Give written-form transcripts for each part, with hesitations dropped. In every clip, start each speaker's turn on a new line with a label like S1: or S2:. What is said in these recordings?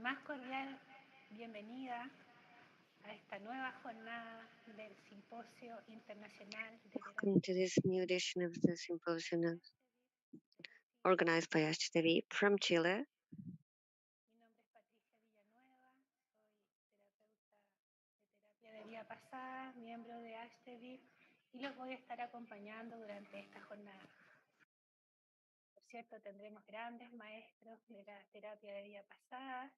S1: más cordial bienvenida a esta nueva jornada del Simposio Internacional de
S2: Welcome to this new edition of the Symposium organized by Achtevip from Chile.
S1: Mi nombre es Patricia Villanueva, soy terapeuta de terapia de vida pasada, miembro de Achtevip y los voy a estar acompañando durante esta jornada. Por cierto, tendremos grandes maestros de la terapia de vida pasada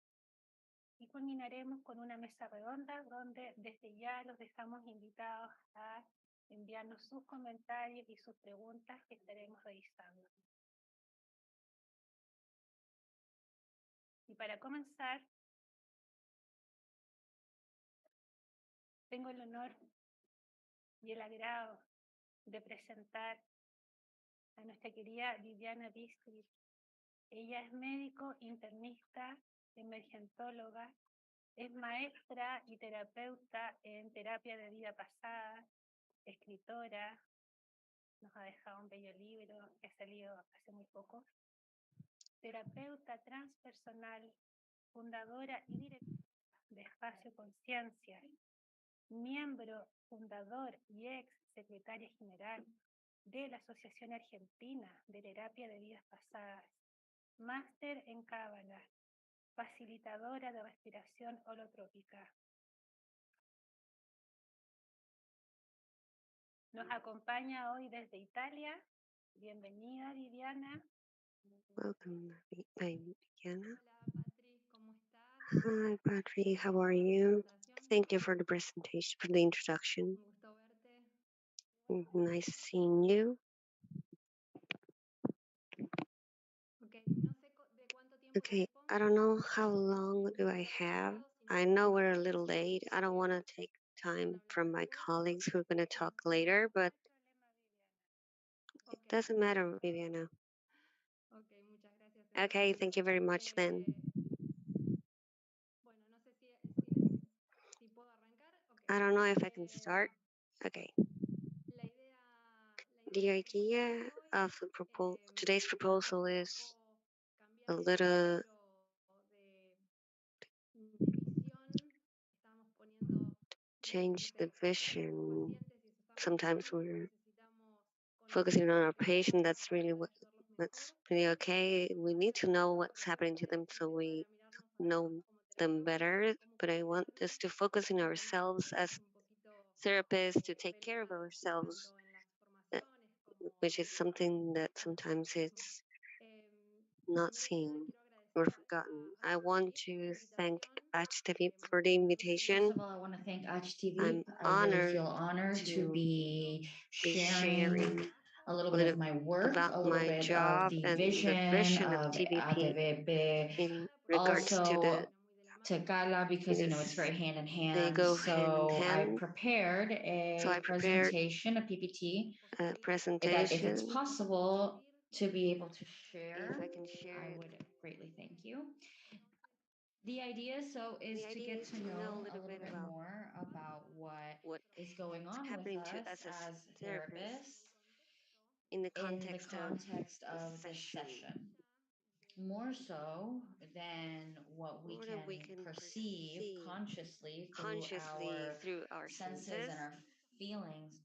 S1: y culminaremos con una mesa redonda donde desde ya los dejamos invitados a enviarnos sus comentarios y sus preguntas que estaremos revisando. Y para comenzar, tengo el honor y el agrado de presentar a nuestra querida Viviana Bistri. Ella es médico, internista, emergentóloga, es maestra y terapeuta en terapia de vida pasada, escritora, nos ha dejado un bello libro que ha salido hace muy poco, terapeuta transpersonal, fundadora y directora de Espacio Conciencia, miembro fundador y ex secretaria general de la Asociación Argentina de Terapia de Vidas Pasadas, máster en Cábala, facilitadora de respiración holotrópica. Nos acompaña hoy desde Italia. Bienvenida, Viviana.
S2: Welcome, Viviana.
S3: Hola, Patri, ¿cómo estás?
S2: Hi, Patrick. How are you? Thank you for the presentation, for the introduction.
S3: Un gusto verte.
S2: Nice seeing you.
S3: Ok, no sé de cuánto tiempo
S2: Okay,
S3: dispongo.
S2: I don't know how long do I have. I know we're a little late. I don't want to take time from my colleagues who are going to talk later, but it
S3: Ok,
S2: doesn't matter, Viviana.
S3: ok, muchas gracias
S2: Okay,
S3: entonces.
S2: thank you very much then.
S3: Bueno, no sé si puedo arrancar. Ok.
S2: I don't know if I can start. Okay.
S3: La idea
S2: The
S3: de la sesión
S2: idea
S3: de hoy
S2: of today's
S3: es
S2: proposal
S3: un
S2: is
S3: poco
S2: a
S3: cambiar el
S2: little
S3: parámetro de visión. Estamos poniendo muchas
S2: change the
S3: veces como
S2: vision.
S3: pacientes y eso está muy
S2: Sometimes
S3: bien.
S2: we're
S3: Necesitamos
S2: focusing on
S3: conocer
S2: our
S3: qué les
S2: patient.
S3: pasa
S2: That's
S3: para
S2: really
S3: poder ayudarlos
S2: that's
S3: mejor.
S2: really okay. We need to know what's happening to them so
S3: Empezar
S2: we
S3: a mirarnos a
S2: know
S3: nosotros como
S2: them
S3: terapeutas,
S2: better.
S3: cómo
S2: But I want
S3: cuidarnos
S2: us to focus on
S3: y cómo
S2: ourselves
S3: ponernos
S2: as
S3: un poquito
S2: therapists to take care of
S3: delicados
S2: ourselves,
S3: tanto en las
S2: uh,
S3: formaciones como
S2: which is something that
S3: en
S2: sometimes
S3: nosotros mismos.
S2: it's
S3: En
S2: not
S3: primer lugar,
S2: seen
S3: quiero
S2: or
S3: agradecer
S2: forgotten.
S3: a
S2: I want
S3: Achtevip por
S2: to
S3: la
S2: thank
S3: invitación.
S2: Achtevip
S3: Muy
S2: for the
S3: contenta de
S4: First
S2: invitation.
S4: of all, I want to thank Achtevip.
S2: I'm
S4: I really
S2: honored
S4: feel honored to
S2: to
S4: be
S2: be
S4: sharing
S2: sharing
S4: a little
S2: a
S4: bit
S2: little
S4: of my work,
S2: about
S4: a little
S2: my
S4: bit of
S2: job
S4: the
S2: and the
S4: vision
S2: vision of
S4: of
S2: TVP
S4: Achtevip,
S2: in regards to the
S4: also Tekala, because it's
S2: because
S4: very hand in
S2: they
S4: hand.
S2: go hand in
S4: So I
S2: hand.
S4: prepared
S2: So I
S4: a
S2: prepared
S4: presentation, a PPT,
S2: a
S4: that if it's
S2: presentation.
S4: possible to be able to
S2: If
S4: share,
S2: I can share
S4: I
S2: it.
S4: would greatly thank you. The idea is
S2: The
S4: to
S2: idea
S4: get
S2: is
S4: to
S2: to know a
S4: know a
S2: little
S4: little
S2: bit
S4: bit
S2: about
S4: more about what
S2: what
S4: is going
S2: is
S4: on with
S2: happening to
S4: us
S2: us as
S4: as
S2: therapists
S4: therapists
S2: in the
S4: in the
S2: context of
S4: context
S2: the
S4: of this
S2: session,
S4: session. More so than what we
S2: more than
S4: can
S2: we can
S4: perceive
S2: perceive
S4: consciously through
S2: consciously
S4: our
S2: through our
S4: senses
S2: senses.
S4: and our feelings.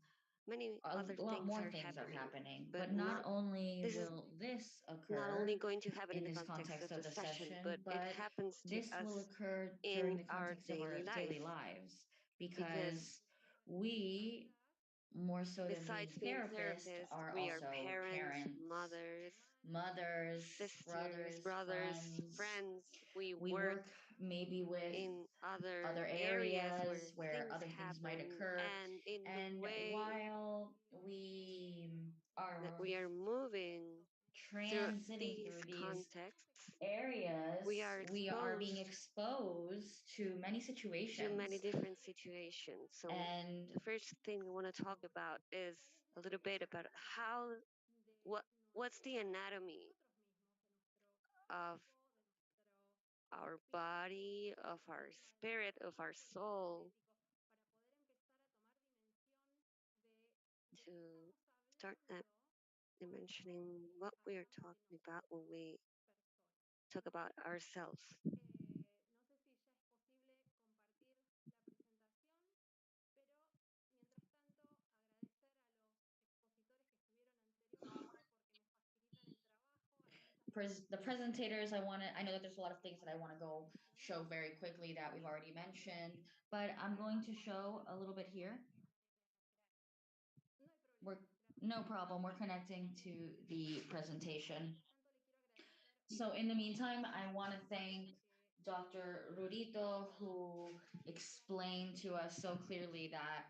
S2: Many
S4: A
S2: other
S4: lot
S2: things
S4: more
S2: are
S4: things are
S2: happening,
S4: happening,
S2: but
S4: but not
S2: not
S4: only
S2: this is
S4: will this
S2: not
S4: occur
S2: only going to happen in
S4: in
S2: the
S4: this
S2: context of
S4: context
S2: the
S4: of the
S2: session,
S4: session,
S2: but it
S4: but
S2: happens to
S4: this
S2: us
S4: will occur during
S2: in
S4: the
S2: our
S4: context of
S2: daily
S4: our daily
S2: life
S4: lives
S2: because
S4: because we, more so than being
S2: besides being
S4: therapists,
S2: therapists,
S4: are
S2: we are
S4: also
S2: parents,
S4: parents,
S2: mothers,
S4: mothers,
S2: sisters,
S4: brothers,
S2: brothers,
S4: friends.
S2: friends. We
S4: We
S2: work
S4: work maybe with
S2: in other
S4: other
S2: areas where
S4: areas where
S2: things
S4: other things might
S2: happen,
S4: occur.
S2: and in the
S4: And
S2: way
S4: while we
S2: that
S4: are
S2: we are moving through
S4: transiting
S2: these
S4: through these
S2: contexts,
S4: areas,
S2: we are
S4: we are being
S2: exposed
S4: exposed to many
S2: to
S4: situations.
S2: many different situations. So
S4: And
S2: the first thing we want to talk about is a little bit about how what what's the anatomy of our body, of our spirit, of our soul to start that dimensioning what we are talking about when we talk about ourselves.
S4: the presentators, I know that there's a lot of things that I want to go show very quickly that we've already mentioned, but I'm going to show a little bit here. We're no problem. We're connecting to the presentation. So in the meantime, I want to thank Dr. Rurito, who explained to us so clearly that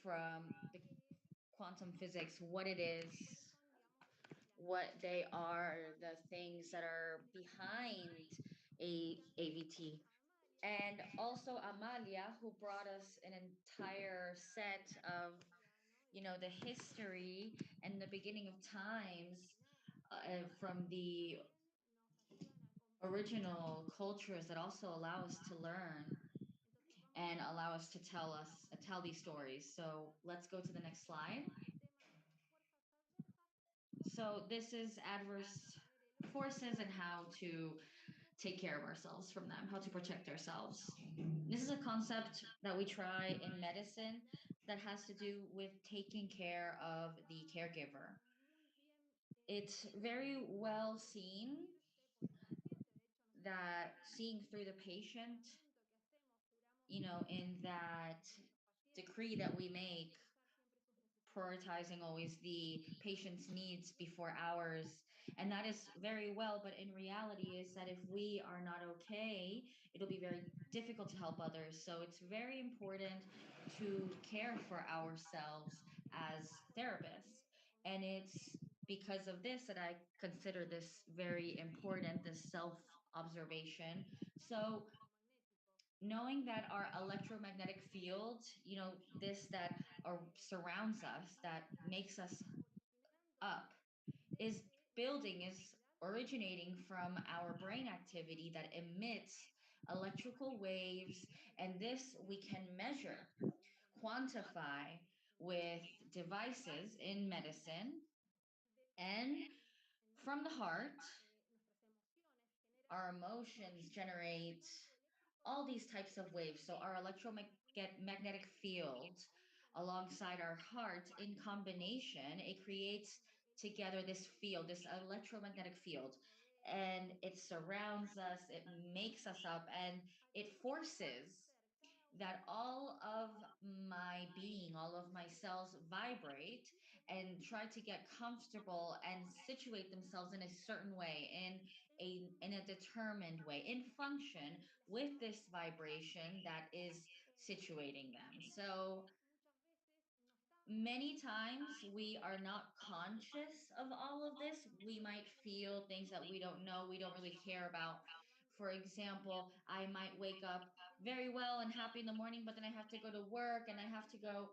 S4: from the quantum physics, what it is, what they are, the things that are behind AVT. And also Amalia, who brought us an entire set of, the history and the beginning of times from the original cultures that also allow us to learn and allow us to tell these stories. So let's go to the next slide. So this is adverse forces and how to take care of ourselves from them, how to protect ourselves. This is a concept that we try in medicine that has to do with taking care of the caregiver. It's very well seen that seeing through the patient, in that decree that we make, prioritizing always the patient's needs before ours. And that is very well, but in reality is that if we are not okay, it'll be very difficult to help others. So it's very important to care for ourselves as therapists. And it's because of this that I consider this very important, this self observation. So knowing that our electromagnetic field, this that surrounds us, that makes us up, is is originating from our brain activity that emits electrical waves, and this we can measure, quantify with devices in medicine. And from the heart, our emotions generate all these types of waves. So our electromagnetic field alongside our heart in combination, it creates together this field, this electromagnetic field. And it surrounds us, it makes us up, and it forces that all of my being, all of my cells vibrate and try to get comfortable and situate themselves in a certain way, in a determined way, in function with this vibration that is situating them. So many times we are not conscious of all of this. We might feel things that we don't know, we don't really care about. For example, I might wake up very well and happy in the morning, but then I have to go to work and I have to go,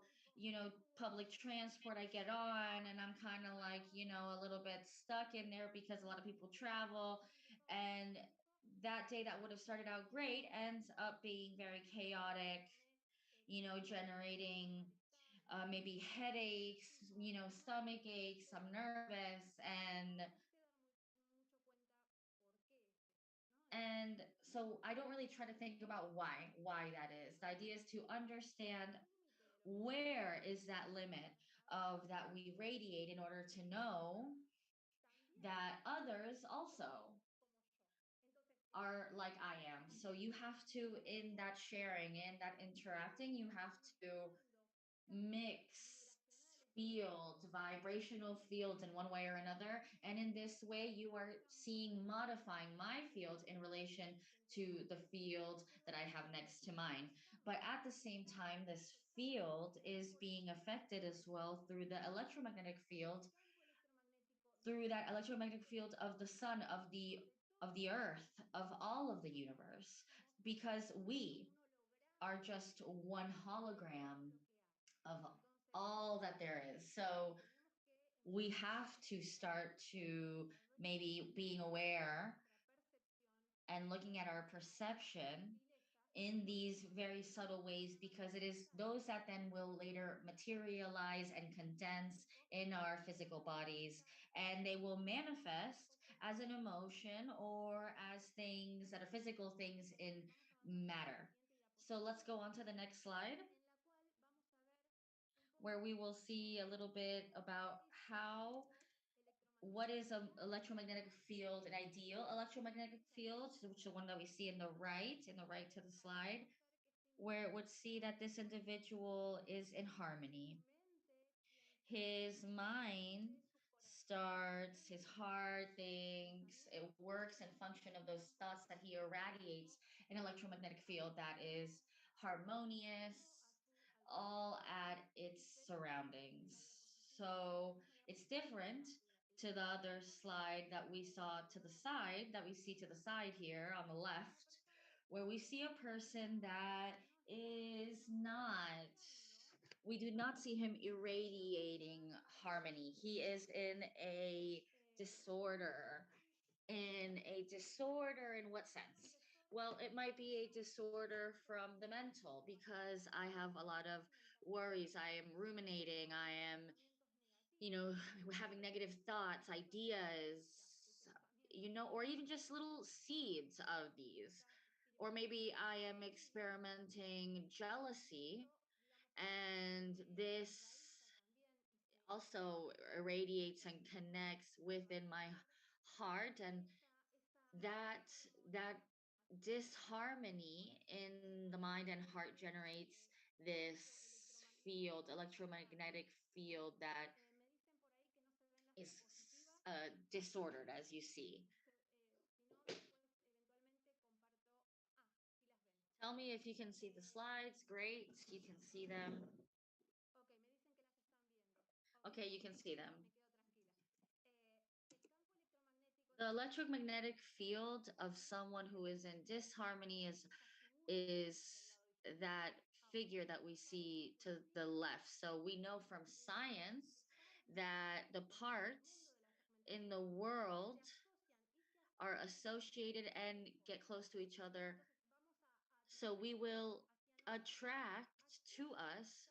S4: public transport. I get on and I'm kind of like, a little bit stuck in there because a lot of people travel. And that day that would have started out great ends up being very chaotic, generating maybe headaches, stomach aches, I'm nervous, and so I don't really try to think about why that is. The idea is to understand where is that limit of that we radiate in order to know that others also are like I am. So you have to, in that sharing, in that interacting, you have to mix fields, vibrational fields in one way or another. And in this way, you are seeing modifying my field in relation to the field that I have next to mine. But at the same time, this field is being affected as well through the electromagnetic field, through that electromagnetic field of the sun, of the earth, of all of the universe, because we are just one hologram of all that there is. So we have to start to maybe being aware and looking at our perception in these very subtle ways, because it is those that then will later materialize and condense in our physical bodies, and they will manifest as an emotion or as things that are physical things in matter. So let's go on to the next slide, where we will see a little bit about how what is an electromagnetic field, an ideal electromagnetic field, which is the one that we see in the right to the slide, where it would see that this individual is in harmony. His mind starts, his heart thinks, it works and function of those thoughts that he irradiates an electromagnetic field that is harmonious, all at its surroundings. So it's different to the other slide that we saw to the side, that we see to the side here on the left, where we see a person that is not, we do not see him irradiating harmony. He is in a disorder. In a disorder, in what sense? Well, it might be a disorder from the mental because I have a lot of worries. I am ruminating. I am, you know, having negative thoughts, ideas, or even just little seeds of these. Or maybe I am experimenting jealousy, and this also irradiates and connects within my heart, and that that disharmony in the mind and heart generates this field, electromagnetic field, that is disordered, as you see. Tell me if you can see the slides. Great, you can see them. Okay, you can see them. The electromagnetic field of someone who is in disharmony is that figure that we see to the left. So we know from science that the parts in the world are associated and get close to each other. So we will attract to us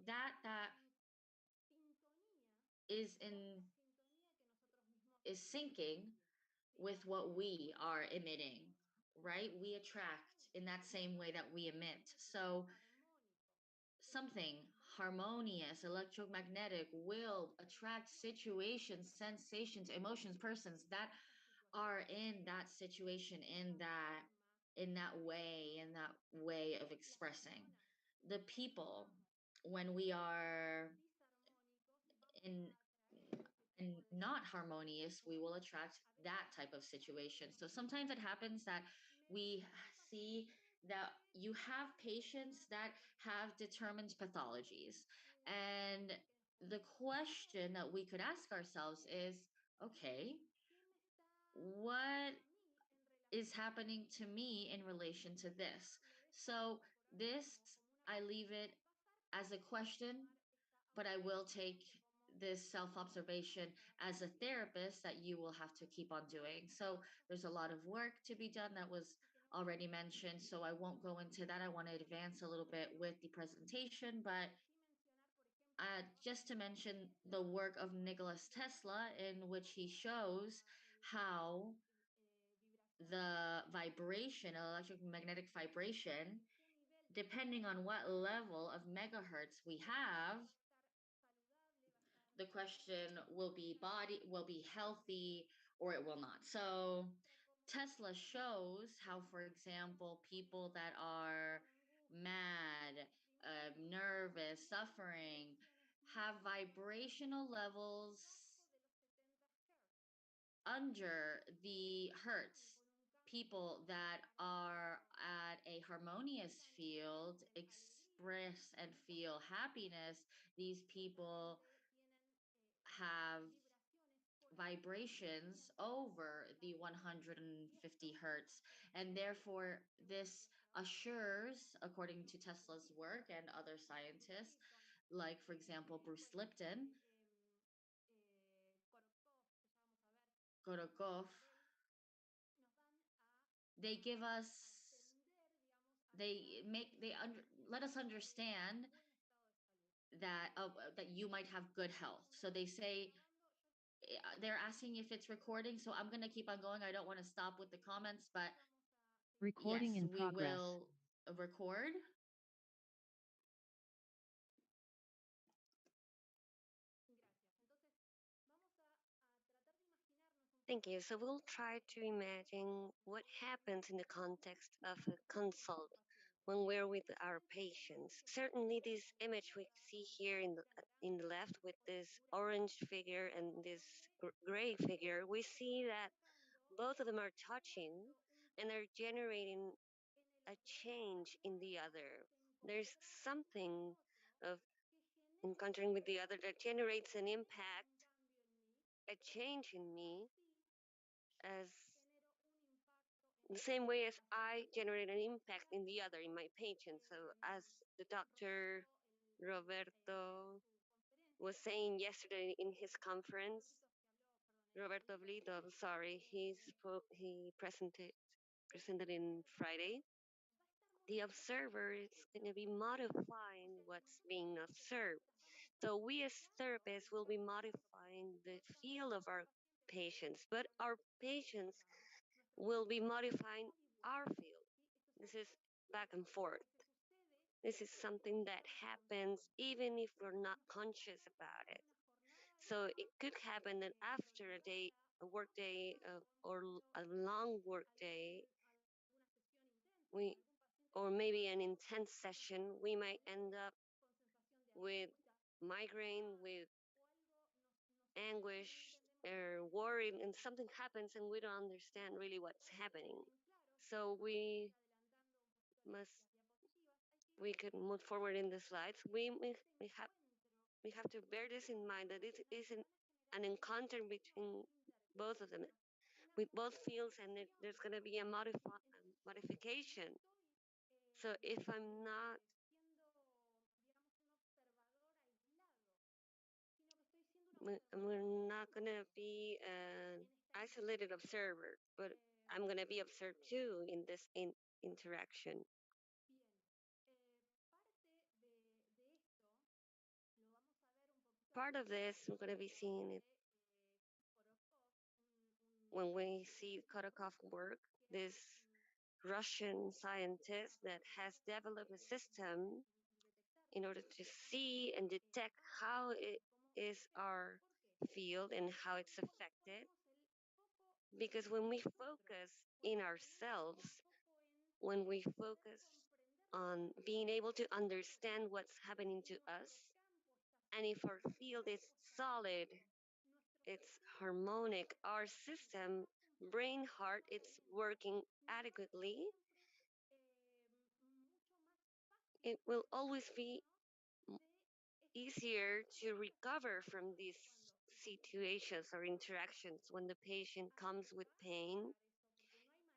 S4: that is in is syncing with what we are emitting, right? We attract in that same way that we emit. So something harmonious, electromagnetic will attract situations, sensations, emotions, persons that are in that situation, in that way of expressing. The people, when we are in and not harmonious, we will attract that type of situation. So sometimes it happens that we see that you have patients that have determined pathologies. And the question that we could ask ourselves is, okay, what is happening to me in relation to this? So this, I leave it as a question, but I will take this self observation as a therapist that you will have to keep on doing. So there's a lot of work to be done that was already mentioned. So I won't go into that. I want to advance a little bit with the presentation, but just to mention the work of Nicholas Tesla, in which he shows how the vibration, electromagnetic vibration, depending on what level of megahertz we have, the question will be healthy or it will not. So Tesla shows how, for example, people that are mad, nervous, suffering, have vibrational levels under the hertz. People that are at a harmonious field express and feel happiness. These people have vibrations over the 150 hertz. And therefore, this assures, according to Tesla's work and other scientists, like, for example, Bruce Lipton, Gorokov, they give us, let us understand that that you might have good health. So they say, they're asking if it's recording, so I'm going to keep on going. I don't want to stop with the comments, but yes,
S5: Recording in
S4: we
S5: progress.
S4: will record.
S2: Thank you. So we'll try to imagine what happens in the context of a consult when we're with our patients. Certainly, this image we see here in the left with this orange figure and this gray figure, we see that both of them are touching and they're generating a change in the other. There's something of encountering with the other that generates an impact, a change in me, as the same way as I generate an impact in the other, in my patient. So, as the doctor Roberto was saying yesterday in his conference, Roberto Blito, I'm sorry, he presented in Friday. The observer is going to be modifying what's being observed. So we as therapists will be modifying the field of our patients, but our patients will be modifying our field. This is back and forth. This is something that happens even if we're not conscious about it. So it could happen that after a work day, or a long work day, we, or maybe an intense session, we might end up with migraine, with anguish, or worried, and something happens and we don't understand really what's happening. So must we could move forward in the slides. We have to bear this in mind that it is an encounter between both of them, with both fields, and there's going to be a modification. So if I'm not, we're not going to be an isolated observer, but I'm going to be observed too in this interaction. Part of this, we're going to be seeing it when we see Kodakov work, this Russian scientist that has developed a system in order to see and detect how it is our field and how it's affected. Because when we focus in ourselves, when we focus on being able to understand what's happening to us, and if our field is solid, it's harmonic, our system, brain, heart, it's working adequately, it will always be easier to recover from these situations or interactions. When the patient comes with pain,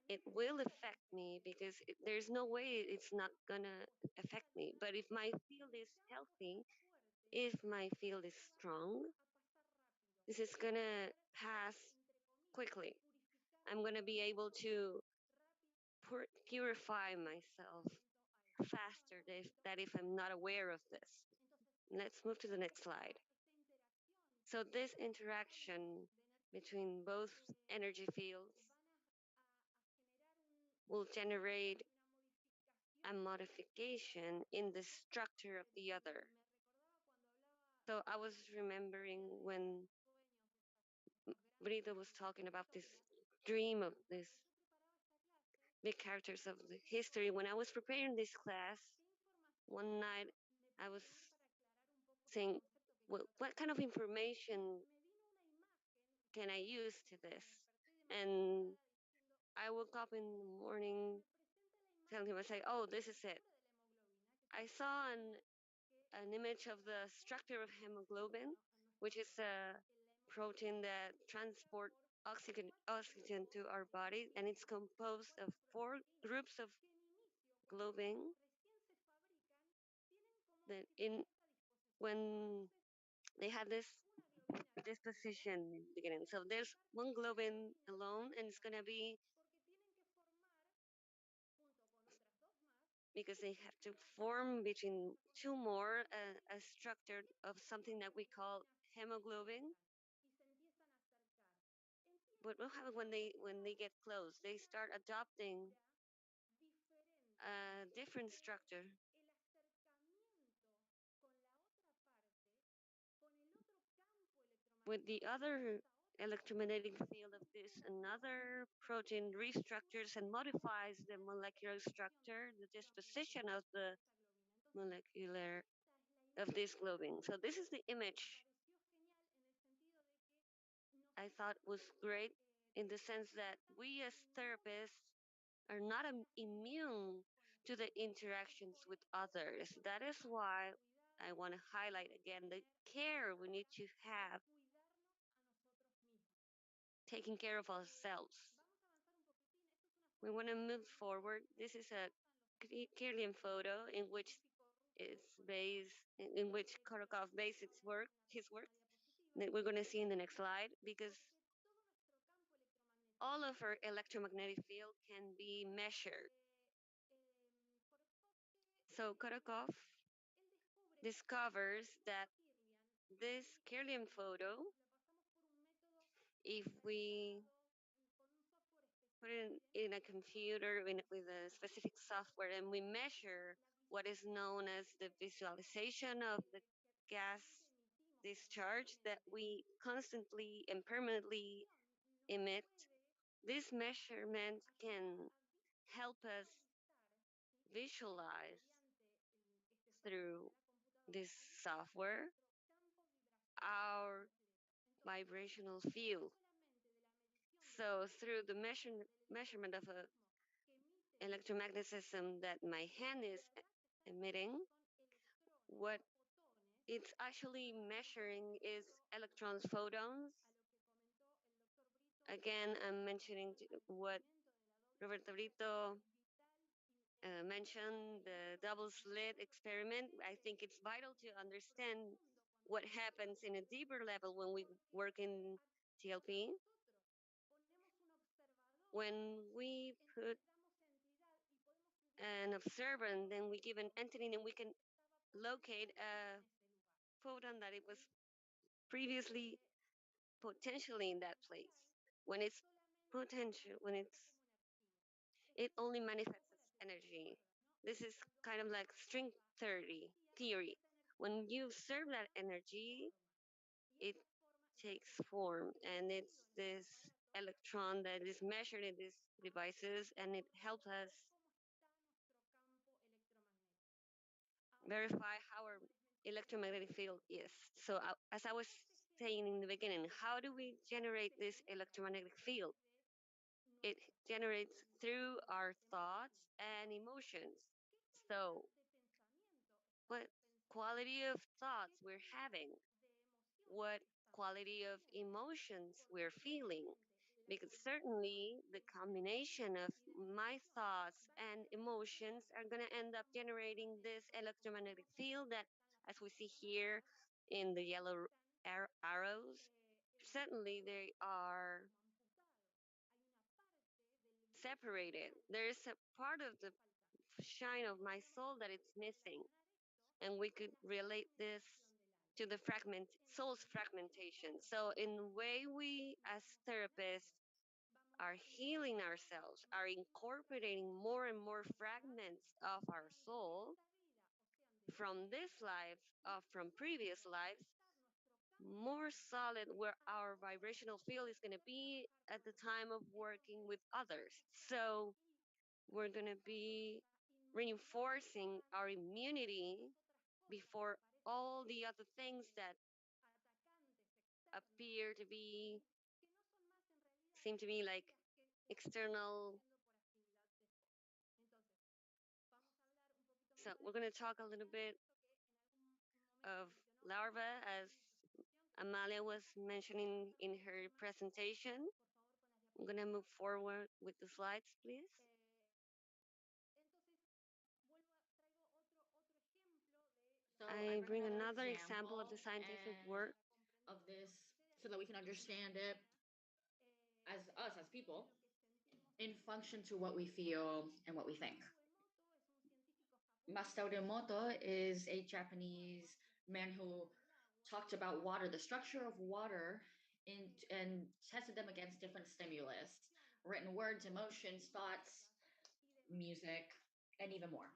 S2: it will affect me because there's no way it's not gonna affect me. But if my field is healthy, if my field is strong, this is gonna pass quickly. I'm gonna be able to purify myself faster than if I'm not aware of this. Let's move to the next slide. So this interaction between both energy fields will generate a modification in the structure of the other. So I was remembering when Brito was talking about this dream of these big characters of the history. When I was preparing this class, one night I was saying, well, what kind of information can I use to this? And I woke up in the morning telling him, I say, oh, this is it. I saw an image of the structure of hemoglobin, which is a protein that transport oxygen to our body, and it's composed of 4 groups of globin that in when they have this position in the beginning. So there's one globin alone, and it's gonna be because they have to form between two more a structure of something that we call hemoglobin. But what happens when they get close? They start adopting a different structure with the other electromagnetic field of this another protein restructures and modifies the molecular structure, the disposition of the molecular of this globin. So this is the image I thought was great in the sense that we as therapists are not immune to the interactions with others. That is why I want to highlight again the care we need to have taking care of ourselves. We want to move forward. This is a Kirlian photo in which it's based, in which Korokov based his work that we're going to see in the next slide, because all of our electromagnetic field can be measured. So Korokov discovers that this Kirlian photo, if we put it in a computer with a specific software and we measure what is known as the visualization of the gas discharge that we constantly and permanently emit, this measurement can help us visualize through this software our vibrational field. So through the measurement of a electromagnetism that my hand is emitting, what it's actually measuring is electrons, photons. Again, I'm mentioning what Roberto Brito mentioned, the double slit experiment. I think it's vital to understand what happens in a deeper level when we work in TLP. When we put an observer, then we give an entity, and we can locate a photon that it was previously potentially in that place. When it's potential, when it only manifests as energy. This is kind of like string theory. When you observe that energy, it takes form, and it's this electron that is measured in these devices, and it helps us verify how our electromagnetic field is. So, as I was saying in the beginning, how do we generate this electromagnetic field? It generates through our thoughts and emotions. So, what quality of thoughts we're having, what quality of emotions we're feeling. Because certainly the combination of my thoughts and emotions are going to end up generating this electromagnetic field that, as we see here in the yellow arrows, certainly they are separated. There is a part of the shine of my soul that it's missing. And we could relate this to the soul's fragmentation. So, in the way we as therapists are healing ourselves, are incorporating more and more fragments of our soul from this life, from previous lives, more solid where our vibrational field is going to be at the time of working with others. So, we're going to be reinforcing our immunity before all the other things that appear to be, seem to be like external. So we're going to talk a little bit of larva, as Amalia was mentioning in her presentation. I'm going to move forward with the slides, please.
S4: So
S2: I bring another example of
S4: example
S2: the scientific work.
S4: of this so that we can understand it as us as people in function to what we feel and what we think. Masaru Emoto is a Japanese man who talked about water, the structure of water, and tested them against different stimulus, written words, emotions, thoughts, music, and even more.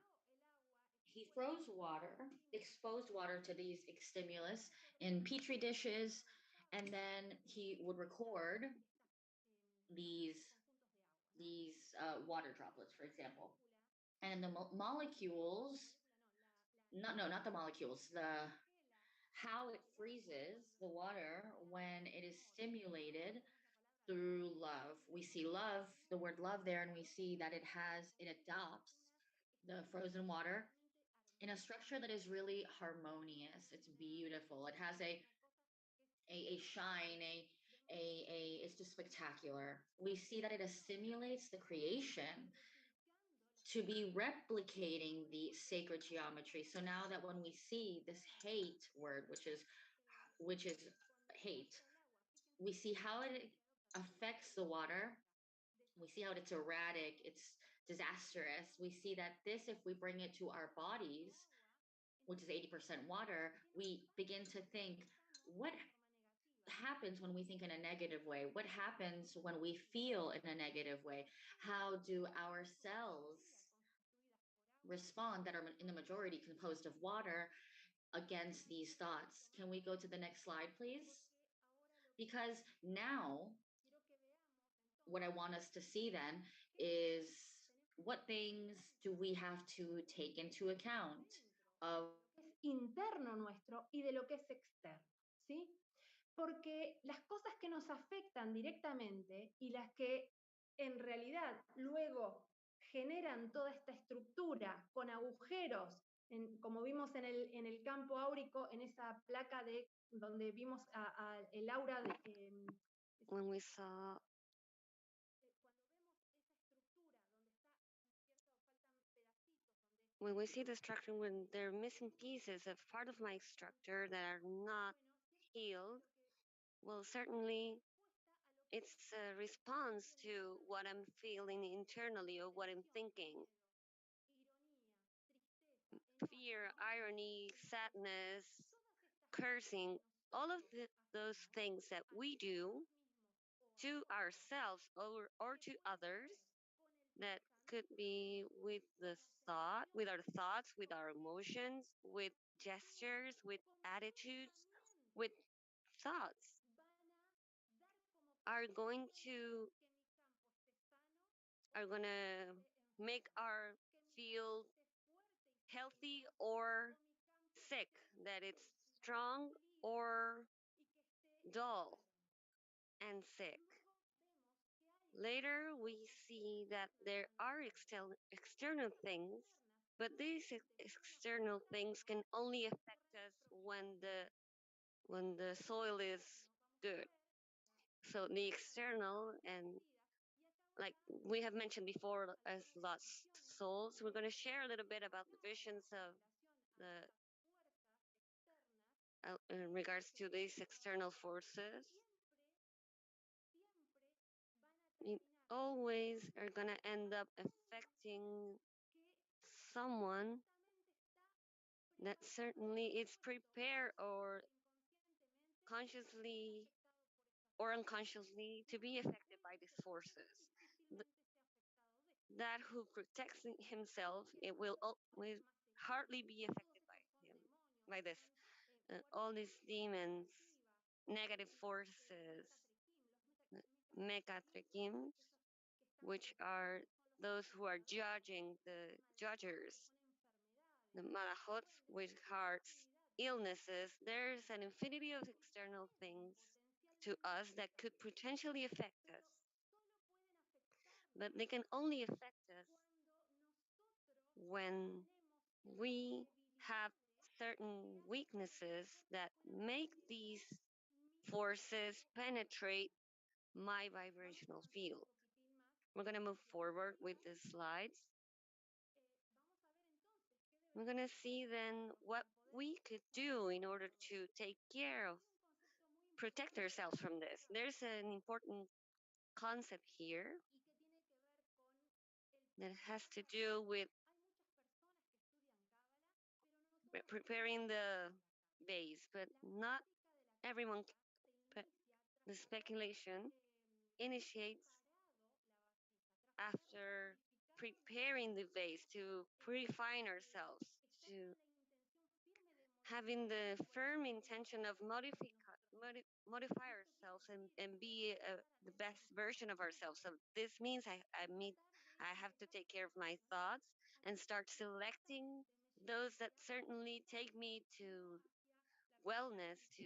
S4: He froze water, exposed water to these stimulus in petri dishes, And then he would record these water droplets, for example. And the molecules, not the molecules, the how it freezes the water when it is stimulated through love. We see love, the word love there, and we see that it adopts the frozen water in a structure that is really harmonious. It's beautiful. It has a shine, it's just spectacular. We see that it assimilates the creation to be replicating the sacred geometry. So now that when we see this hate word, which is hate, we see how it affects the water. We see how it's erratic, it's disastrous. We see that this, if we bring it to our bodies, which is 80% water, we begin to think, what happens when we think in a negative way? What happens when we feel in a negative way? How do our cells respond that are in the majority composed of water against these thoughts? Can we go to the next slide, please? Because now, what I want us to see then is what things do we have to take into account of
S3: es interno nuestro y de lo que es externo, ¿sí? Porque las cosas que nos afectan directamente y las que en realidad luego generan toda esta estructura con agujeros, como vimos en el campo áurico, en esa placa de donde vimos el aura de,
S2: When we saw, when we see the structure, when there are missing pieces of part of my structure that are not healed, well, certainly it's a response to what I'm feeling internally or what I'm thinking. Fear, irony, sadness, cursing, all of those things that we do to ourselves or to others that could be with the thought, with our thoughts, with our emotions, with gestures, with attitudes, with thoughts are going to are going to make our feel healthy or sick, that it's strong or dull and sick. Later, we see that there are external things, but these external things can only affect us when the soil is good. So the external and like we have mentioned before as lost souls, we're going to share a little bit about the visions of the in regards to these external forces. It always are going to end up affecting someone that certainly is prepared or consciously or unconsciously to be affected by these forces. That who protects himself, it will hardly be affected by him, by this. All these demons, negative forces, mekatrekim, which are those who are judging the judgers, the malachots, with hearts, illnesses. There's an infinity of external things to us that could potentially affect us, but they can only affect us when we have certain weaknesses that make these forces penetrate my vibrational field. We're going to move forward with the slides. We're going to see then what we could do in order to take care of, protect ourselves from this. There's an important concept here that has to do with preparing the base, but not everyone. The speculation initiates after preparing the base to purifying ourselves, to having the firm intention of modify ourselves and be the best version of ourselves. So this means I have to take care of my thoughts and start selecting those that certainly take me to wellness, to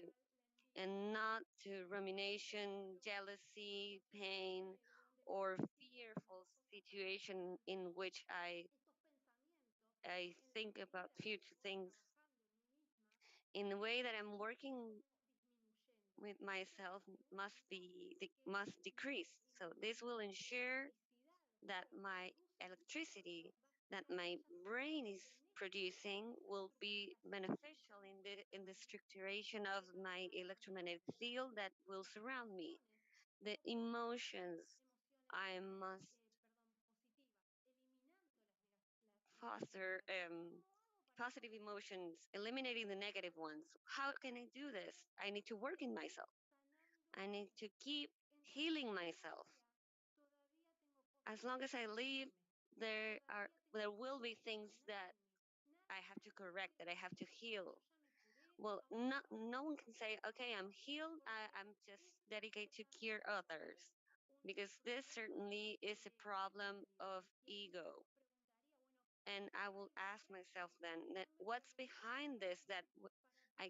S2: and not to rumination, jealousy, pain, or fearful situation in which I think about future things in the way that I'm working with myself must decrease. So this will ensure that my electricity that my brain is producing will be beneficial in the structuration of my electromagnetic field that will surround me. The emotions I must foster positive emotions, eliminating the negative ones. How can I do this? I need to work in myself. I need to keep healing myself. As long as I live, there will be things that I have to correct, that I have to heal. Well, no one can say, okay, I'm healed. I'm just dedicated to cure others, because this certainly is a problem of ego. And I will ask myself then that what's behind this that I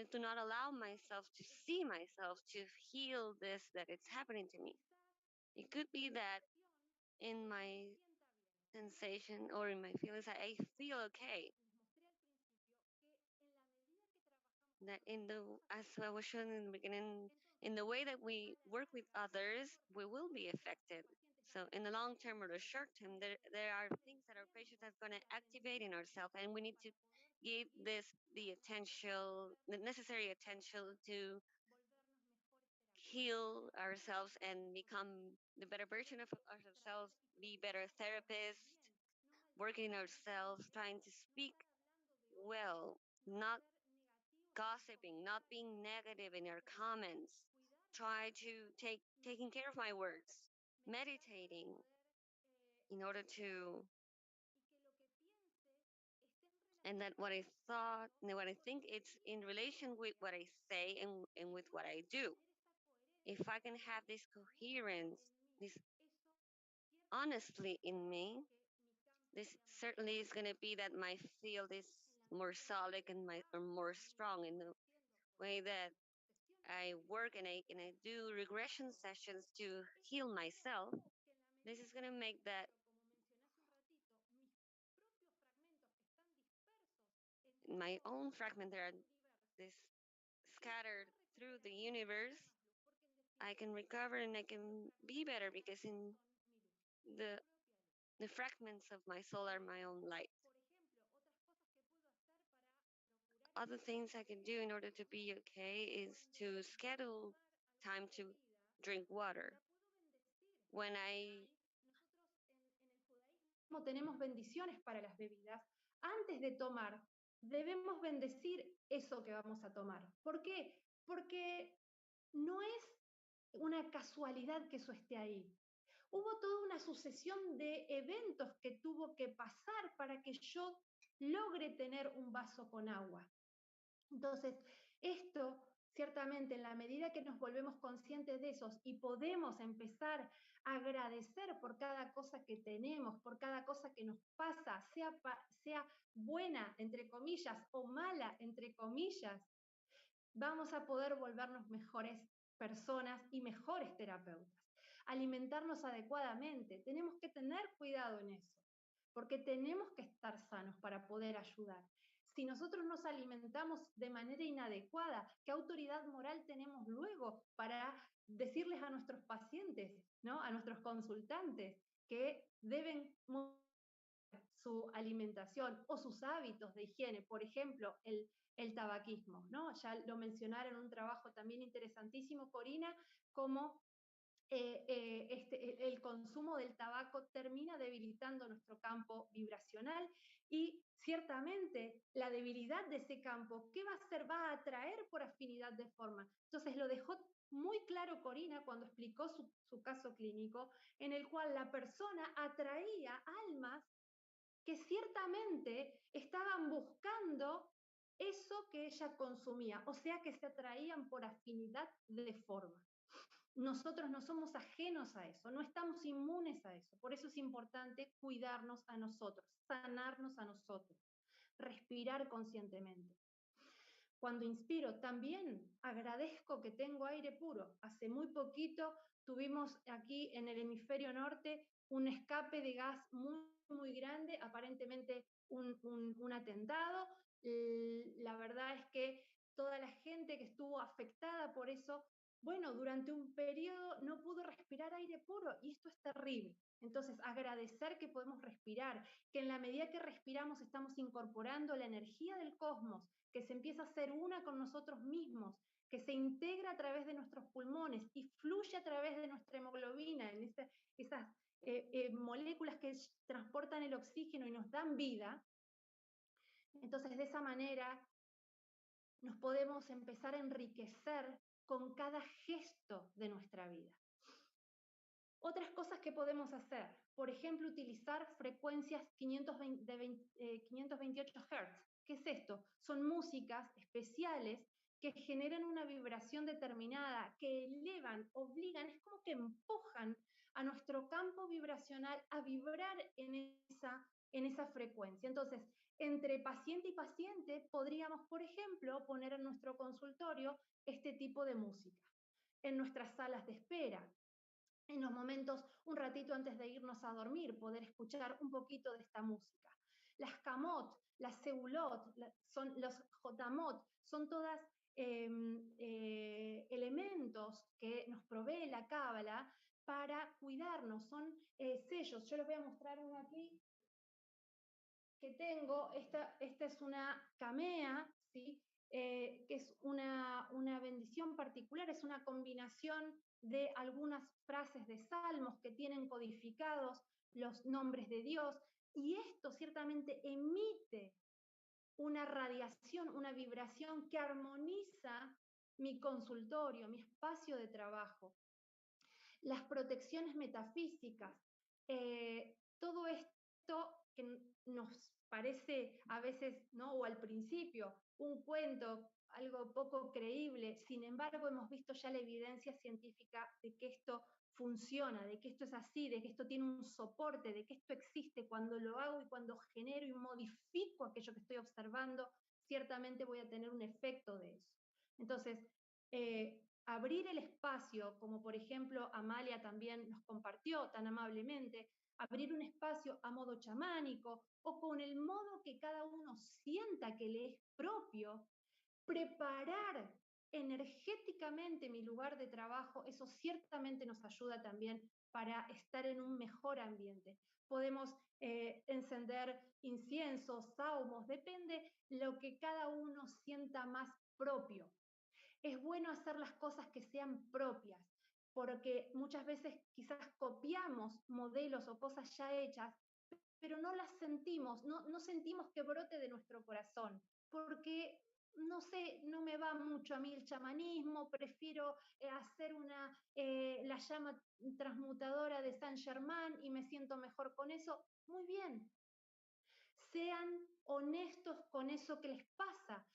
S2: do not allow myself to see myself to heal this that it's happening to me. It could be that in my sensation or in my feelings, I feel okay. That in the as I was shown in the beginning, in the way that we work with others, we will be affected. So in the long term or the short term, there are things that our patients are going to activate in ourselves, and we need to give this the necessary attention to heal ourselves and become the better version of ourselves, be better therapists, working ourselves, trying to speak well, not gossiping, not being negative in our comments. Try to taking care of my words, meditating in order to and that what I thought and what I think it's in relation with what I say and with what I do. If I can have this coherence, this honestly in me, this certainly is going to be that my field is more solid and or more strong in the way that I work and I do regression sessions to heal myself. This is going to make that my own fragment there are this scattered through the universe. I can recover and I can be better because in the the fragments of my soul are my own light. Other things I can do in order to be okay is to schedule time to drink water. When I
S3: tenemos bendiciones para las bebidas. Antes de tomar, debemos bendecir eso que vamos a tomar. ¿Por qué? Porque no es una casualidad que eso esté ahí. Hubo toda una sucesión de eventos que tuvo que pasar para que yo logre tener un vaso con agua. Entonces, esto ciertamente en la medida que nos volvemos conscientes de esos y podemos empezar a agradecer por cada cosa que tenemos, por cada cosa que nos pasa, sea buena, entre comillas, o mala, entre comillas, vamos a poder volvernos mejores personas y mejores terapeutas. Alimentarnos adecuadamente, tenemos que tener cuidado en eso, porque tenemos que estar sanos para poder ayudar. Si nosotros nos alimentamos de manera inadecuada, ¿qué autoridad moral tenemos luego para decirles a nuestros pacientes, ¿no? A nuestros consultantes, que deben su alimentación o sus hábitos de higiene? Por ejemplo, el tabaquismo, ¿no? Ya lo mencionaron en un trabajo también interesantísimo, Corina, como el consumo del tabaco termina debilitando nuestro campo vibracional y ciertamente la debilidad de ese campo, ¿qué va a hacer? Va a atraer por afinidad de forma. Entonces lo dejó muy claro Corina cuando explicó su caso clínico, en el cual la persona atraía almas que ciertamente estaban buscando eso que ella consumía, o sea que se atraían por afinidad de forma. Nosotros no somos ajenos a eso, no estamos inmunes a eso, por eso es importante cuidarnos a nosotros, sanarnos a nosotros, respirar conscientemente. Cuando inspiro, también agradezco que tengo aire puro. Hace muy poquito tuvimos aquí en el hemisferio norte un escape de gas muy grande, aparentemente un atentado. La verdad es que toda la gente que estuvo afectada por eso, bueno, durante un periodo no pudo respirar aire puro y esto es terrible. Entonces, agradecer que podemos respirar, que en la medida que respiramos estamos incorporando la energía del cosmos, que se empieza a hacer una con nosotros mismos, que se integra a través de nuestros pulmones y fluye a través de nuestra hemoglobina, en esas moléculas que transportan el oxígeno y nos dan vida. Entonces, de esa manera nos podemos empezar a enriquecer con cada gesto de nuestra vida. Otras cosas que podemos hacer, por ejemplo, utilizar frecuencias 528 Hz. ¿Qué es esto? Son músicas especiales que generan una vibración determinada, que elevan, obligan, es como que empujan a nuestro campo vibracional a vibrar en esa frecuencia. Entonces, entre paciente y paciente podríamos, por ejemplo, poner en nuestro consultorio este tipo de música. En nuestras salas de espera, en los momentos, un ratito antes de irnos a dormir, poder escuchar un poquito de esta música. Las camot, las seulot, son los jotamot, son todas elementos que nos provee la cábala para cuidarnos, son sellos. Yo les voy a mostrar uno aquí que tengo. Esta es una camea, ¿sí? Que es una bendición particular, es una combinación de algunas frases de salmos que tienen codificados los nombres de Dios, y esto ciertamente emite una radiación, una vibración que armoniza mi consultorio, mi espacio de trabajo. Las protecciones metafísicas, todo esto que nos parece a veces, ¿no? O al principio, un cuento, algo poco creíble, sin embargo hemos visto ya la evidencia científica de que esto funciona, de que esto es así, de que esto tiene un soporte, de que esto existe. Cuando lo hago y cuando genero y modifico aquello que estoy observando, ciertamente voy a tener un efecto de eso. Entonces, abrir el espacio, como por ejemplo Amalia también nos compartió tan amablemente, abrir un espacio a modo chamánico o con el modo que cada uno sienta que le es propio, preparar energéticamente mi lugar de trabajo, eso ciertamente nos ayuda también para estar en un mejor ambiente. Podemos encender inciensos, sahumos, depende lo que cada uno sienta más propio. Es bueno hacer las cosas que sean propias, porque muchas veces quizás copiamos modelos o cosas ya hechas, pero no las sentimos, no sentimos que brote de nuestro corazón, porque no sé, no me va mucho a mí el chamanismo, prefiero hacer la llama transmutadora de Saint Germain y me siento mejor con eso. Muy bien, sean honestos con eso que les pasa.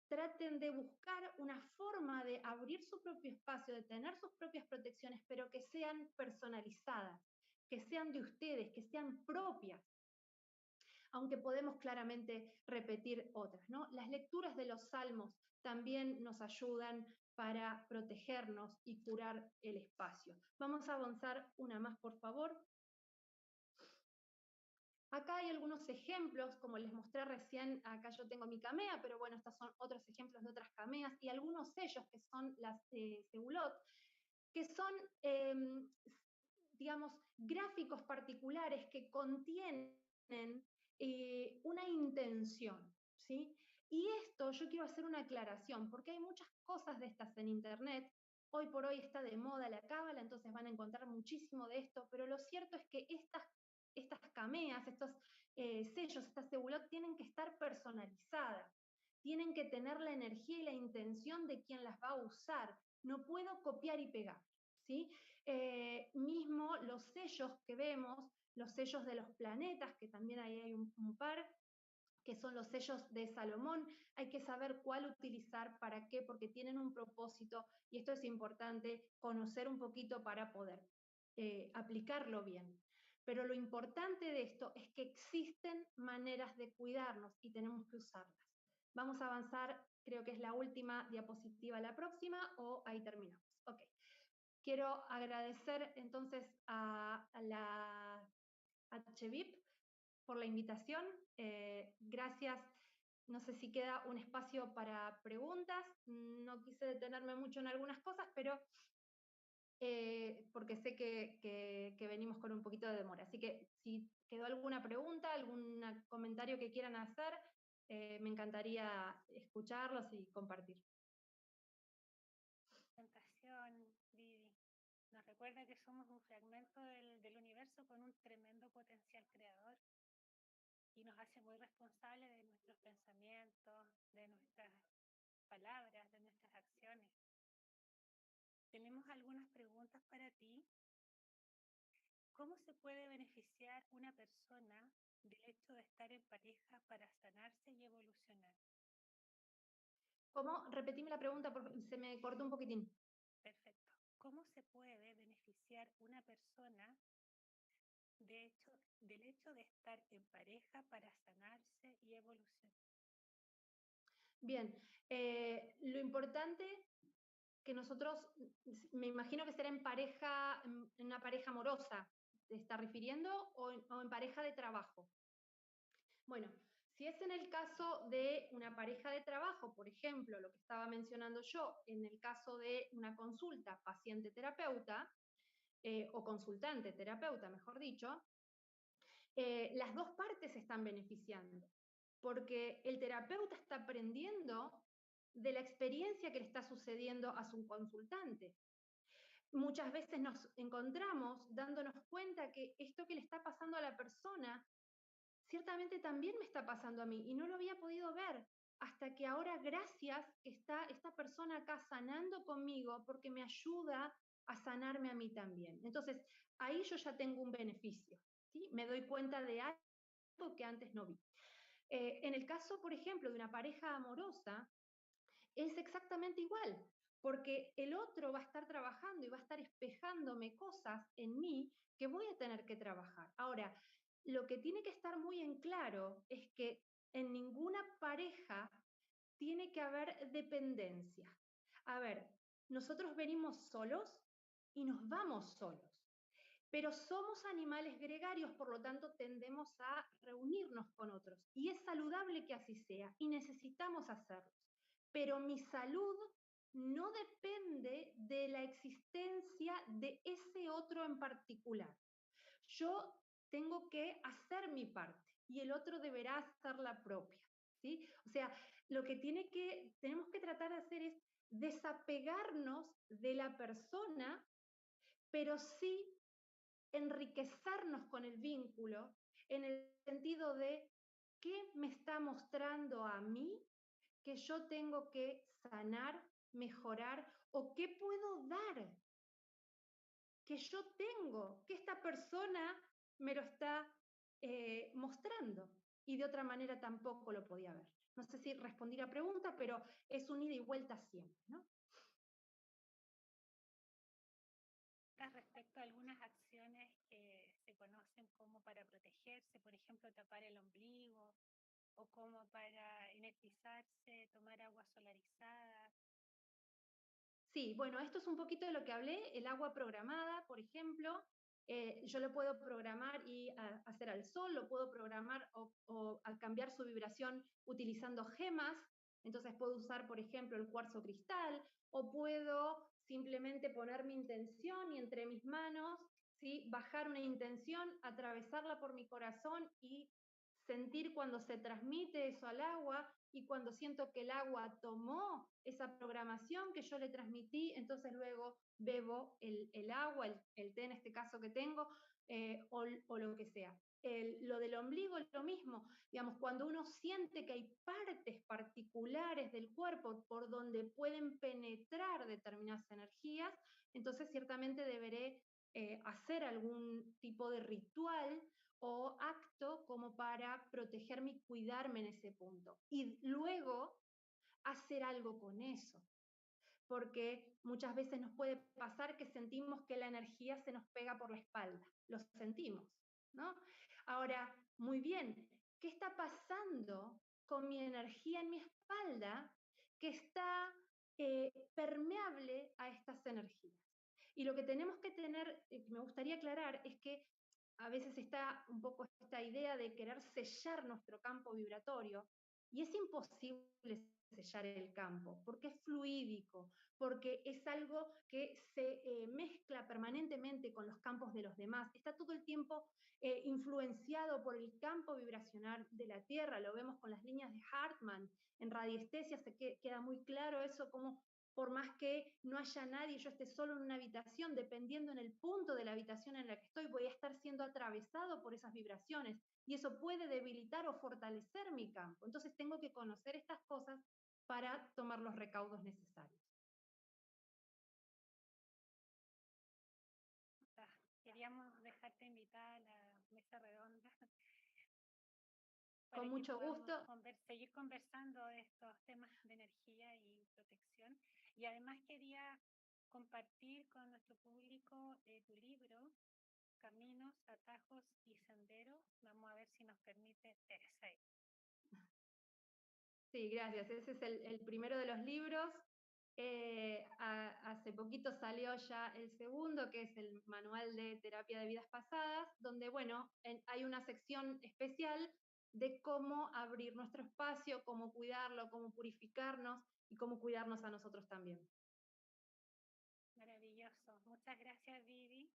S3: Traten de buscar una forma de abrir su propio espacio, de tener sus propias protecciones, pero que sean personalizadas, que sean de ustedes, que sean propias, aunque podemos claramente repetir otras, ¿no? Las lecturas de los salmos también nos ayudan para protegernos y curar el espacio. Vamos a avanzar una más, por favor. Acá hay algunos ejemplos, como les mostré recién, acá yo tengo mi camea, pero bueno, estos son otros ejemplos de otras cameas, y algunos sellos que son las Seulot, que son, digamos, gráficos particulares que contienen una intención, ¿sí? Y esto yo quiero hacer una aclaración, porque hay muchas cosas de estas en Internet. Hoy por hoy está de moda la cábala, entonces van a encontrar muchísimo de esto, pero lo cierto es que estas cameas, estos sellos, estas Seulot tienen que estar personalizadas, tienen que tener la energía y la intención de quien las va a usar. No puedo copiar y pegar, ¿sí? Mismo los sellos que vemos, los sellos de los planetas, que también ahí hay un par, que son los sellos de Salomón. Hay que saber cuál utilizar, para qué, porque tienen un propósito, y esto es importante, conocer un poquito para poder aplicarlo bien. Pero lo importante de esto es que existen maneras de cuidarnos y tenemos que usarlas. Vamos a avanzar, creo que es la última diapositiva, la próxima, o ahí terminamos. Ok. Quiero agradecer entonces a la Achtevip por la invitación. Gracias. No sé si queda un espacio para preguntas. No quise detenerme mucho en algunas cosas, pero porque sé que venimos con un poquito de demora. Así que si quedó alguna pregunta, algún comentario que quieran hacer, me encantaría escucharlos y compartir.
S1: Presentación, Vivi. Nos recuerda que somos un fragmento del universo con un tremendo potencial creador y nos hace muy responsables de nuestros pensamientos, de nuestras palabras, de nuestras acciones. Tenemos algunas preguntas para ti. ¿Cómo se puede beneficiar una persona del hecho de estar en pareja para sanarse y evolucionar?
S3: ¿Cómo? Repetime la pregunta porque se me cortó un poquitín.
S1: Perfecto. ¿Cómo se puede beneficiar una persona del hecho de estar en pareja para sanarse y evolucionar?
S3: Bien, lo importante que nosotros, me imagino que será en pareja, en una pareja amorosa, ¿te está refiriendo? O en pareja de trabajo. Bueno, si es en el caso de una pareja de trabajo, por ejemplo, lo que estaba mencionando yo, en el caso de una consulta paciente-terapeuta, o consultante-terapeuta, mejor dicho, las dos partes se están beneficiando, porque el terapeuta está aprendiendo de la experiencia que le está sucediendo a su consultante. Muchas veces nos encontramos dándonos cuenta que esto que le está pasando a la persona, ciertamente también me está pasando a mí, y no lo había podido ver hasta que ahora, gracias, está esta persona acá sanando conmigo, porque me ayuda a sanarme a mí también. Entonces, ahí yo ya tengo un beneficio, ¿sí? Me doy cuenta de algo que antes no vi. En el caso, por ejemplo, de una pareja amorosa, es exactamente igual, porque el otro va a estar trabajando y va a estar espejándome cosas en mí que voy a tener que trabajar. Ahora, lo que tiene que estar muy en claro es que en ninguna pareja tiene que haber dependencia. A ver, nosotros venimos solos y nos vamos solos, pero somos animales gregarios, por lo tanto tendemos a reunirnos con otros, y es saludable que así sea y necesitamos hacerlo. Pero mi salud no depende de la existencia de ese otro en particular. Yo tengo que hacer mi parte y el otro deberá hacer la propia, ¿sí? O sea, lo que tenemos que tratar de hacer es desapegarnos de la persona, pero sí enriquecernos con el vínculo, en el sentido de qué me está mostrando a mí que yo tengo que sanar, mejorar, o qué puedo dar que yo tengo, que esta persona me lo está mostrando, y de otra manera tampoco lo podía ver. No sé si respondí la pregunta, pero es un ida y vuelta siempre, ¿no?
S1: Respecto a algunas acciones que se conocen como para protegerse, por ejemplo, tapar el ombligo, o como para energizarse, tomar agua solarizada.
S3: Sí, bueno, esto es un poquito de lo que hablé, el agua programada, por ejemplo. Yo lo puedo programar y hacer al sol, lo puedo programar o al cambiar su vibración utilizando gemas. Entonces puedo usar, por ejemplo, el cuarzo cristal, o puedo simplemente poner mi intención y entre mis manos, ¿sí?, bajar una intención, atravesarla por mi corazón y sentir cuando se transmite eso al agua, y cuando siento que el agua tomó esa programación que yo le transmití, entonces luego bebo el agua, el té en este caso que tengo, o lo que sea. Lo del ombligo es lo mismo, digamos, cuando uno siente que hay partes particulares del cuerpo por donde pueden penetrar determinadas energías, entonces ciertamente deberé hacer algún tipo de ritual o acto como para protegerme y cuidarme en ese punto. Y luego hacer algo con eso, porque muchas veces nos puede pasar que sentimos que la energía se nos pega por la espalda, lo sentimos, ¿no? Ahora, muy bien, ¿qué está pasando con mi energía en mi espalda que está permeable a estas energías? Y lo que tenemos que tener, que me gustaría aclarar, es que a veces está un poco esta idea de querer sellar nuestro campo vibratorio, y es imposible sellar el campo, porque es fluídico, porque es algo que se mezcla permanentemente con los campos de los demás, está todo el tiempo influenciado por el campo vibracional de la Tierra, lo vemos con las líneas de Hartmann, en radiestesia se queda muy claro eso, como por más que no haya nadie, yo esté solo en una habitación, dependiendo en el punto de la habitación en la que estoy, voy a estar siendo atravesado por esas vibraciones, y eso puede debilitar o fortalecer mi campo. Entonces tengo que conocer estas cosas para tomar los recaudos necesarios.
S1: Queríamos dejarte invitada a la mesa redonda
S3: Con
S1: para que
S3: mucho
S1: podamos
S3: gusto.
S1: seguir conversando de estos temas de energía y protección. Y además quería compartir con nuestro público tu libro, Caminos, Atajos y Senderos. Vamos a ver si nos permite ese.
S3: Sí, gracias. Ese es el primero de los libros. Hace poquito salió ya el segundo, que es el Manual de Terapia de Vidas Pasadas, donde, bueno, hay una sección especial de cómo abrir nuestro espacio, cómo cuidarlo, cómo purificarnos y cómo cuidarnos a nosotros también.
S1: Maravilloso. Muchas gracias, Vivi.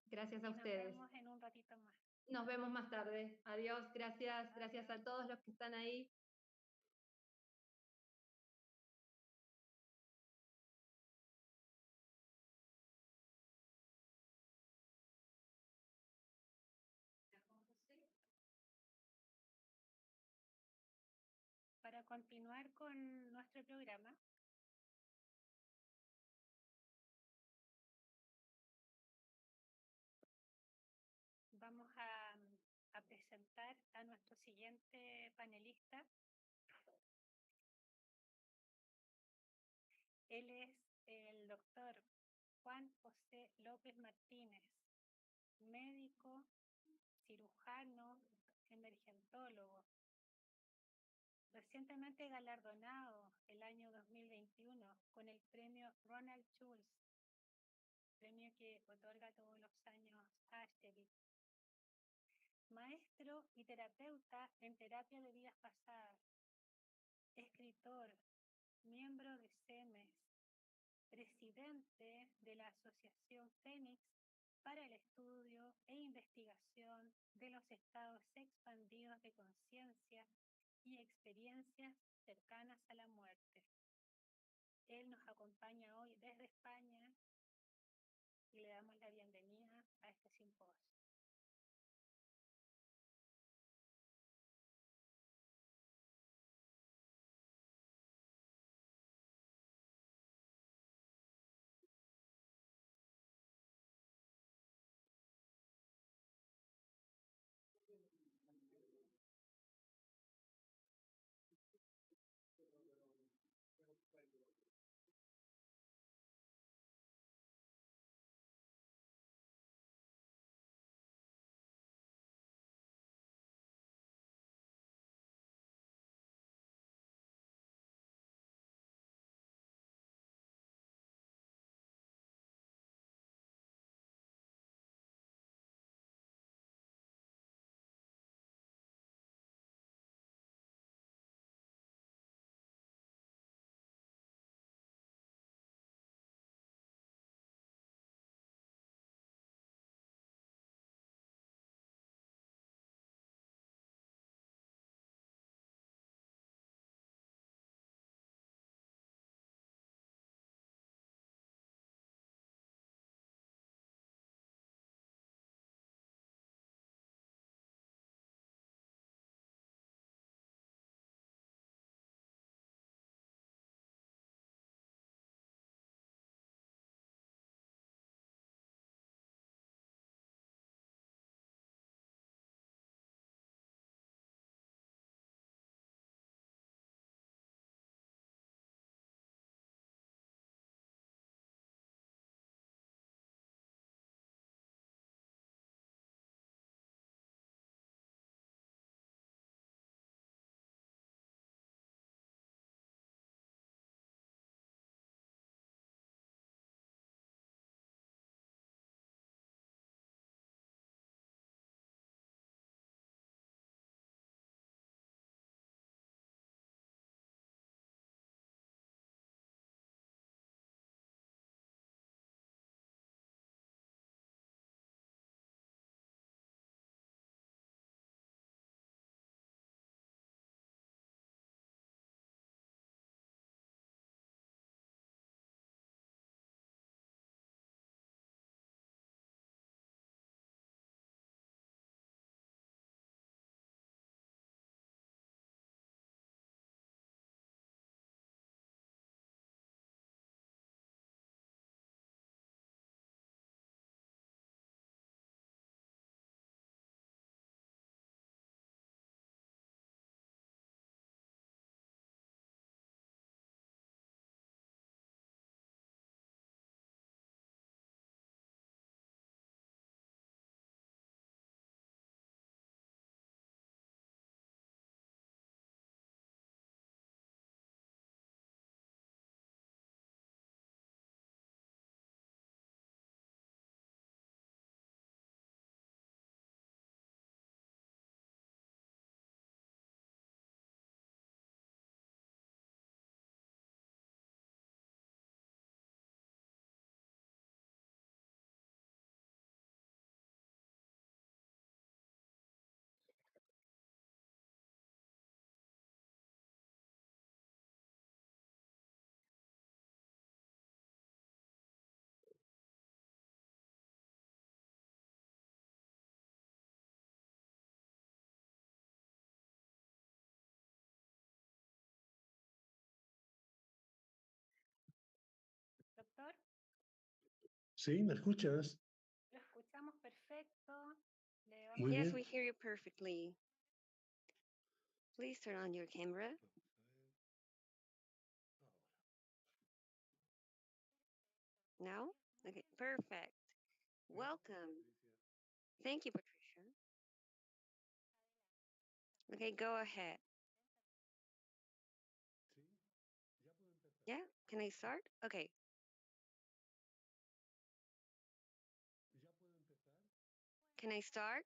S3: Gracias a
S1: y
S3: ustedes.
S1: Nos vemos en un ratito más.
S3: Nos vemos más tarde. Adiós, gracias. Gracias a todos los que están ahí.
S1: Para continuar con nuestro programa, vamos a presentar a nuestro siguiente panelista. Él es el doctor Juan José López Martínez, médico, cirujano, emergentólogo, recientemente galardonado el año 2021 con el premio Ronald Schulz, premio que otorga todos los años Achtevip. Maestro y terapeuta en terapia de vidas pasadas, escritor, miembro de CEMES, presidente de la Asociación Fénix para el estudio e investigación de los estados expandidos de conciencia y experiencias cercanas a la muerte. Él nos acompaña hoy desde España y le damos la bienvenida a este simposio.
S5: Sí, ¿me escuchas?
S1: Lo escuchamos perfecto. Le vamos
S5: Muy
S2: Yes,
S5: bien.
S2: we hear you perfectly. Please turn on your camera. Now? Okay, perfect. Welcome. Thank you, Patricia. Okay, go ahead. Yeah, can I start? Okay. Can I start?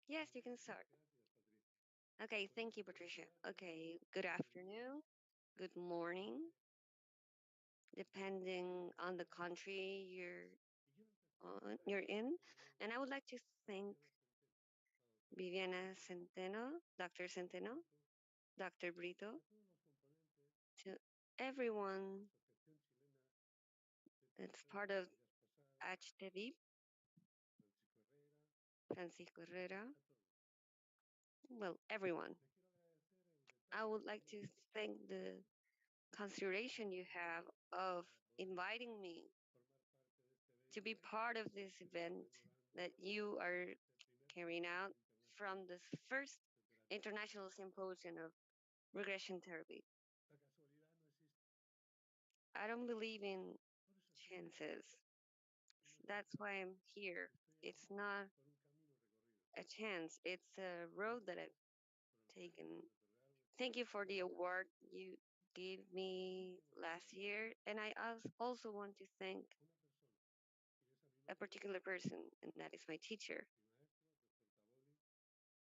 S2: Yes, you can start. Okay, thank you, Patricia. Okay, good afternoon, good morning, depending on the country you're in. And I would like to thank Viviana Centeno, Dr. Centeno, Dr. Brito, to everyone that's part of Achtevip, Francisco Herrera, well, everyone. I would like to thank the consideration you have of inviting me to be part of this event that you are carrying out from this first international symposium of regression therapy. I don't believe in chances. That's why I'm here. It's not a chance, it's a road that I've taken. Thank you for the award you gave me last year. And I also want to thank a particular person, and that is my teacher.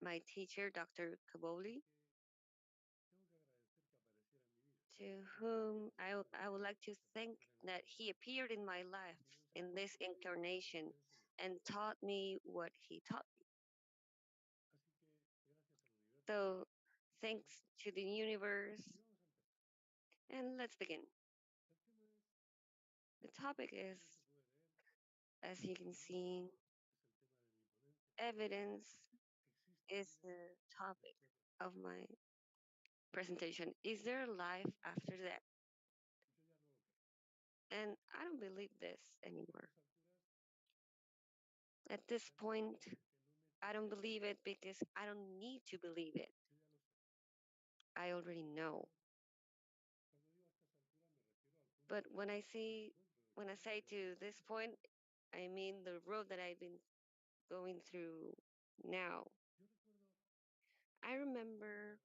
S2: My teacher, Dr. Kaboli, to whom I would like to thank that he appeared in my life in this incarnation and taught me what he taught me. So, thanks to the universe. And let's begin. The topic is, as you can see, evidence is the topic of my presentation. Is there life after that? And I don't believe this anymore. At this point, I don't believe it because I don't need to believe it. I already know. But when I say to this point, I mean the road that I've been going through now. I remember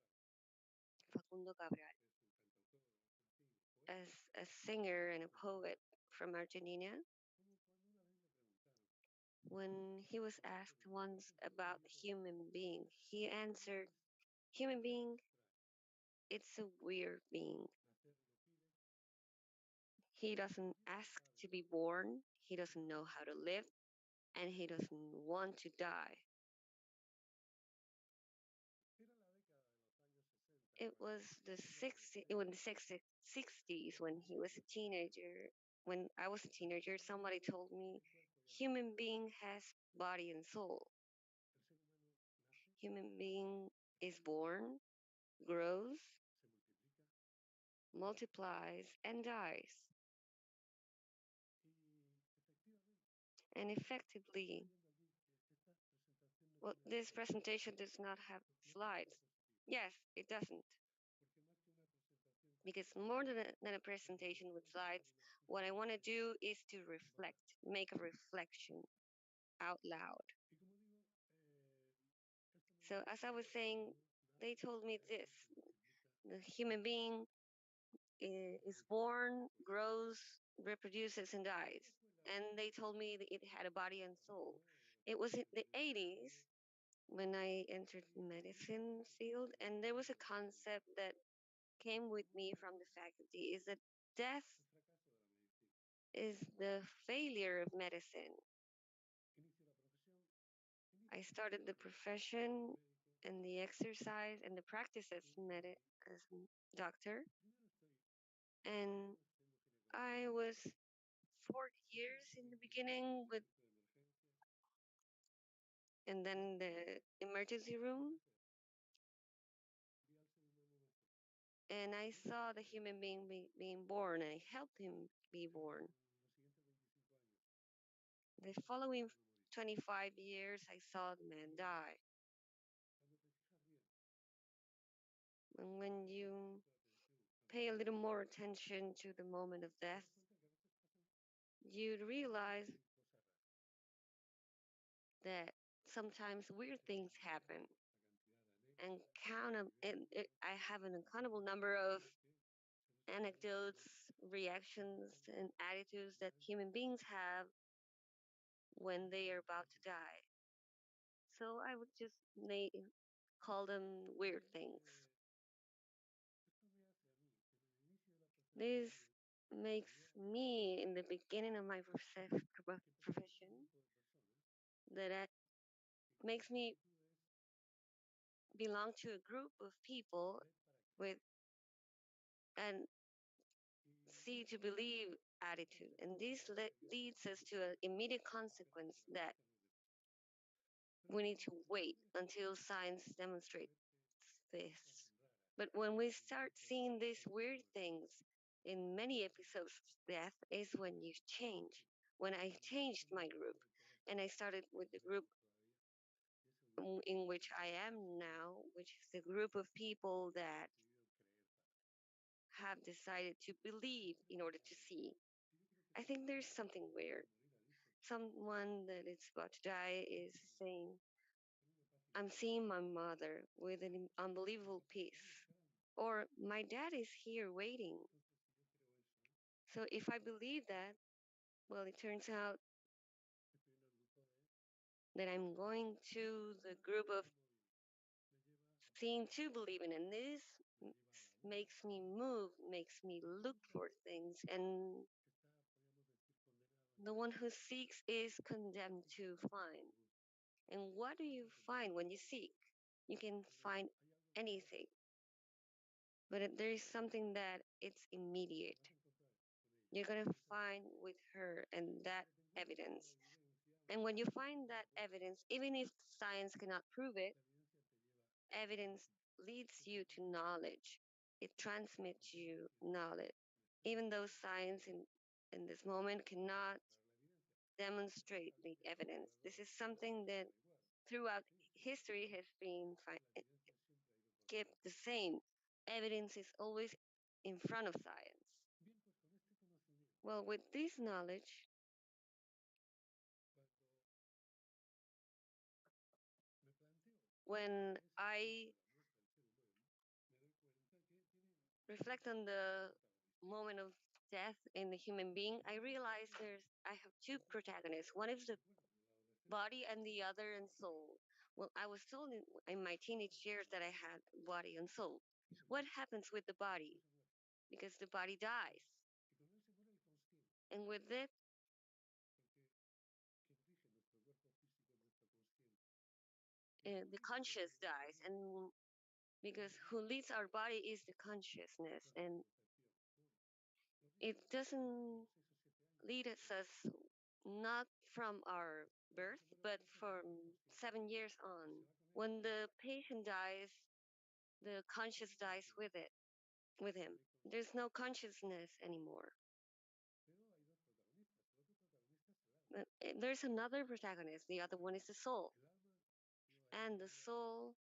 S2: Facundo Cabral as a singer and a poet from Argentina. When he was asked once about human being, he answered, human being, it's a weird being. He doesn't ask to be born, he doesn't know how to live, and he doesn't want to die. It was the 60s when he was a teenager. When I was a teenager, somebody told me human being has body and soul. Human being is born, grows, multiplies, and dies. And effectively, well, this presentation does not have slides. Yes, it doesn't. Because more than a presentation with slides, what I want to do is to reflect, make a reflection out loud. So, as I was saying, they told me this: the human being is born, grows, reproduces, and dies. And they told me that it had a body and soul. It was in the 80s when I entered the medicine field, and there was a concept that came with me from the faculty is that death is the failure of medicine. I started the profession and the exercise and the practice as as a doctor, and I was 4 years in the beginning with, and then the emergency room, and I saw the human being being born. I helped him be born. The following 25 years, I saw the man die. And when you pay a little more attention to the moment of death, you'd realize that sometimes weird things happen and I have an uncountable number of anecdotes, reactions, and attitudes that human beings have when they are about to die. So I would just call them weird things. This makes me, in the beginning of my profession, that makes me belong to a group of people with an see to believe attitude. And this leads us to an immediate consequence that we need to wait until science demonstrates this. But when we start seeing these weird things in many episodes of death is when you change. When I changed my group and I started with the group in which I am now, which is the group of people that have decided to believe in order to see. I think there's something weird. Someone that is about to die is saying, I'm seeing my mother with an unbelievable peace. Or my dad is here waiting. So if I believe that, well, it turns out that I'm going to the group of seeing to believing, and this makes me move, makes me look for things, and the one who seeks is condemned to find. And what do you find when you seek? You can find anything, but there is something that it's immediate. You're going to find with her and that evidence. And when you find that evidence, even if science cannot prove it, evidence leads you to knowledge. It transmits you knowledge. Even though science in this moment cannot demonstrate the evidence, this is something that throughout history has been kept the same. Evidence is always in front of science. Well, with this knowledge, when I reflect on the moment of death in the human being, I realize I have two protagonists. One is the body and the other in soul. Well, I was told in my teenage years that I had body and soul. What happens with the body? Because the body dies. And with it, the conscious dies. And because who leads our body is the consciousness. And it doesn't lead us not from our birth, but from 7 years on. When the patient dies, the conscious dies with him. There's no consciousness anymore. There's another protagonist. The other one is the soul. And the soul,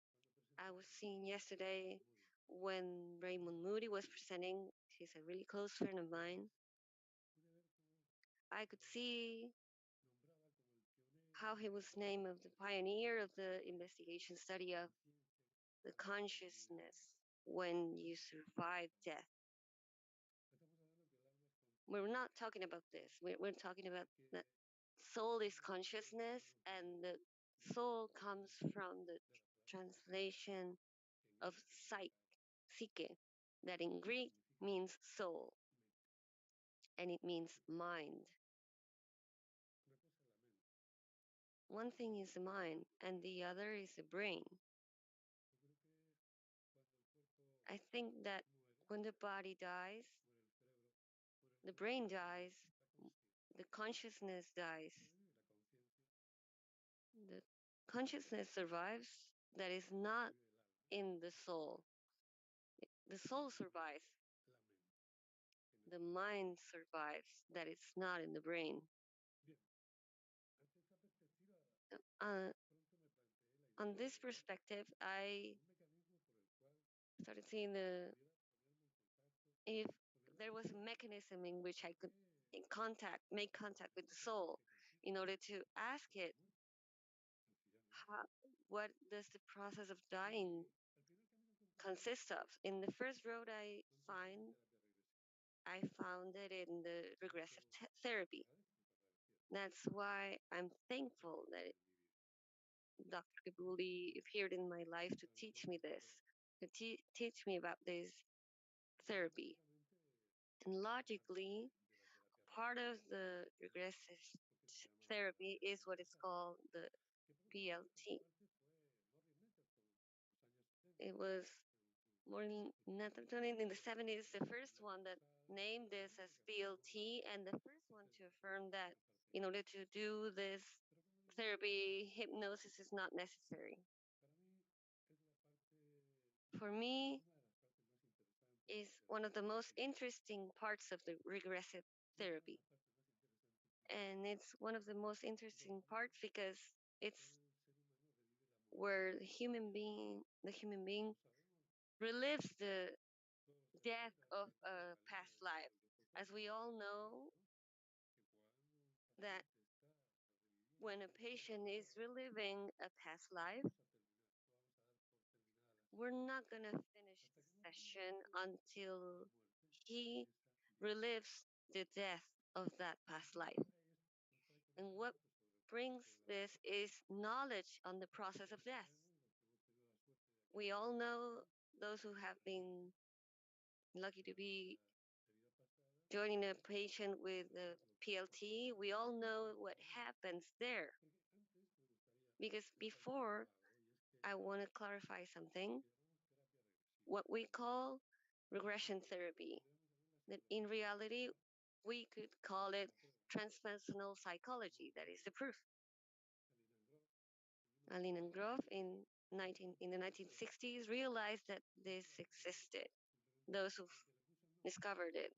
S2: I was seeing yesterday when Raymond Moody was presenting, he's a really close friend of mine. I could see how he was named of the pioneer of the investigation study of the consciousness when you survive death. We're not talking about this. We're talking about that soul is consciousness, and the soul comes from the translation of psyche, that in Greek means soul, and it means mind. One thing is the mind, and the other is the brain. I think that when the body dies, the brain dies, the consciousness dies. The consciousness survives, that is not in the soul. The soul survives, the mind survives, that is not in the brain. Uh, on this perspective, I started seeing the if there was a mechanism in which I could make contact with the soul, in order to ask it how, what does the process of dying consist of. In the first road I found it in the regressive therapy. That's why I'm thankful that Dr. Kabuli appeared in my life to teach me this, to teach me about this therapy. And logically, part of the regressive therapy is what is called the PLT. It was more in the 70s, the first one that named this as PLT, and the first one to affirm that in order to do this therapy, hypnosis is not necessary. For me, is one of the most interesting parts of the regressive therapy. And it's one of the most interesting parts because it's where the human being relives the death of a past life. As we all know, that when a patient is reliving a past life, we're not going to finish the session until he relives the death of that past life. And what brings this is knowledge on the process of death. We all know, those who have been lucky to be joining a patient with a PLT, we all know what happens there. Because before, I want to clarify something. What we call regression therapy, that in reality, we could call it transpersonal psychology. That is the proof. Alin and Grove in the 1960s realized that this existed. Those who discovered it,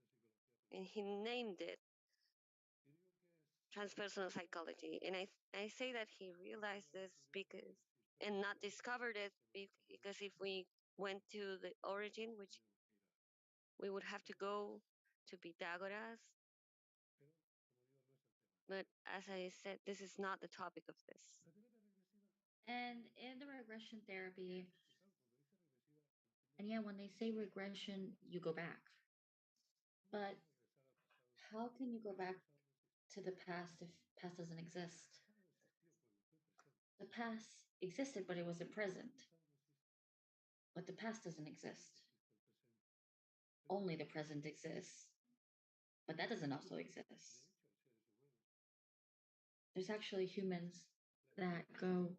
S2: and he named it transpersonal psychology. And I say that he realized this because, and not discovered it because if we went to the origin, which we would have to go to Pythagoras, but as I said, this is not the topic of this.
S4: And in the regression therapy, and yeah, when they say regression, you go back. But how can you go back to the past if past doesn't exist? The past existed, but it wasn't present. But the past doesn't exist. Only the present exists. But that doesn't also exist. There's actually humans that go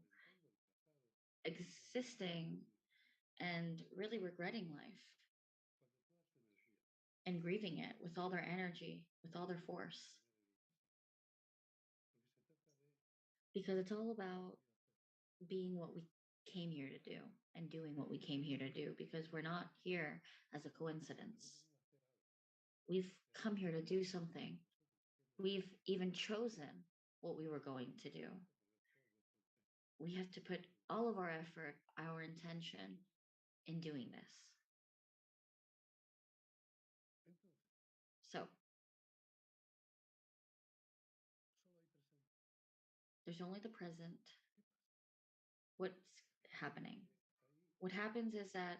S4: existing and really regretting life and grieving it with all their energy, with all their force. Because it's all about being what we came here to do and doing what we came here to do because we're not here as a coincidence. We've come here to do something. We've even chosen what we were going to do. We have to put all of our effort, our intention in doing this. So there's only the present. What's happening? What happens is that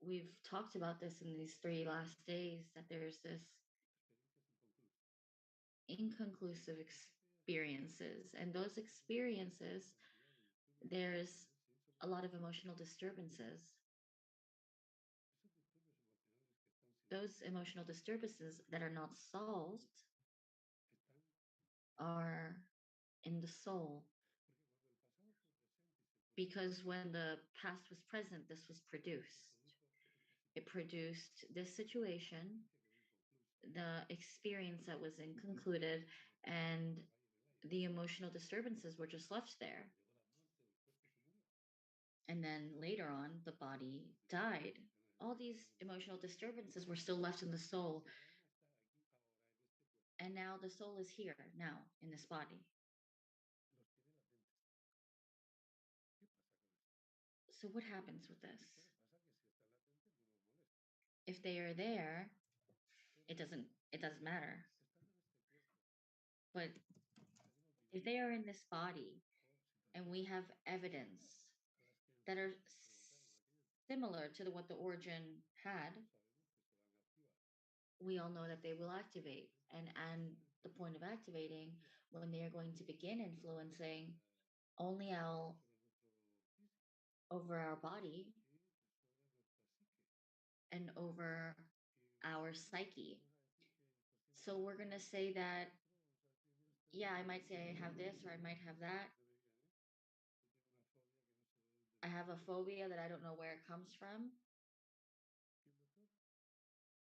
S4: we've talked about this in these 3 last days that there's this inconclusive experiences, and those experiences, there's a lot of emotional disturbances. Those emotional disturbances that are not solved are in the soul. Because when the past was present, this was produced. It produced this situation, the experience that was inconcluded, and the emotional disturbances were just left there. And then later on, the body died. All these emotional disturbances were still left in the soul. And now the soul is here, now, in this body. So what happens with this? If they are there, it doesn't matter. But if they are in this body and we have evidence that are similar to what the origin had, we all know that they will activate. And the point of activating, when they are going to begin influencing only over our body and over our psyche. So we're going to say that, yeah, I might say I have this or I might have that. I have a phobia that I don't know where it comes from.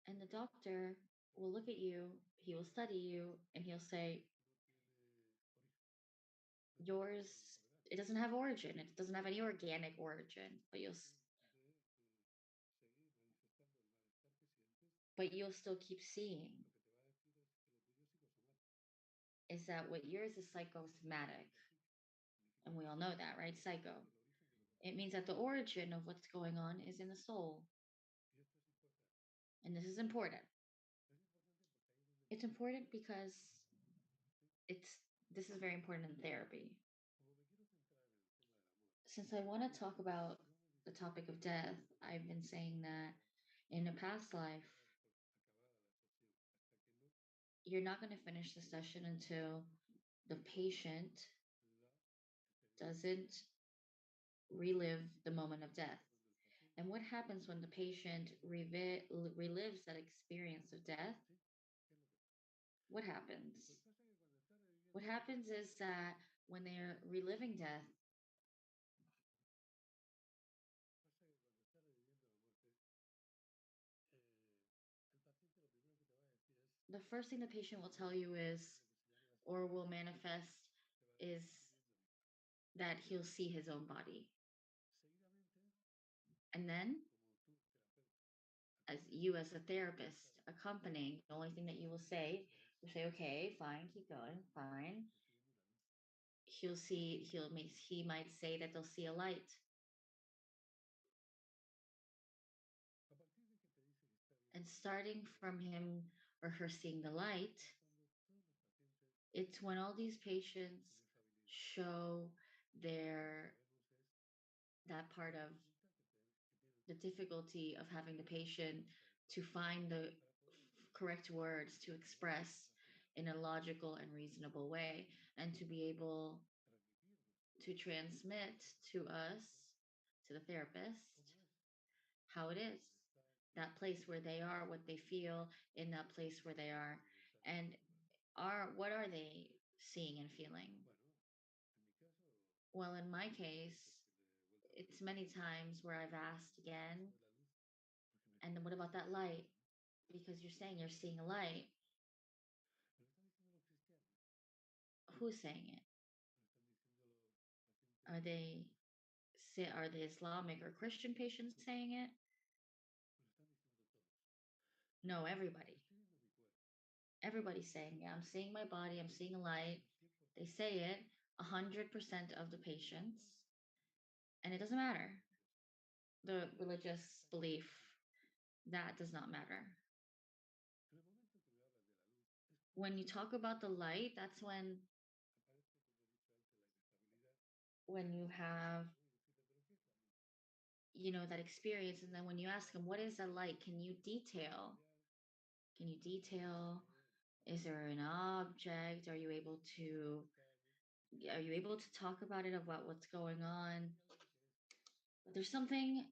S4: And the doctor will look at you, he will study you, and he'll say, yours, it doesn't have origin. It doesn't have any organic origin, but you'll still keep seeing is that what yours is psychosomatic. And we all know that, right? Psycho. It means that the origin of what's going on is in the soul. And this is important. It's important because it's this is very important in therapy. Since I want to talk about the topic of death, I've been saying that in a past life, you're not going to finish the session until the patient doesn't relive the moment of death. And what happens when the patient relives that experience of death? What happens? What happens is that when they're reliving death, the first thing the patient will tell you is, or will manifest, is that he'll see his own body. And then, as a therapist accompanying, the only thing that you say, okay, fine, keep going, fine. He might say that they'll see a light. And starting from him or her seeing the light, it's when all these patients show their that part of the difficulty of having the patient to find the correct words to express in a logical and reasonable way, and to be able to transmit to us, to the therapist, how it is, that place where they are, what they feel in that place where they are, and what are they seeing and feeling. Well, in my case, it's many times where I've asked again, and then what about that light? Because you're saying you're seeing a light. Who's saying it? Are they are the Islamic or Christian patients saying it? No, everybody. Everybody's saying it. I'm seeing my body. I'm seeing a light. They say it 100% of the patients, and it doesn't matter. The religious belief, that does not matter. When you talk about the light, that's when you have that experience, and then when you ask them, what is that light, can you detail, is there an object, are you able to talk about it, about what's going on? But there's something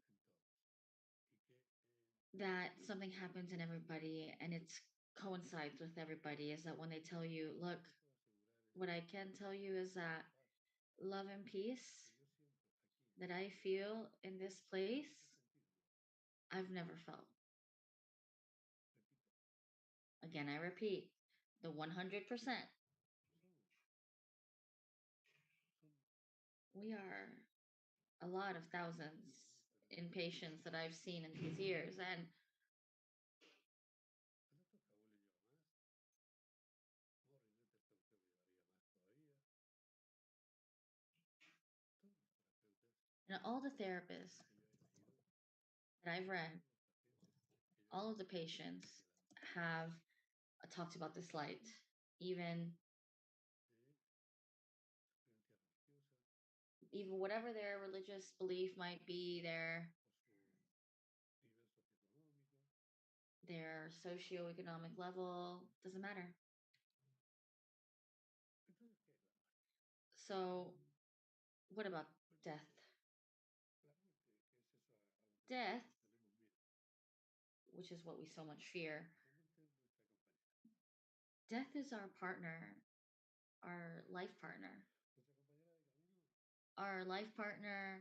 S4: happens in everybody, and it coincides with everybody, is that when they tell you, look, what I can tell you is that love and peace that I feel in this place, I've never felt. Again, I repeat, the 100%. We are a lot of thousands in patients that I've seen in these years. And And all the therapists that I've read, all of the patients have talked about this light, even whatever their religious belief might be, their socioeconomic level, doesn't matter. So, what about death? Death, which is what we so much fear, death is our partner, our life partner, our life partner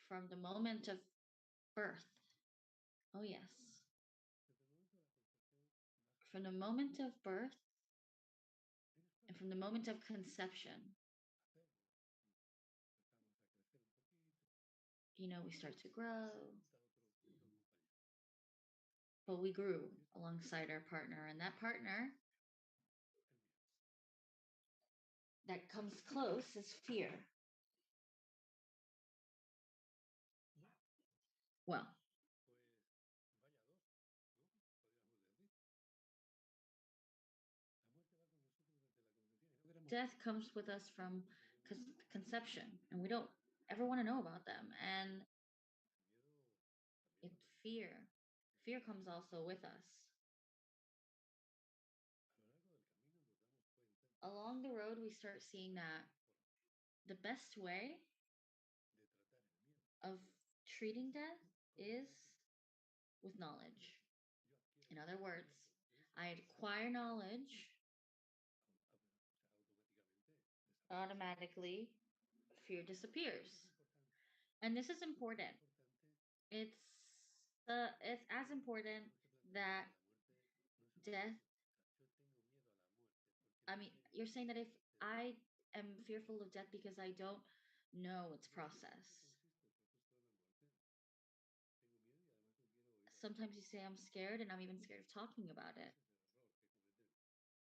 S4: from the moment of birth. Oh, yes. From the moment of birth and from the moment of conception, we start to grow, but we grew alongside our partner, and that partner that comes close is fear. Well, death comes with us from conception, and we don't ever want to know about them. And it, fear, fear comes also with us. Along the road, we start seeing that the best way of treating death is with knowledge. In other words, I acquire knowledge, automatically fear disappears. And this is important. It's it's as important that death. I mean, you're saying that if I am fearful of death because I don't know its process. Sometimes you say I'm scared and I'm even scared of talking about it.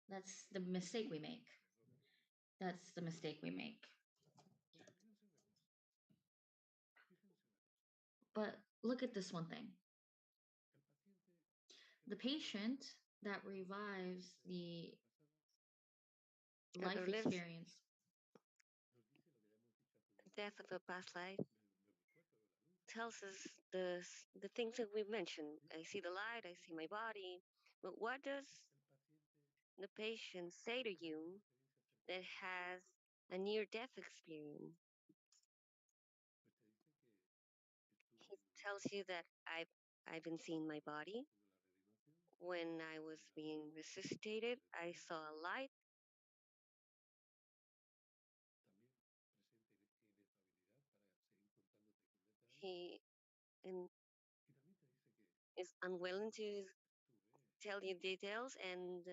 S4: That's the mistake we make. That's the mistake we make. But look at this one thing. The patient that revives the life
S2: or lives
S4: experience.
S2: the death of a past life tells us the things that we mentioned. I see the light, I see my body. But what does the patient say to you that has a near death experience? He tells you that I've been seeing my body. When I was being resuscitated, I saw a light. He and is unwilling to tell you details, and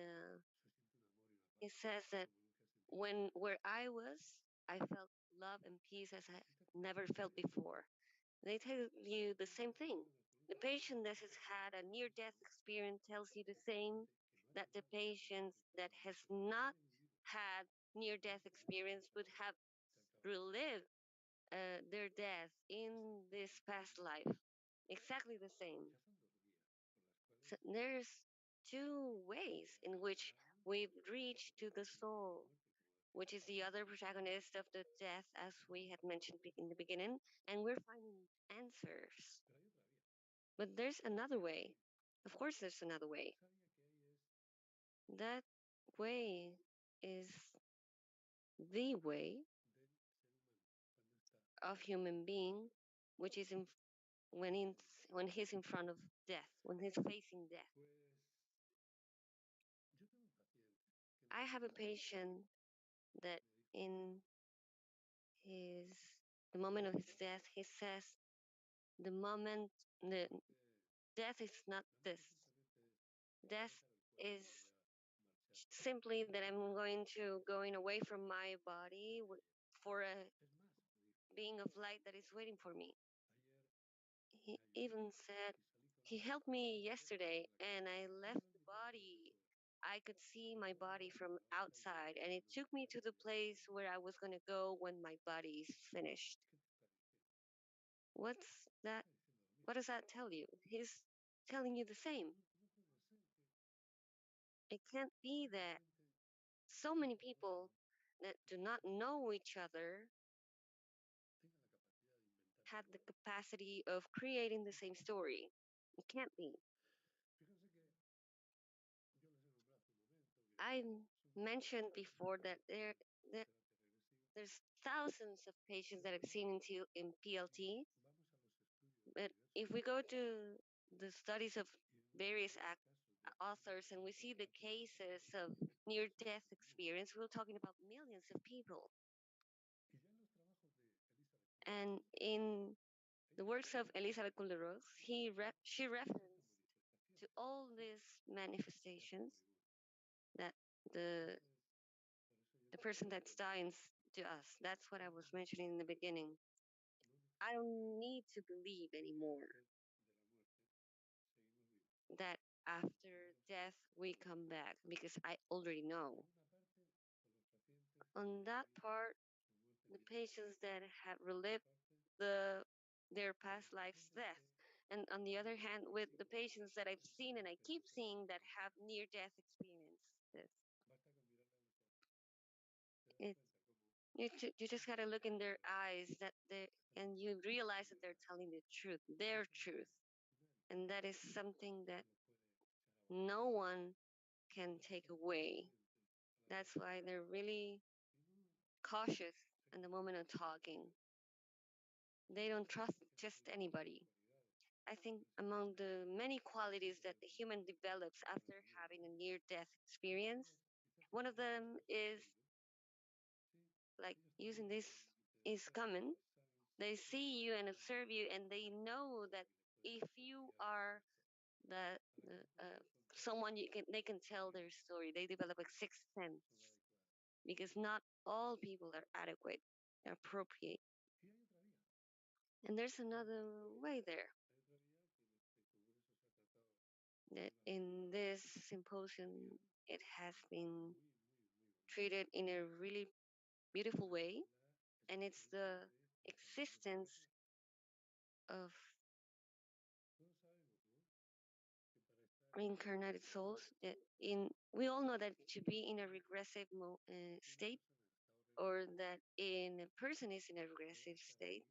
S2: he says that when where I was, I felt love and peace as I never felt before. They tell you the same thing. The patient that has had a near death experience tells you the same that the patient that has not had near death experience would have relived their death in this past life. Exactly the same. So there's two ways in which we've reached to the soul, which is the other protagonist of the death, as we had mentioned in the beginning, and we're finding answers. But there's another way. Of course, there's another way. That way is the way of human being, which is when, in, when he's in front of death, when he's facing death. I have a patient that in his the moment of his death, he says the moment the death is not this. Death is simply that I'm going away from my body for a being of light that is waiting for me. He even said he helped me yesterday and I left the body. I could see my body from outside and it took me to the place where I was going to go when my body is finished. What's that? What does that tell you? He's telling you the same. It can't be that so many people that do not know each other had the capacity of creating the same story. It can't be. I mentioned before that there there's thousands of patients that I've seen in PLT, but if we go to the studies of various authors and we see the cases of near death experience, we're talking about millions of people. And in the works of Elizabeth Kubler-Ross, she referenced to all these manifestations that the the person that's dying to us. That's what I was mentioning in the beginning. I don't need to believe anymore that after death we come back because I already know. On that part, the patients that have relived the their past life's death. And on the other hand, with the patients that I've seen and I keep seeing that have near death experiences, it you just gotta look in their eyes that they and you realize that they're telling the truth, their truth, and that is something that no one can take away. That's why they're really cautious in the moment of talking. They don't trust just anybody. I think among the many qualities that the human develops after having a near death experience, one of them is like using this is common. They see you and observe you, and they know that if you are the someone they can tell their story. They develop a sixth sense because not all people are adequate, appropriate. And there's another way there that in this symposium it has been treated in a really beautiful way, and it's the existence of reincarnated souls. That in we all know that to be in a regressive state, or that in a person is in a regressive state,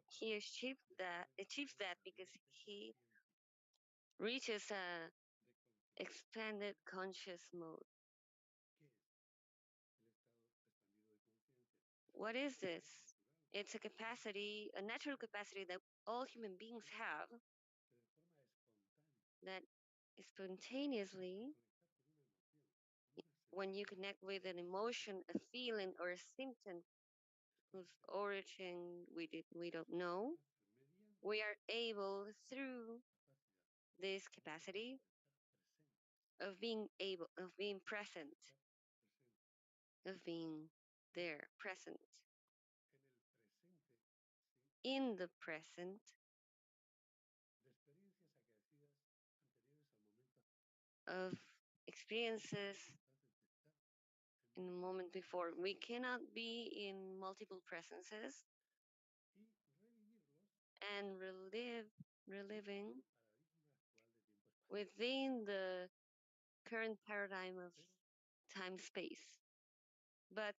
S2: he achieves that because he reaches a expanded conscious mode. What is this? It's a capacity, a natural capacity that all human beings have that spontaneously, when you connect with an emotion, a feeling, or a symptom whose origin we don't know, we are able through this capacity of being present, of being there, present in the present of experiences in the moment before. We cannot be in multiple presences and reliving within the current paradigm of time space. But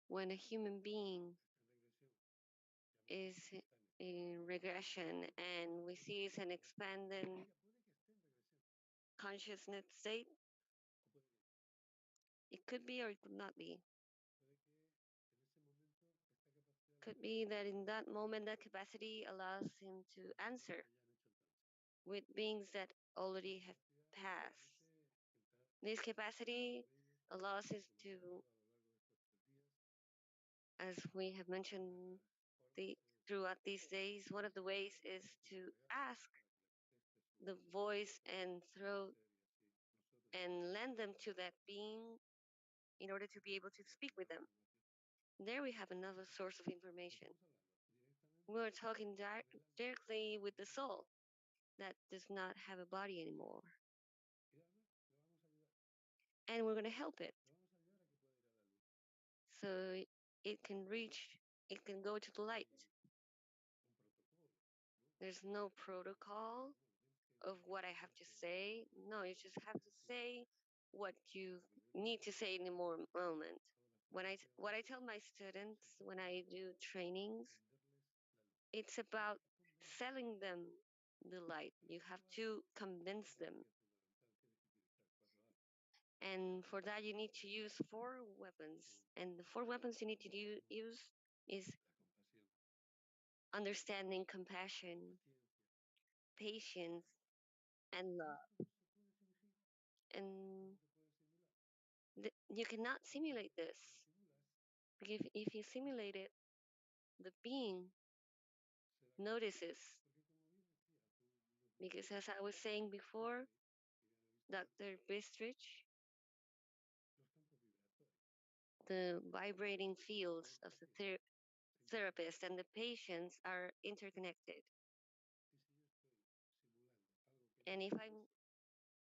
S2: when a human being is in regression and we see it's an expanded consciousness state, it could be or it could not be. Could be that in that moment, that capacity allows him to answer with beings that already have passed. This capacity allows us to, as we have mentioned throughout these days, one of the ways is to ask the voice and throat and lend them to that being in order to be able to speak with them. There we have another source of information. We're talking directly with the soul that does not have a body anymore. And we're going to help it. So it can reach, it can go to the light. There's no protocol of what I have to say. No, you just have to say what you need to say in the moment. What I tell my students when I do trainings, it's about selling them the light. You have to convince them. And for that, you need to use four weapons. And the four weapons you need to use is understanding, compassion, patience, and love. And you cannot simulate this. Because if you simulate it, the being notices. Because as I was saying before, Dr. Bistrich, the vibrating fields of the therapist and the patients are interconnected. And if I'm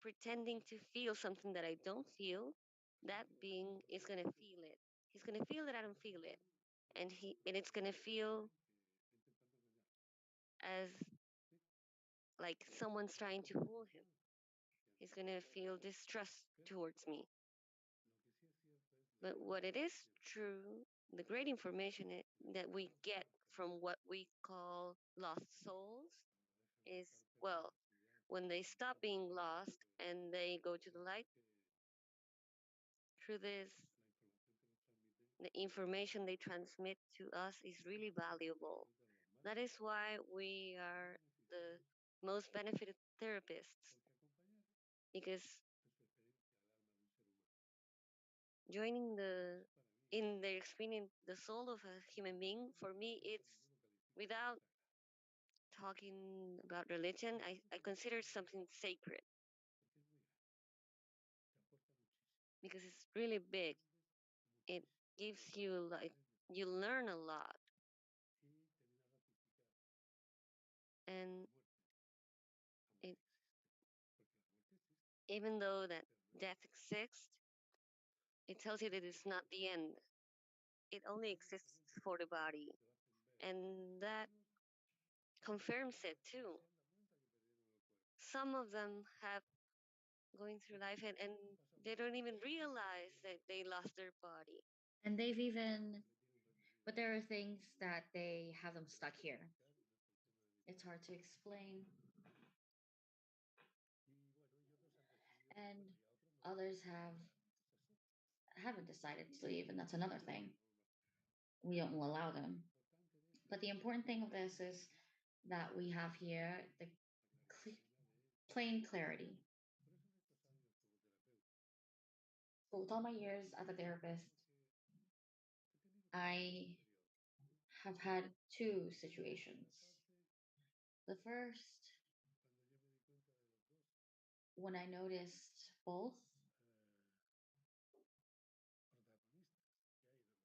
S2: pretending to feel something that I don't feel, that being is going to feel it. He's going to feel that I don't feel it. And it's going to feel as like someone's trying to fool him. He's going to feel distrust towards me. But what it is true, the great information that we get from what we call lost souls is, well, when they stop being lost and they go to the light, through this, the information they transmit to us is really valuable. That is why we are the most benefited therapists, because joining in the experience the soul of a human being, for me it's, without talking about religion, I consider something sacred because it's really big. It gives you like, you learn a lot. And it, even though that death exists, it tells you that it's not the end. It only exists for the body. And that confirms it too. Some of them have going through life and they don't even realize that they lost their body.
S4: And they've even, but there are things that they have them stuck here. It's hard to explain. And others haven't decided to leave, and that's another thing. We don't allow them. But the important thing of this is that we have here the cl- plain clarity. So with all my years as a therapist, I have had two situations. The first, when I noticed both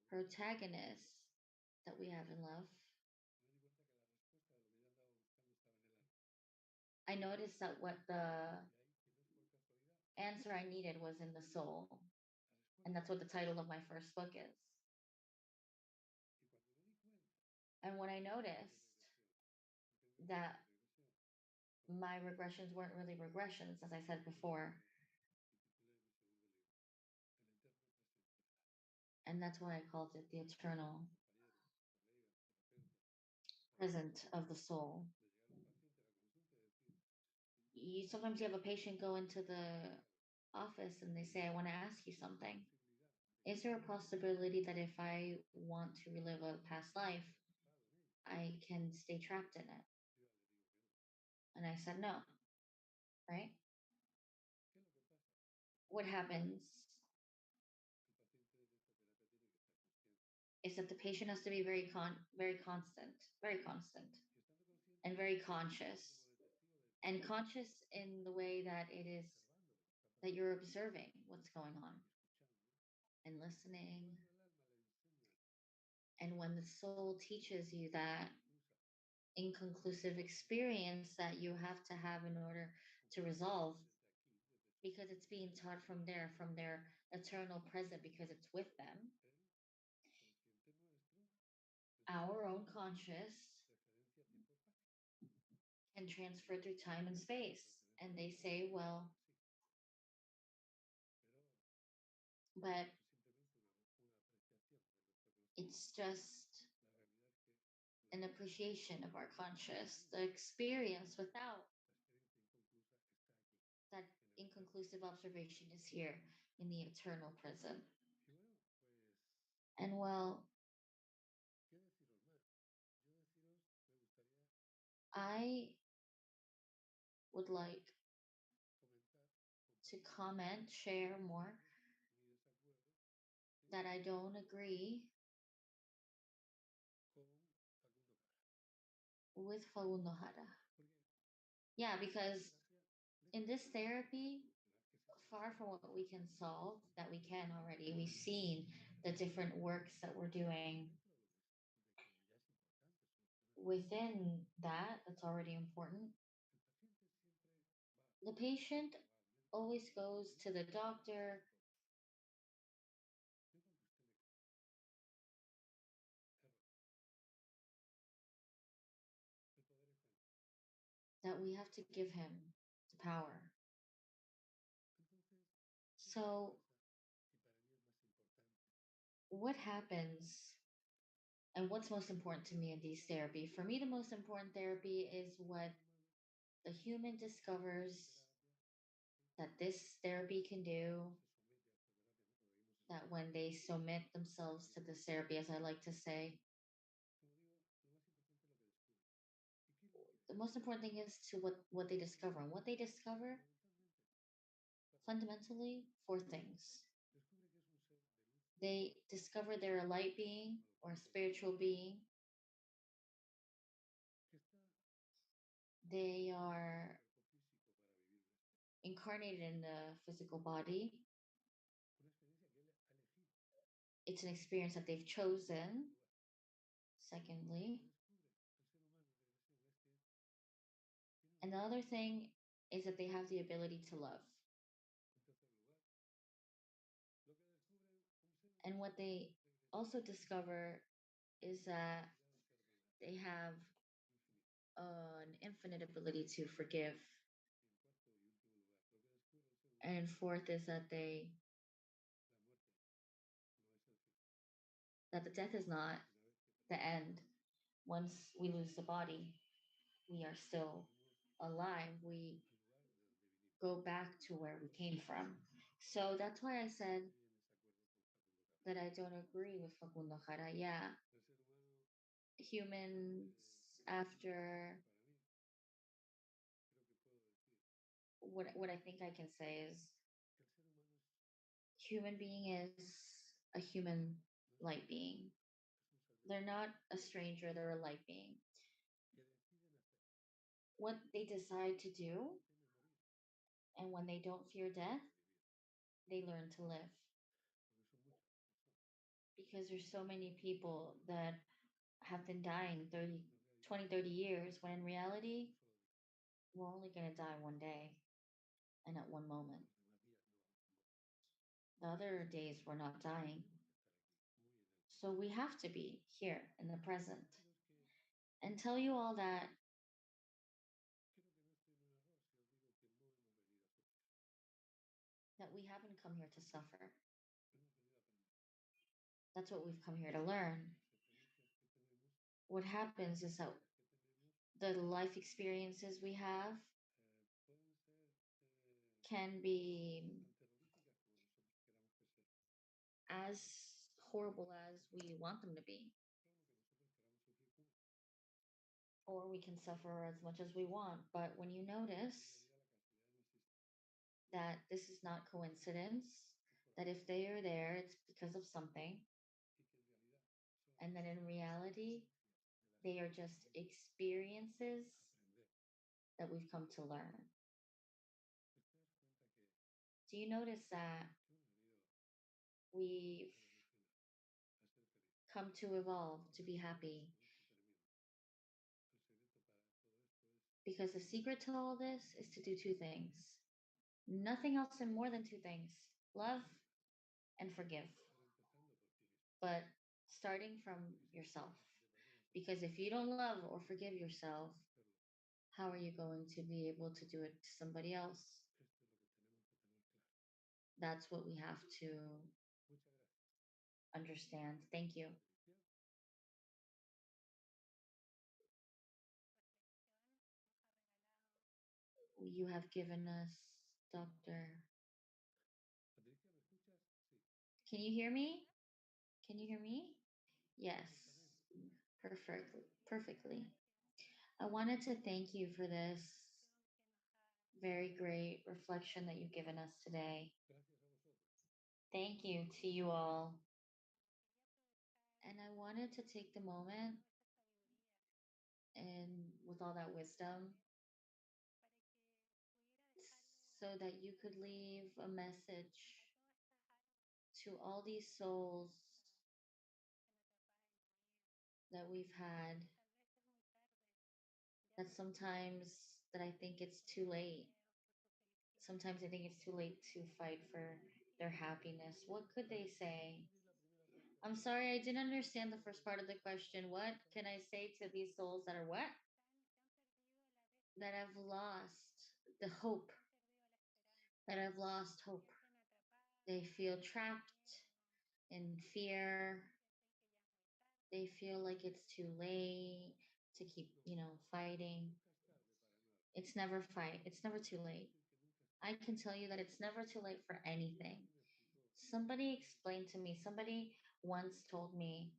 S4: protagonists that we have in love, I noticed that what the answer I needed was in the soul. And that's what the title of my first book is. And when I noticed that my regressions weren't really regressions, as I said before, and that's why I called it the eternal present of the soul. Sometimes you have a patient go into the office and they say, I want to ask you something. Is there a possibility that if I want to relive a past life, I can stay trapped in it? And I said, no, right? What happens is that the patient has to be very constant, and very conscious, and conscious in the way that it is that you're observing what's going on and listening. And when the soul teaches you that inconclusive experience that you have to have in order to resolve, because it's being taught from their eternal present, because it's with them, our own conscious can transfer through time and space. And they say, well, but it's just an appreciation of our conscious. The experience without that inconclusive observation is here in the eternal present. And well, I would like to comment, share more that I don't agree with Fagundo Hara. Yeah, because in this therapy, far from what we can solve, that we can already, we've seen the different works that we're doing within that, that's already important. The patient always goes to the doctor that we have to give him the power. So, what happens and what's most important to me in these therapy? For me, the most important therapy is what the human discovers that this therapy can do, that when they submit themselves to this therapy, as I like to say, the most important thing is to what they discover. And what they discover, fundamentally, four things. They discover they're a light being or a spiritual being. They are incarnated in the physical body. It's an experience that they've chosen. Secondly, and the other thing is that they have the ability to love. And what they also discover is that they have an infinite ability to forgive. And fourth is that the death is not the end. Once we lose the body, we are still alive. We go back to where we came from. So that's why I said that I don't agree with Facundo Jara. Yeah, humans after what I think I can say is human being is a human light being. They're not a stranger, they're a light being. What they decide to do, and when they don't fear death, they learn to live. Because there's so many people that have been dying 20, 30 years, when in reality, we're only going to die one day and at one moment. The other days, we're not dying. So we have to be here in the present and tell you all that we haven't come here to suffer. That's what we've come here to learn. What happens is that the life experiences we have can be as horrible as we want them to be. Or we can suffer as much as we want. But when you notice that this is not coincidence, that if they are there, it's because of something, and that in reality, they are just experiences that we've come to learn. Do you notice that we've come to evolve to be happy? Because the secret to all this is to do two things. Nothing else and more than two things: love and forgive. But starting from yourself. Because if you don't love or forgive yourself, how are you going to be able to do it to somebody else? That's what we have to understand. Thank you. You have given us, Doctor. Can you hear me? Can you hear me? Yes. Perfectly. Perfectly. I wanted to thank you for this very great reflection that you've given us today. Thank you to you all. And I wanted to take the moment and with all that wisdom so that you could leave a message to all these souls that we've had, that sometimes that I think it's too late. Sometimes I think it's too late to fight for their happiness. What could they say? I'm sorry, I didn't understand the first part of the question. What can I say to these souls that are what? That have lost the hope, that have lost hope. They feel trapped in fear. They feel like it's too late to keep, fighting. It's never fight. It's never too late. I can tell you that it's never too late for anything. Somebody explained to me, somebody once told me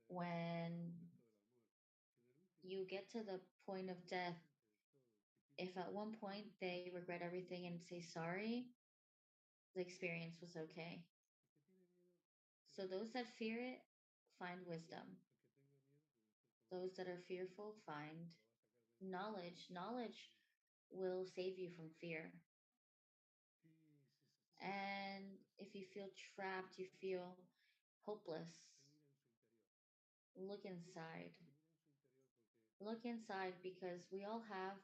S4: when you get to the point of death, if at one point they regret everything and say sorry, the experience was okay. So those that fear it find wisdom. Those that are fearful find knowledge. Knowledge will save you from fear. And if you feel trapped, you feel hopeless, look inside. Look inside because we all have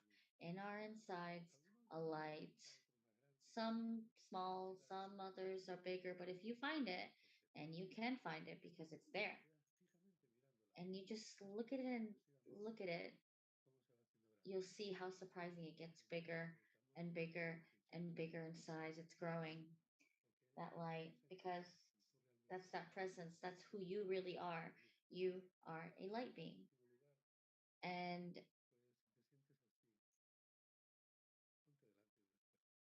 S4: in our insides a light. Some small, some others are bigger, but if you find it, and you can find it because it's there, and you just look at it and look at it, you'll see how surprising it gets bigger and bigger and bigger in size. It's growing, that light, because that's that presence. That's who you really are. You are a light being. And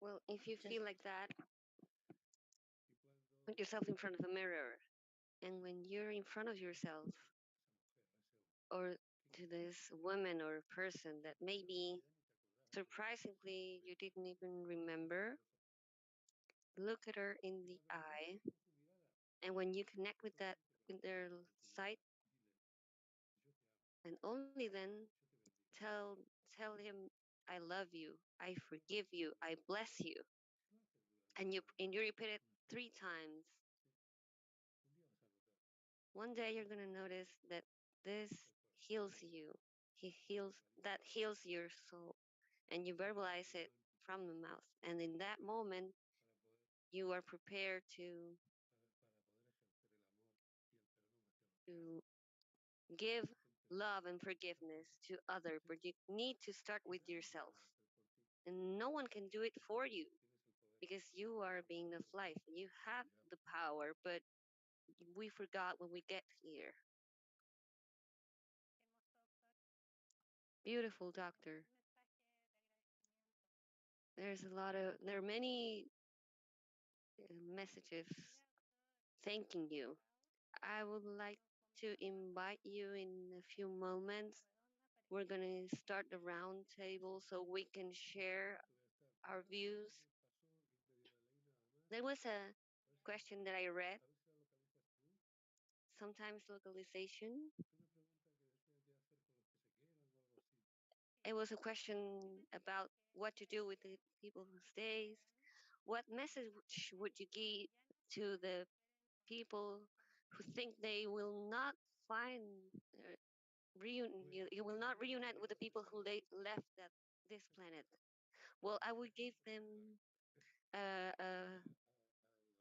S2: Well, if you
S4: just
S2: feel like that, put yourself in front of the mirror. And when you're in front of yourself, or to this woman or person that maybe surprisingly you didn't even remember, look at her in the eye. And when you connect with that, with their sight, and only then tell tell him, I love you, I forgive you, I bless you. And you repeat it 3 times. One day you're gonna notice that this heals you. He heals that heals your soul. And you verbalize it from the mouth. And in that moment you are prepared to give love and forgiveness to other, but you need to start with yourself. And no one can do it for you because you are a being of life. You have the power, but we forgot when we get here. Beautiful, doctor. There are many messages thanking you. I would like to invite you in a few moments. We're going to start the round table so we can share our views. There was a question that I read, sometimes localization. It was a question about what to do with the people who stays. What message would you give to the people who think they will not find you will not reunite with the people who left this planet? Well, I would give them uh, uh,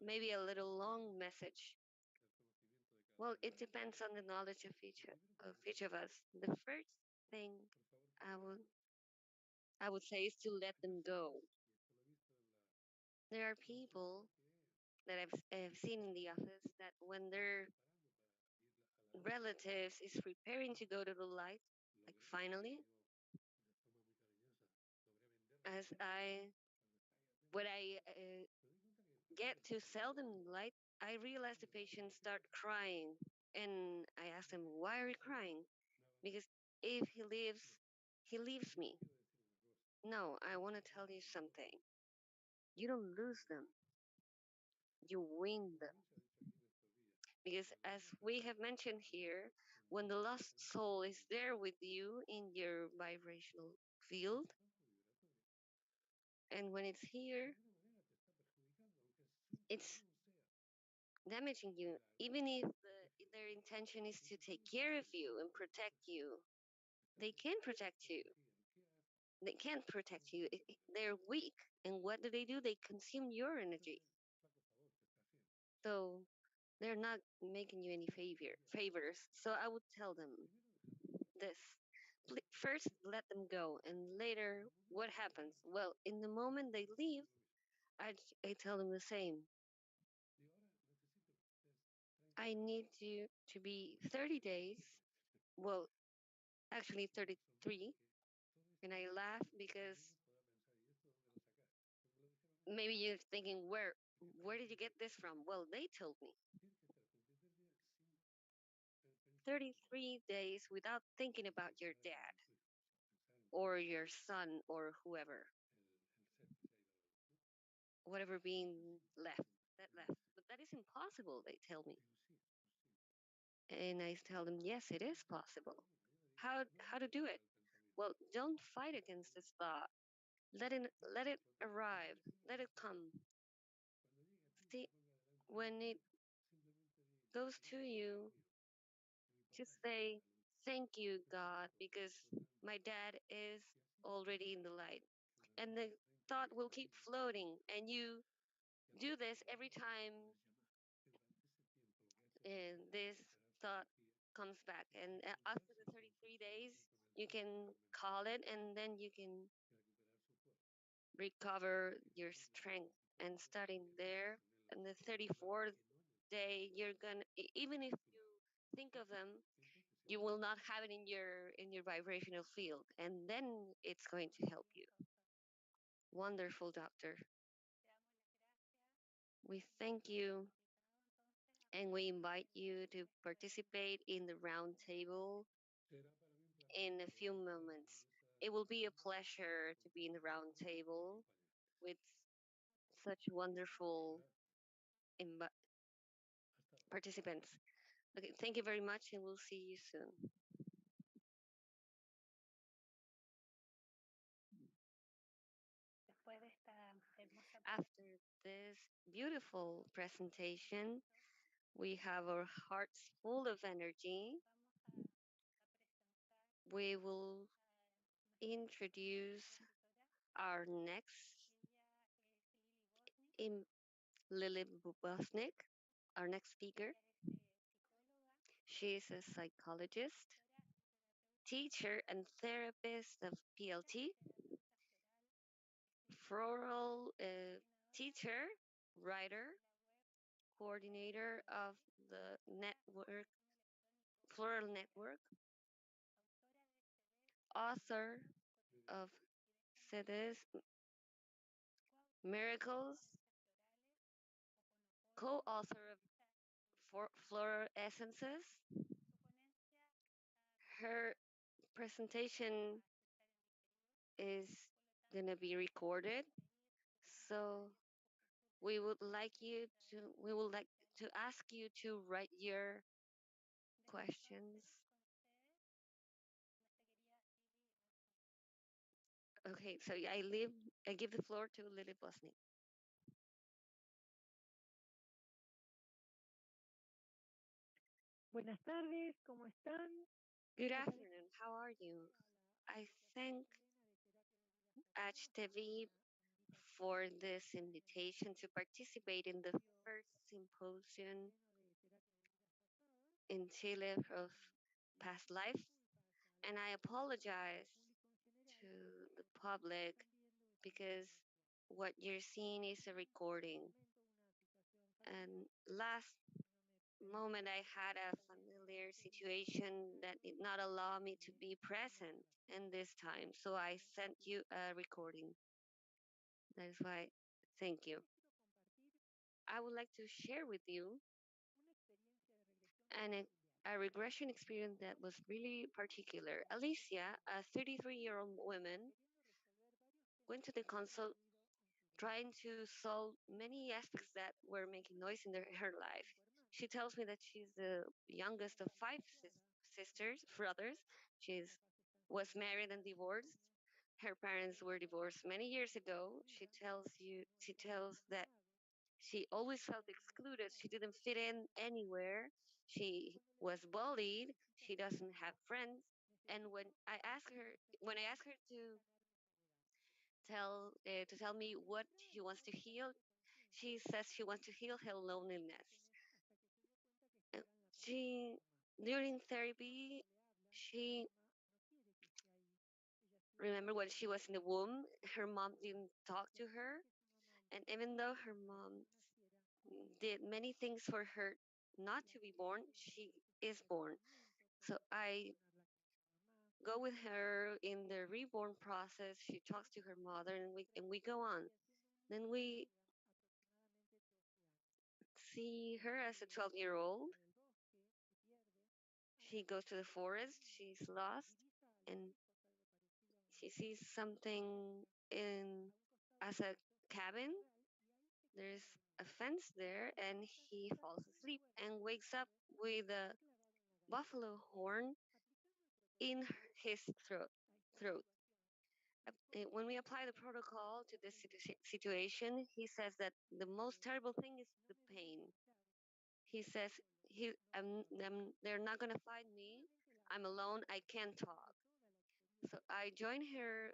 S2: maybe a little long message Well, it depends on the knowledge of each of us. The first thing I would I would say is to let them go. There are people that I've seen in the office that when their relatives is preparing to go to the light, like finally, as I when I get to sell them the light, I realize the patients start crying, and I ask them, "Why are you crying?" Because if he leaves me. No, I want to tell you something. You don't lose them, you win them. Because as we have mentioned here, when the lost soul is there with you in your vibrational field, and when it's here, it's damaging you. Even if their intention is to take care of you and protect you, they can protect you. They can't protect you. They're weak. And what do? They consume your energy. So they're not making you any favors. So I would tell them this. First, let them go, and later, what happens? Well, in the moment they leave, I tell them the same. I need you to be 30 days, well, actually 33, and I laugh because maybe you're thinking, where did you get this from? Well, they told me 33 days without thinking about your dad or your son or whoever, whatever being left, that left. But that is impossible, they tell me. And I tell them, yes, it is possible. How to do it? Well, don't fight against this thought. Let it arrive. Let it come. See, when it goes to you, just say, thank you, God, because my dad is already in the light. And the thought will keep floating. And you do this every time this thought comes back. And after the 33 days, you can call it and then you can recover your strength. And starting there, and the 34th day, you're gonna, even if you think of them, you will not have it in your vibrational field, and then it's going to help you. Wonderful, doctor. We thank you and we invite you to participate in the round table in a few moments. It will be a pleasure to be in the round table with such wonderful inv- participants. Okay, thank you very much, and we'll see you soon.
S1: Después de esta hermosa
S2: After this beautiful presentation, we have our hearts full of energy. We will introduce our next in Lily Bubasnik, our next speaker. She is a psychologist, teacher, and therapist of PLT, floral teacher, writer, coordinator of the network, Floral Network, author of CDs, Miracles, co-author of Floral Essences. Her presentation is going to be recorded, so we would like to ask you to write your questions. Okay, so I give the floor to Lily Bosnick.
S5: Buenas tardes, ¿cómo están?
S2: Good
S5: Me parece
S2: afternoon, how are you? I
S5: que
S2: thank
S5: Elena de
S2: Achtevip for this invitation to participate in the first symposium in Chile of past life, and I apologize to the public because what you're seeing is a recording. And last moment I had a familiar situation that did not allow me to be present in this time. So I sent you a recording. That is why, thank you. I would like to share with you a regression experience that was really particular. Alicia, a 33-year-old woman, went to the consult trying to solve many aspects that were making noise in her life. She tells me that she's the youngest of five brothers. She's was married and divorced. Her parents were divorced many years ago. She tells that she always felt excluded. She didn't fit in anywhere. She was bullied. She doesn't have friends. And when I ask her to tell me what she wants to heal, she says she wants to heal her loneliness. Uh, She during therapy, she remember when she was in the womb, her mom didn't talk to her, and even though her mom did many things for her not to be born, she is born. So I go with her in the reborn process. She talks to her mother, and we go on. Then we see her as a 12-year-old. She goes to the forest. She's lost, and she sees something in as a cabin. There's a fence there, and he falls asleep and wakes up with a buffalo horn in his throat. When we apply the protocol to this situation, he says that the most terrible thing is the pain. He says they're not gonna find me. I'm alone. I can't talk. So I join her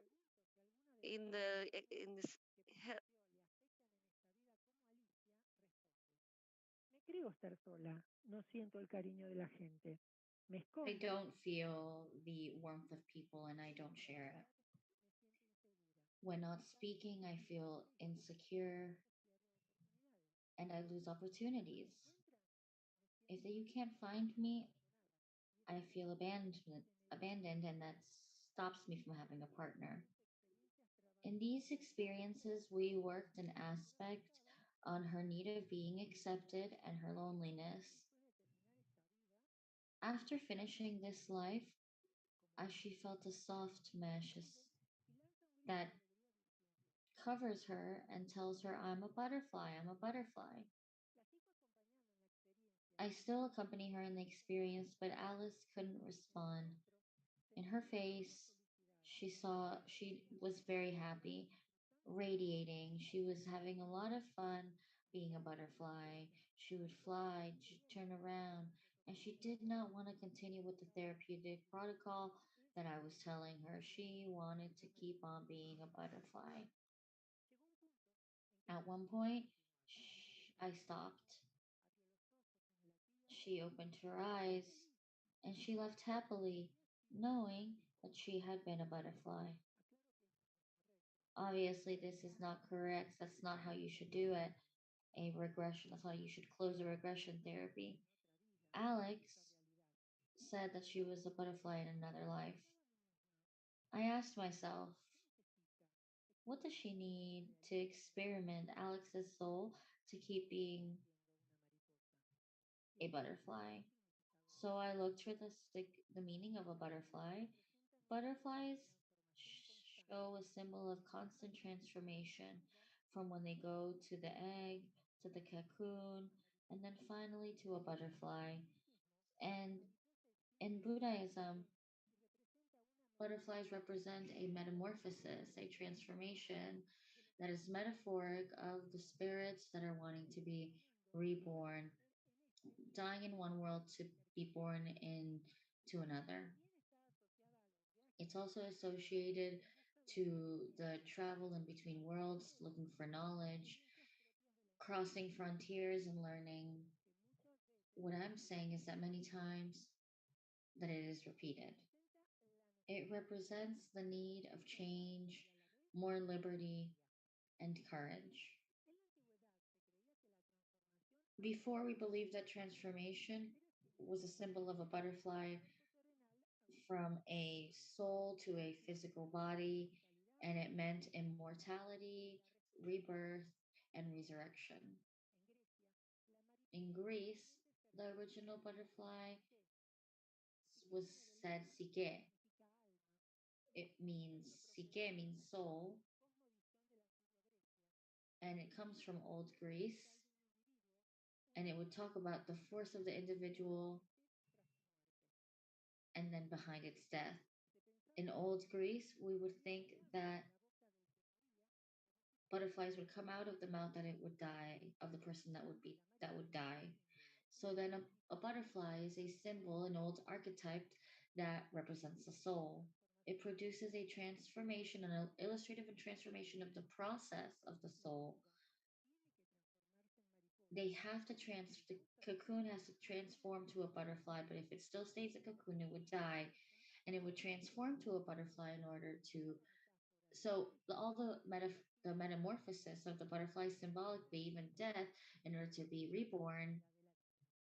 S2: in this.
S5: Me creo estar sola, no siento el cariño de la gente. Me
S4: I
S5: escondo.
S4: don't feel the warmth of people and I don't share it. When not speaking, I feel insecure and I lose opportunities. If you can't find me, I feel abandoned, and that stops me from having a partner. In these experiences, we worked an aspect on her need of being accepted and her loneliness. After finishing this life, as she felt a soft mesh that covers her and tells her, I'm a butterfly, I'm a butterfly. I still accompany her in the experience, but Alice couldn't respond. In her face, she was very happy, radiating. She was having a lot of fun being a butterfly. She would fly, turn around, and she did not want to continue with the therapeutic protocol that I was telling her. She wanted to keep on being a butterfly. At one point, I stopped. She opened her eyes and she left happily, knowing that she had been a butterfly. Obviously, this is not correct. That's not how you should do it. A regression, that's how you should close a regression therapy. Alex said that she was a butterfly in another life. I asked myself, what does she need to experiment Alex's soul to keep being a butterfly? So I looked for the meaning of a butterfly. Butterflies show a symbol of constant transformation from when they go to the egg, to the cocoon, and then finally to a butterfly. And in Buddhism, butterflies represent a metamorphosis, a transformation that is metaphoric of the spirits that are wanting to be reborn, dying in one world to be born into another. It's also associated to the travel in between worlds, looking for knowledge, crossing frontiers and learning. What I'm saying is that many times that it is repeated, it represents the need of change, more liberty, and courage. Before, we believed that transformation was a symbol of a butterfly from a soul to a physical body, and it meant immortality, rebirth, and resurrection. In Greece, the original butterfly was said psyche. Psyche means soul, and it comes from Old Greece, and it would talk about the force of the individual and then behind its death. In Old Greece, we would think that butterflies would come out of the mouth that it would die of the person that would die. So then a butterfly is a symbol, an old archetype that represents the soul. It produces a transformation, an illustrative and transformation of the process of the soul. The cocoon has to transform to a butterfly, but if it still stays a cocoon, it would die, and it would transform to a butterfly in order to. So the metamorphosis of the butterfly symbolically, even death, in order to be reborn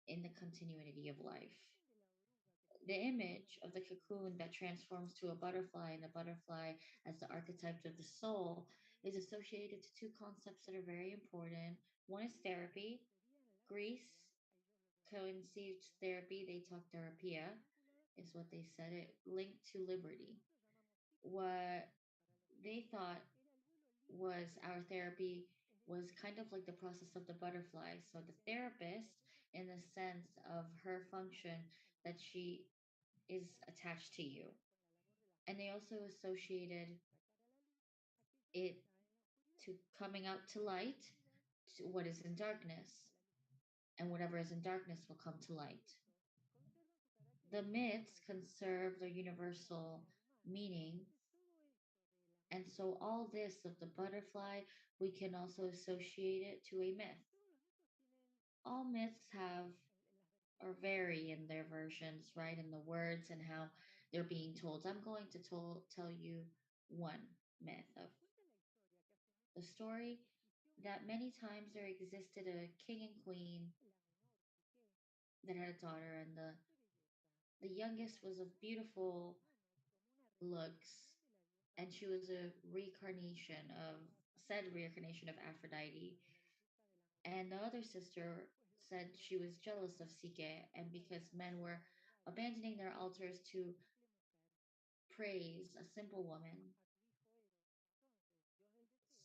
S4: in the continuity of life. The image of the cocoon that transforms to a butterfly and the butterfly as the archetype of the soul is associated to two concepts that are very important. One is therapy. Greece conceived therapy, they talk therapia, is what they said, it linked to liberty. What they thought was our therapy was kind of like the process of the butterfly. So the therapist, in the sense of her function, that she is attached to you. And they also associated it to coming out to light, to what is in darkness, and whatever is in darkness will come to light. The myths conserve their universal meaning, and so all this of the butterfly, we can also associate it to a myth. All myths have or vary in their versions, right? In the words and how they're being told. I'm going to tell you one myth of the story that many times there existed a king and queen that had a daughter, and the youngest was of beautiful looks, and she was a reincarnation of said reincarnation of Aphrodite. And the other sister said she was jealous of Sike, and because men were abandoning their altars to praise a simple woman.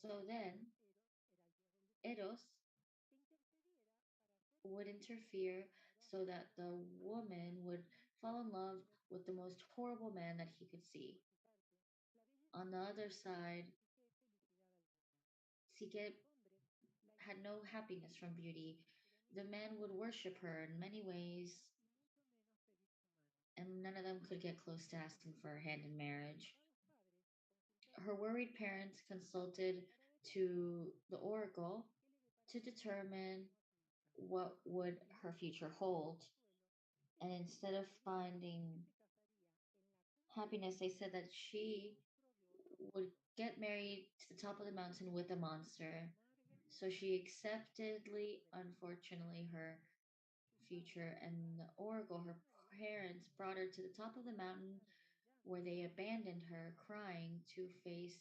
S4: So then Eros would interfere so that the woman would fall in love with the most horrible man that he could see. On the other side, Sike had no happiness from beauty. The men would worship her in many ways, and none of them could get close to asking for her hand in marriage. Her worried parents consulted to the oracle to determine what would her future hold. And instead of finding happiness, they said that she would get married to the top of the mountain with a monster. So she acceptedly, unfortunately, her future, and the oracle, her parents, brought her to the top of the mountain where they abandoned her, crying, to face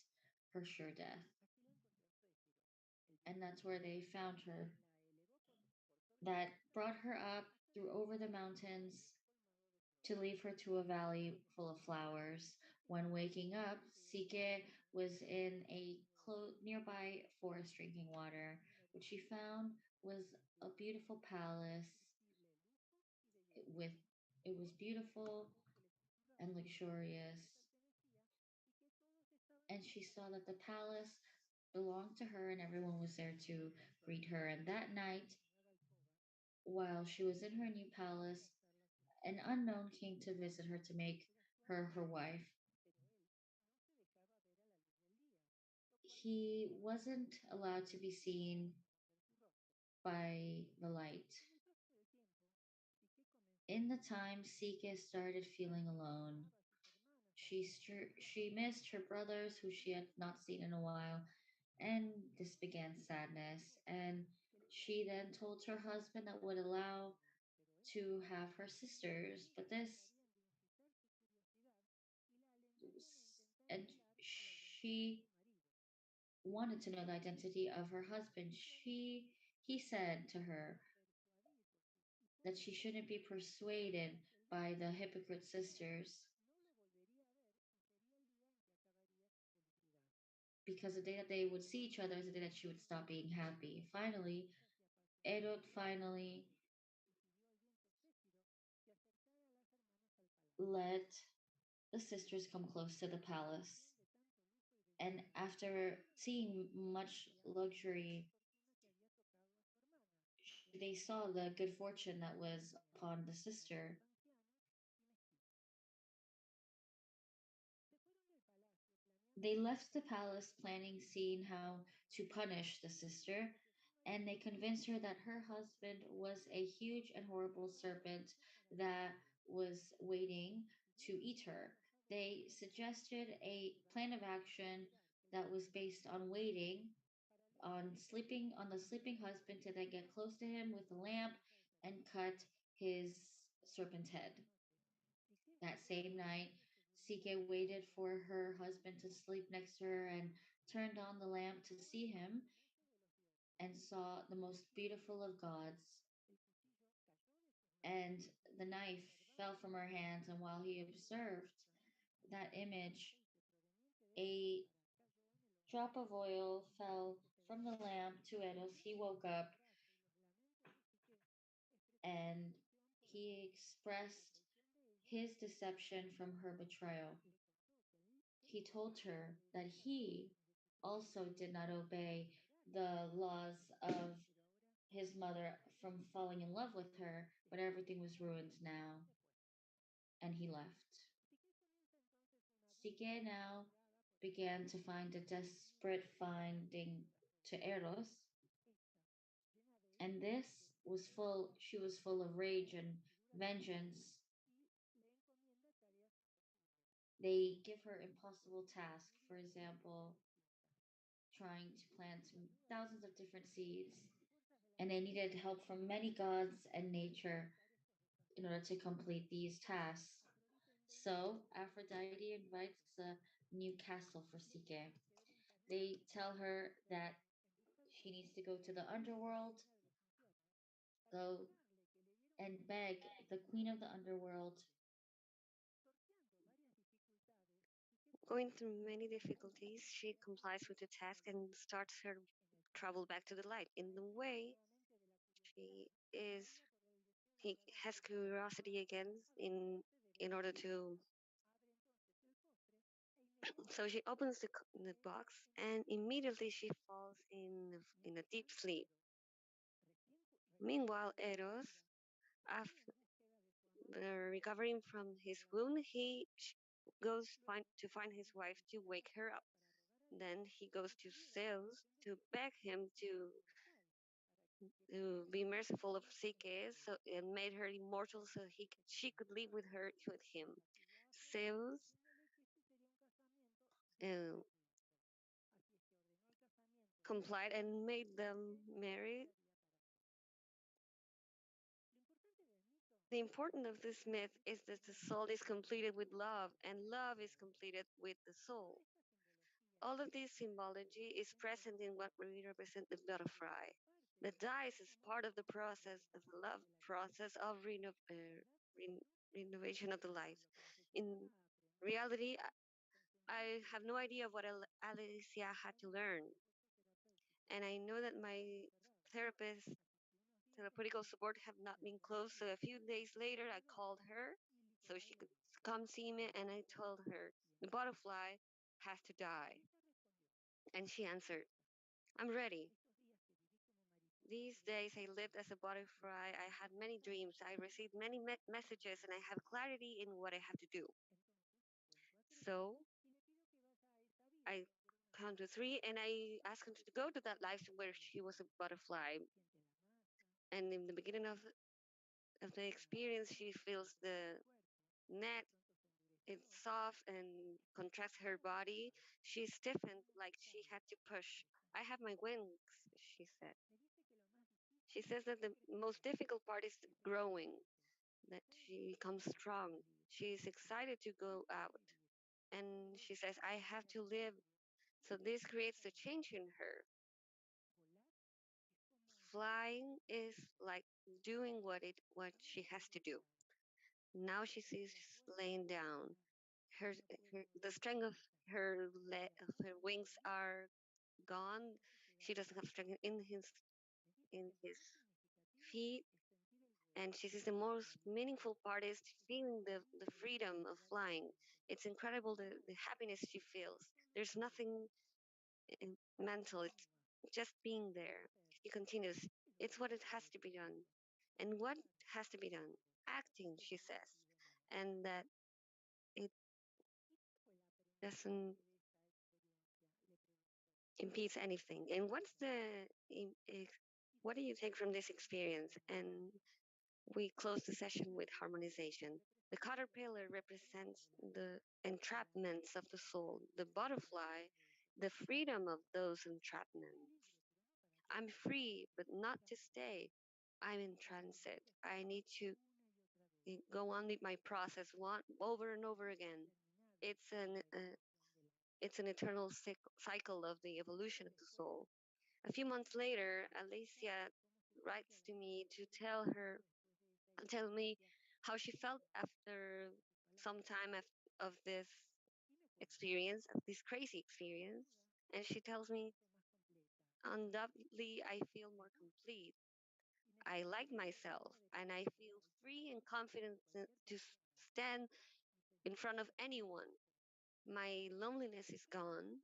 S4: her sure death. And that's where they found her, that brought her up through over the mountains to leave her to a valley full of flowers. When waking up, Sike was in a nearby forest drinking water. What she found was a beautiful palace with it was beautiful and luxurious, and she saw that the palace belonged to her and everyone was there to greet her. And that night, while she was in her new palace, an unknown came to visit her to make her her wife. He wasn't allowed to be seen by the light. In the time Sike started feeling alone, she missed her brothers who she had not seen in a while, and this began sadness. And she then told her husband that would allow to have her sisters, but this and she wanted to know the identity of her husband. He said to her that she shouldn't be persuaded by the hypocrite sisters because the day that they would see each other is the day that she would stop being happy. Finally, Erod finally let the sisters come close to the palace. And after seeing much luxury, they saw the good fortune that was upon the sister. They left the palace planning seeing how to punish the sister, and they convinced her that her husband was a huge and horrible serpent that was waiting to eat her. They suggested a plan of action that was based on waiting, on sleeping on the sleeping husband to then get close to him with a lamp and cut his serpent head. That same night, Sike waited for her husband to sleep next to her and turned on the lamp to see him and saw the most beautiful of gods. And the knife fell from her hands, and while he observed that image, a drop of oil fell from the lamp to Eros. He woke up and he expressed his deception from her betrayal. He told her that he also did not obey the laws of his mother from falling in love with her, but everything was ruined now, and he left. Sige now began to find a desperate finding to Eros, and she was full of rage and vengeance. They give her impossible tasks, for example, trying to plant thousands of different seeds, and they needed help from many gods and nature in order to complete these tasks. So Aphrodite invites a new castle for Psyche. They tell her that she needs to go to the underworld, go and beg the queen of the underworld.
S2: Going through many difficulties, she complies with the task and starts her travel back to the light. In the way, she is he has curiosity again in order to. So she opens the box, and immediately she falls in a deep sleep. Meanwhile, Eros, after recovering from his wound, goes to find his wife to wake her up. Then he goes to Zeus to beg him to be merciful of Psyche and made her immortal so she could live with him. Zeus uh, complied and made them marry. The importance of this myth is that the soul is completed with love, and love is completed with the soul. All of this symbology is present in what we represent the butterfly. The dice is part of the process, of the love process of renovation of the life. In reality, I have no idea what Alicia had to learn, and I know that my therapist therapeutical support have not been close. So a few days later, I called her so she could come see me, and I told her the butterfly has to die. And she answered, I'm ready. These days, I lived as a butterfly. I had many dreams. I received many messages, and I have clarity in what I have to do. So I count to three, and I asked him to go to that life where she was a butterfly. And in the beginning of of the experience, she feels the net, it's soft and contracts her body. She stiffened like she had to push. I have my wings, she said. She says that the most difficult part is growing, that she becomes strong. She's excited to go out. And she says, I have to live. So this creates a change in her. Flying is like doing what she has to do. Now she sees laying down. Her, the strength of of her wings are gone. She doesn't have strength in his feet, and she says the most meaningful part is feeling the freedom of flying. It's incredible the happiness she feels. There's nothing mental. It's just being there. She continues. It's what it has to be done, and what has to be done? Acting, she says, and that it doesn't impedes anything. And what do you take from this experience? And we close the session with harmonization. The caterpillar represents the entrapments of the soul, the butterfly, the freedom of those entrapments. I'm free, but not to stay. I'm in transit. I need to go on with my process over and over again. It's an eternal cycle of the evolution of the soul. A few months later, Alicia writes to me to tell me how she felt after some time of this experience, of this crazy experience. And she tells me, undoubtedly, I feel more complete. I like myself and I feel free and confident to stand in front of anyone. My loneliness is gone.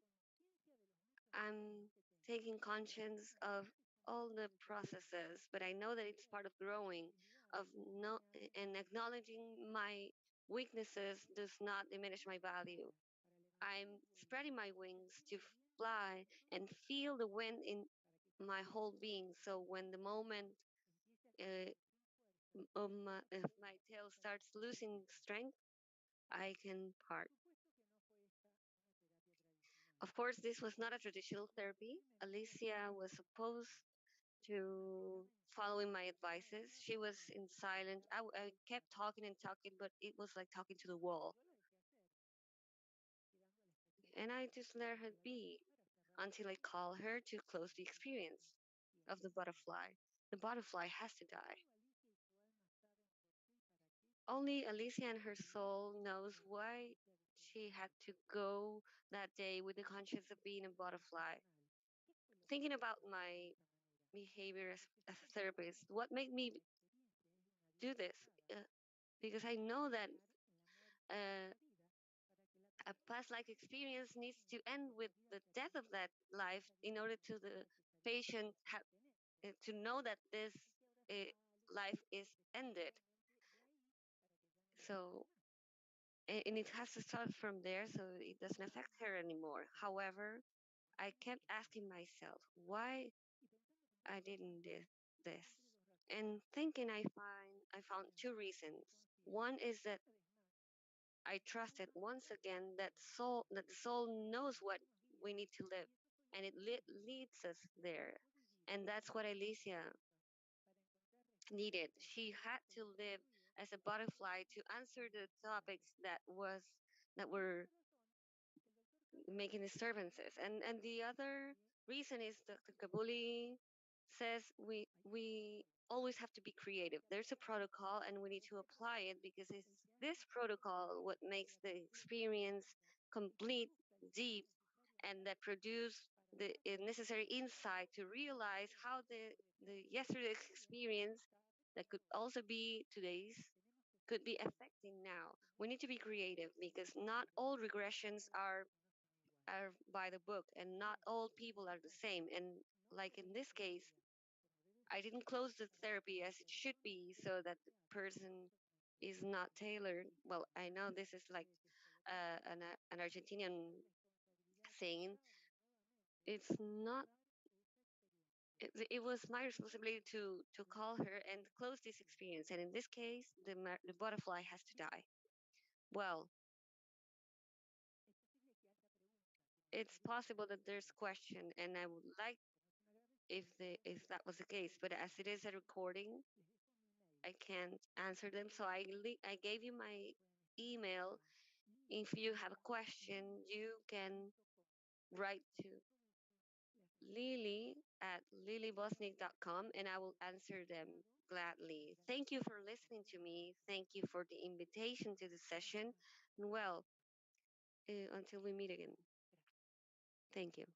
S2: I'm taking conscience of all the processes, but I know that it's part of growing, of no and acknowledging my weaknesses does not diminish my value. I'm spreading my wings to fly and feel the wind in my whole being. So when the moment uh, if my tail starts losing strength, I can part. Of course, this was not a traditional therapy. Alicia was opposed to following my advices. She was in silence. I kept talking and talking, but it was like talking to the wall. And I just let her be until I call her to close the experience of the butterfly. The butterfly has to die. Only Alicia and her soul knows why she had to go that day with the conscience of being a butterfly. Thinking about my behavior as a therapist, what made me do this? Uh, because I know that uh, a past life experience needs to end with the death of that life in order to the patient to know that this uh, life is ended. So, and it has to start from there so it doesn't affect her anymore. However, I kept asking myself why I didn't do this. And thinking I found two reasons. One is that I trusted once again that the soul knows what we need to live and it leads us there. And that's what Alicia needed. She had to live as a butterfly to answer the topics that were making disturbances. And the other reason is that the Kabuli says we always have to be creative. There's a protocol and we need to apply it because it's this protocol what makes the experience complete, deep, and that produce the necessary insight to realize how the yesterday's experience that could also be today's could be affecting now. We need to be creative because not all regressions are by the book and not all people are the same. And like in this case, I didn't close the therapy as it should be so that the person is not tailored. Well, I know this is like an Argentinian saying. It's not it was my responsibility to call her and close this experience. And in this case, the butterfly has to die. Well, it's possible that there's question, and I would like if that was the case. But as it is a recording, I can't answer them. So I gave you my email. If you have a question, you can write to lily@lilybosnick.com and I will answer them gladly. Thank you for listening to me. Thank you for the invitation to the session. And well, until we meet again. Thank you.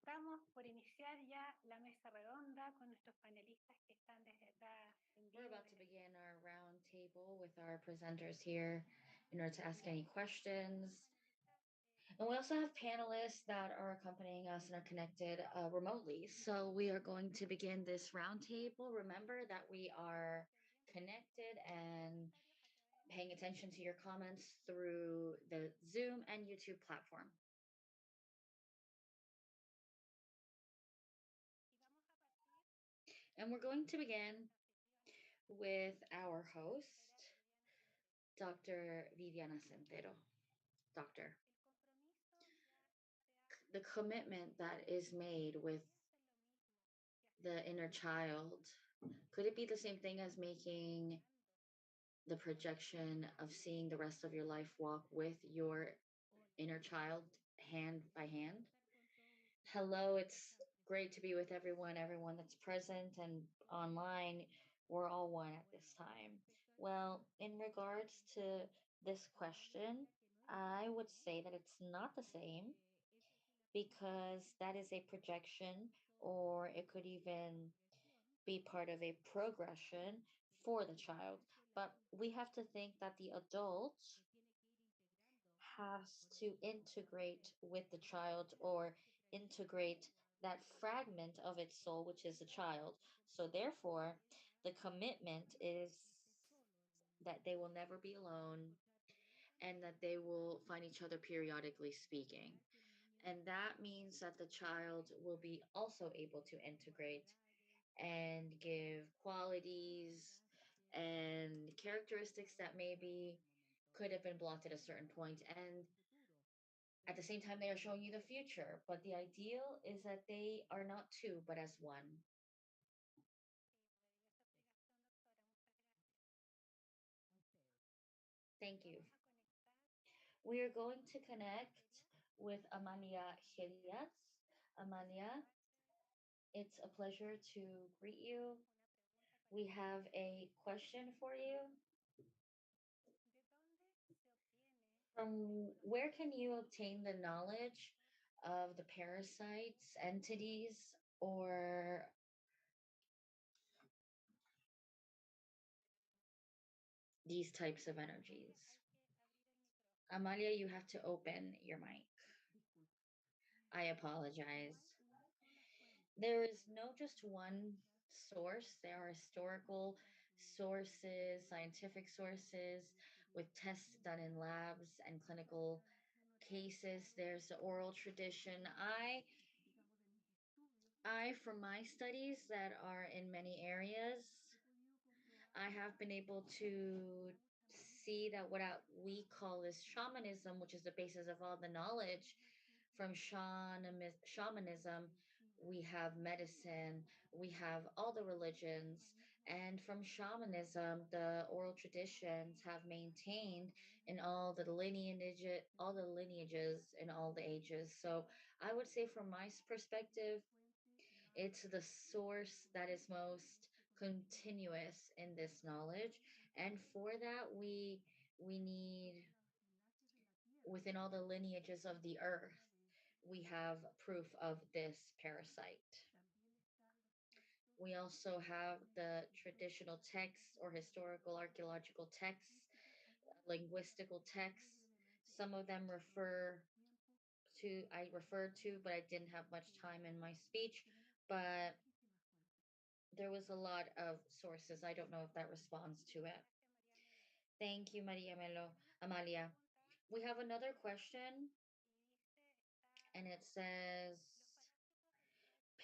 S1: Estamos por iniciar ya la mesa redonda con nuestros panelistas que están desde acá en
S4: We're
S1: vivo.
S4: about to begin our round table with our presenters here in order to ask any questions. And we also have panelists that are accompanying us and are connected remotely. So we are going to begin this roundtable. Remember that we are connected and paying attention to your comments through the Zoom and YouTube platform. And we're going to begin with our host, Dr. Viviana Centero. Doctor, the commitment that is made with the inner child, could it be the same thing as making the projection of seeing the rest of your life walk with your inner child hand by hand? Hello, it's great to be with everyone that's present and online. We're all one at this time. Well, in regards to this question, I would say that it's not the same because that is a projection, or it could even be part of a progression for the child. But we have to think that the adult has to integrate with the child or integrate that fragment of its soul, which is the child. So, therefore, the commitment is that they will never be alone and that they will find each other periodically speaking. And that means that the child will be also able to integrate and give qualities and characteristics that maybe could have been blocked at a certain point. And at the same time, they are showing you the future. But the ideal is that they are not two, but as one. Thank you. We are going to connect with Amalia Gelias. Amalia, it's a pleasure to greet you. We have a question for you. From where can you obtain the knowledge of the parasites, entities, or these types of energies? Amalia, you have to open your mic. I apologize. There is no just one source. There are historical sources, scientific sources with tests done in labs and clinical cases. There's the oral tradition. From my studies that are in many areas, I have been able to see that what we call is shamanism, which is the basis of all the knowledge from shamanism. We have medicine, we have all the religions, and from shamanism, the oral traditions have maintained in all the lineages in all the ages. So I would say, from my perspective, it's the source that is most continuous in this knowledge. And for that, we need, within all the lineages of the earth, we have proof of this parasite. We also have the traditional texts or historical archaeological texts, linguistical texts. Some of them I referred to, but I didn't have much time in my speech. But there was a lot of sources. I don't know if that responds to it. Thank you, Amalia. We have another question, and it says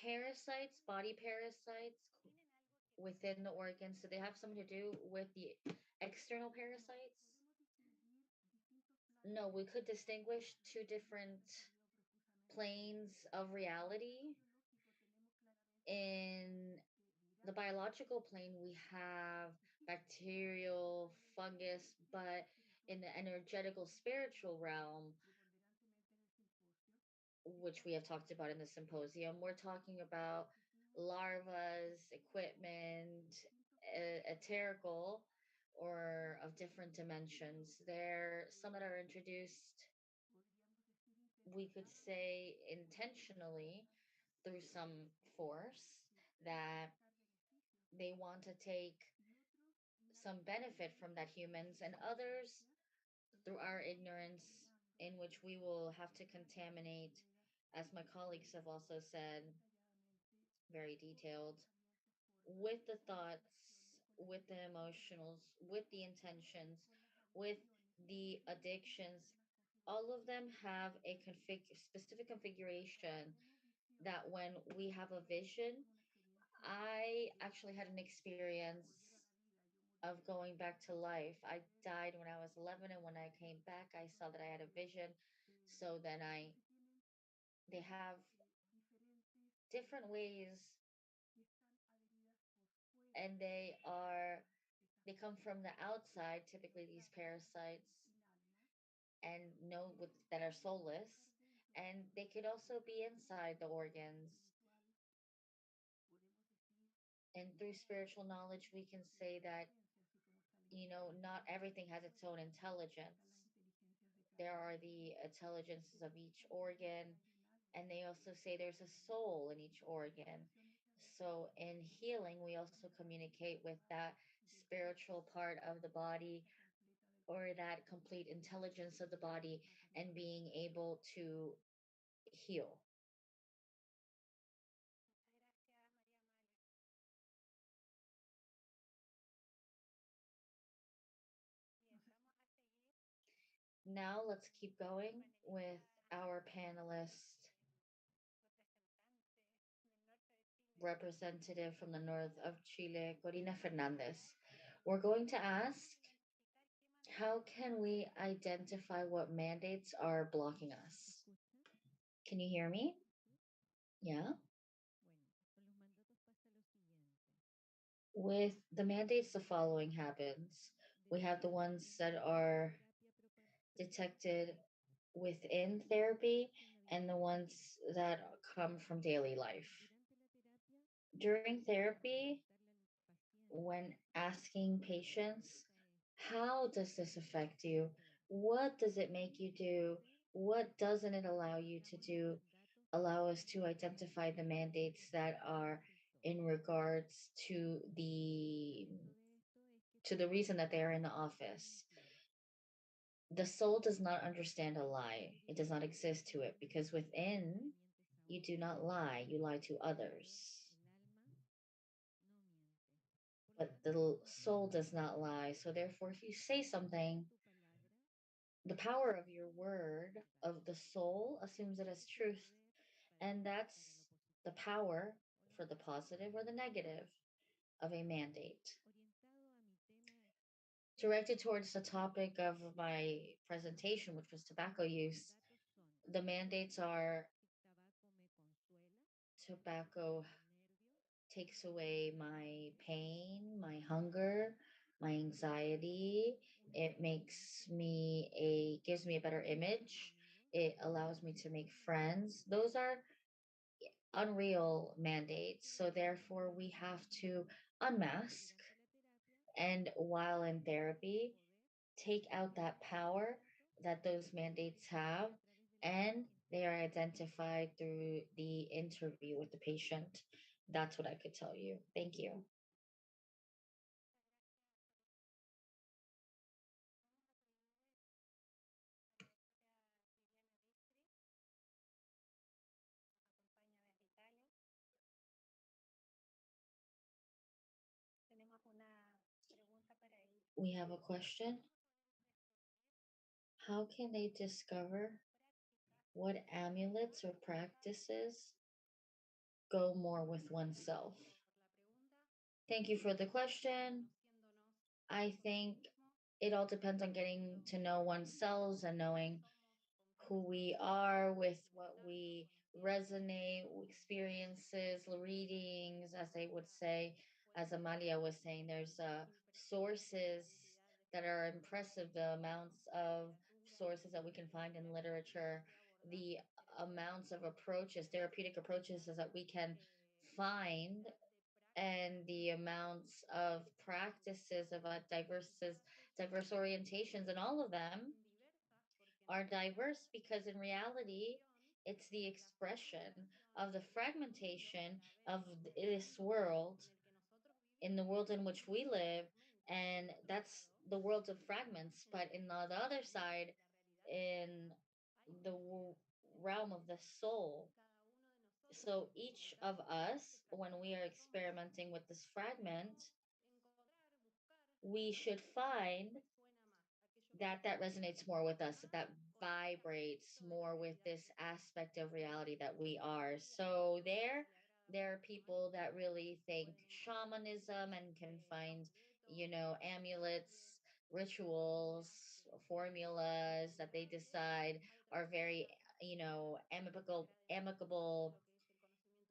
S4: parasites, body parasites within the organs, do they have something to do with the external parasites? No, we could distinguish two different planes of reality. In the biological plane, we have bacterial, fungus, but in the energetical spiritual realm, which we have talked about in the symposium, we're talking about larvas, equipment, etherical, or of different dimensions. There, some that are introduced, we could say intentionally, through some force that they want to take some benefit from that humans, and others through our ignorance, in which we will have to contaminate, as my colleagues have also said, very detailed, with the thoughts, with the emotionals, with the intentions, with the addictions. All of them have a specific configuration that when we have a vision, I actually had an experience of going back to life. I died when I was 11, and when I came back, I saw that I had a vision. So then they have different ways, and they come from the outside, typically these parasites, and know with that are soulless, and they could also be inside the organs. And through spiritual knowledge, we can say that, not everything has its own intelligence. There are the intelligences of each organ, and they also say there's a soul in each organ. So in healing, we also communicate with that spiritual part of the body, or that complete intelligence of the body, and being able to heal. Now let's keep going with our panelist representative from the north of Chile, Corina Fernandez. We're going to ask, how can we identify what mandates are blocking us? Can you hear me? Yeah. With the mandates, the following happens. We have the ones that are detected within therapy and the ones that come from daily life. During therapy, when asking patients, how does this affect you? What does it make you do? What doesn't it allow you to do? Allow us to identify the mandates that are in regards to the reason that they are in the office. The soul does not understand a lie. It does not exist to it, because within you do not lie, you lie to others. But the soul does not lie. So therefore, if you say something, the power of your word of the soul assumes it as truth. And that's the power for the positive or the negative of a mandate. Directed towards the topic of my presentation, which was tobacco use, the mandates are: tobacco takes away my pain, my hunger, my anxiety. It gives me a better image. It allows me to make friends. Those are unreal mandates. So therefore, we have to unmask, and while in therapy, take out that power that those mandates have, and they are identified through the interview with the patient. That's what I could tell you. Thank you. We have a question. How can they discover what amulets or practices go more with oneself? Thank you for the question. I think it all depends on getting to know oneself and knowing who we are, with what we resonate, experiences, readings, as they would say. As Amalia was saying, there's sources that are impressive, the amounts of sources that we can find in literature, the amounts of approaches, therapeutic approaches that we can find, and the amounts of practices of diverse orientations, and all of them are diverse because in reality, it's the expression of the fragmentation of this world, in the world in which we live, and that's the world of fragments. But in the other side, in the realm of the soul, so each of us, when we are experimenting with this fragment, we should find that resonates more with us, that vibrates more with this aspect of reality that we are. So there are people that really think shamanism and can find, amulets, rituals, formulas that they decide are very, amicable.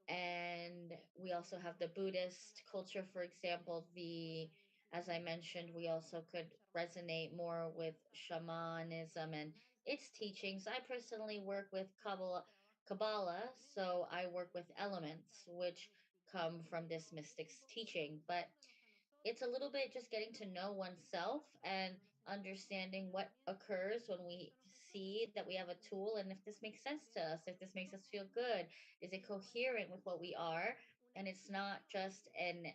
S4: And we also have the Buddhist culture, for example. The As I mentioned, we also could resonate more with shamanism and its teachings. I personally work with Kabbalah, so I work with elements which come from this mystic's teaching. But it's a little bit just getting to know oneself and understanding what occurs when we see that we have a tool, and if this makes sense to us, if this makes us feel good, is it coherent with what we are, and it's not just an,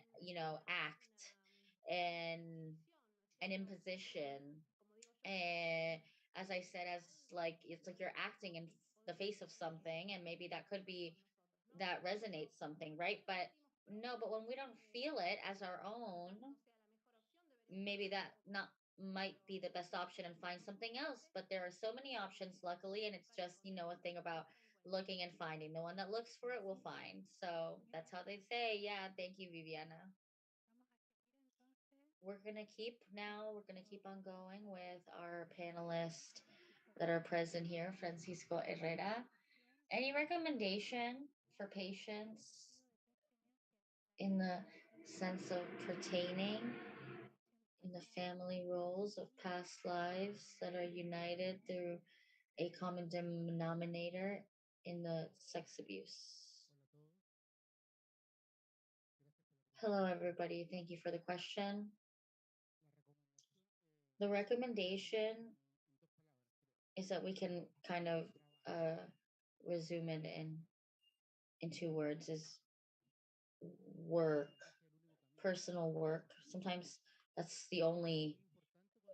S4: act and an imposition. And as I said, as like it's like you're acting in the face of something, and maybe that could be that resonates something, right? But no, but when we don't feel it as our own, maybe that not might be the best option, and find something else. But there are so many options, luckily, and it's just, a thing about looking and finding. The one that looks for it will find. So that's how they say. Yeah, thank you, Viviana. We're gonna keep on going with our panelists that are present here, Francisco Herrera. Any recommendation for patients in the sense of pertaining in the family roles of past lives that are united through a common denominator in the sex abuse? Hello, everybody. Thank you for the question. The recommendation is that we can kind of uh, resume it in two words: is work, personal work. Sometimes that's the only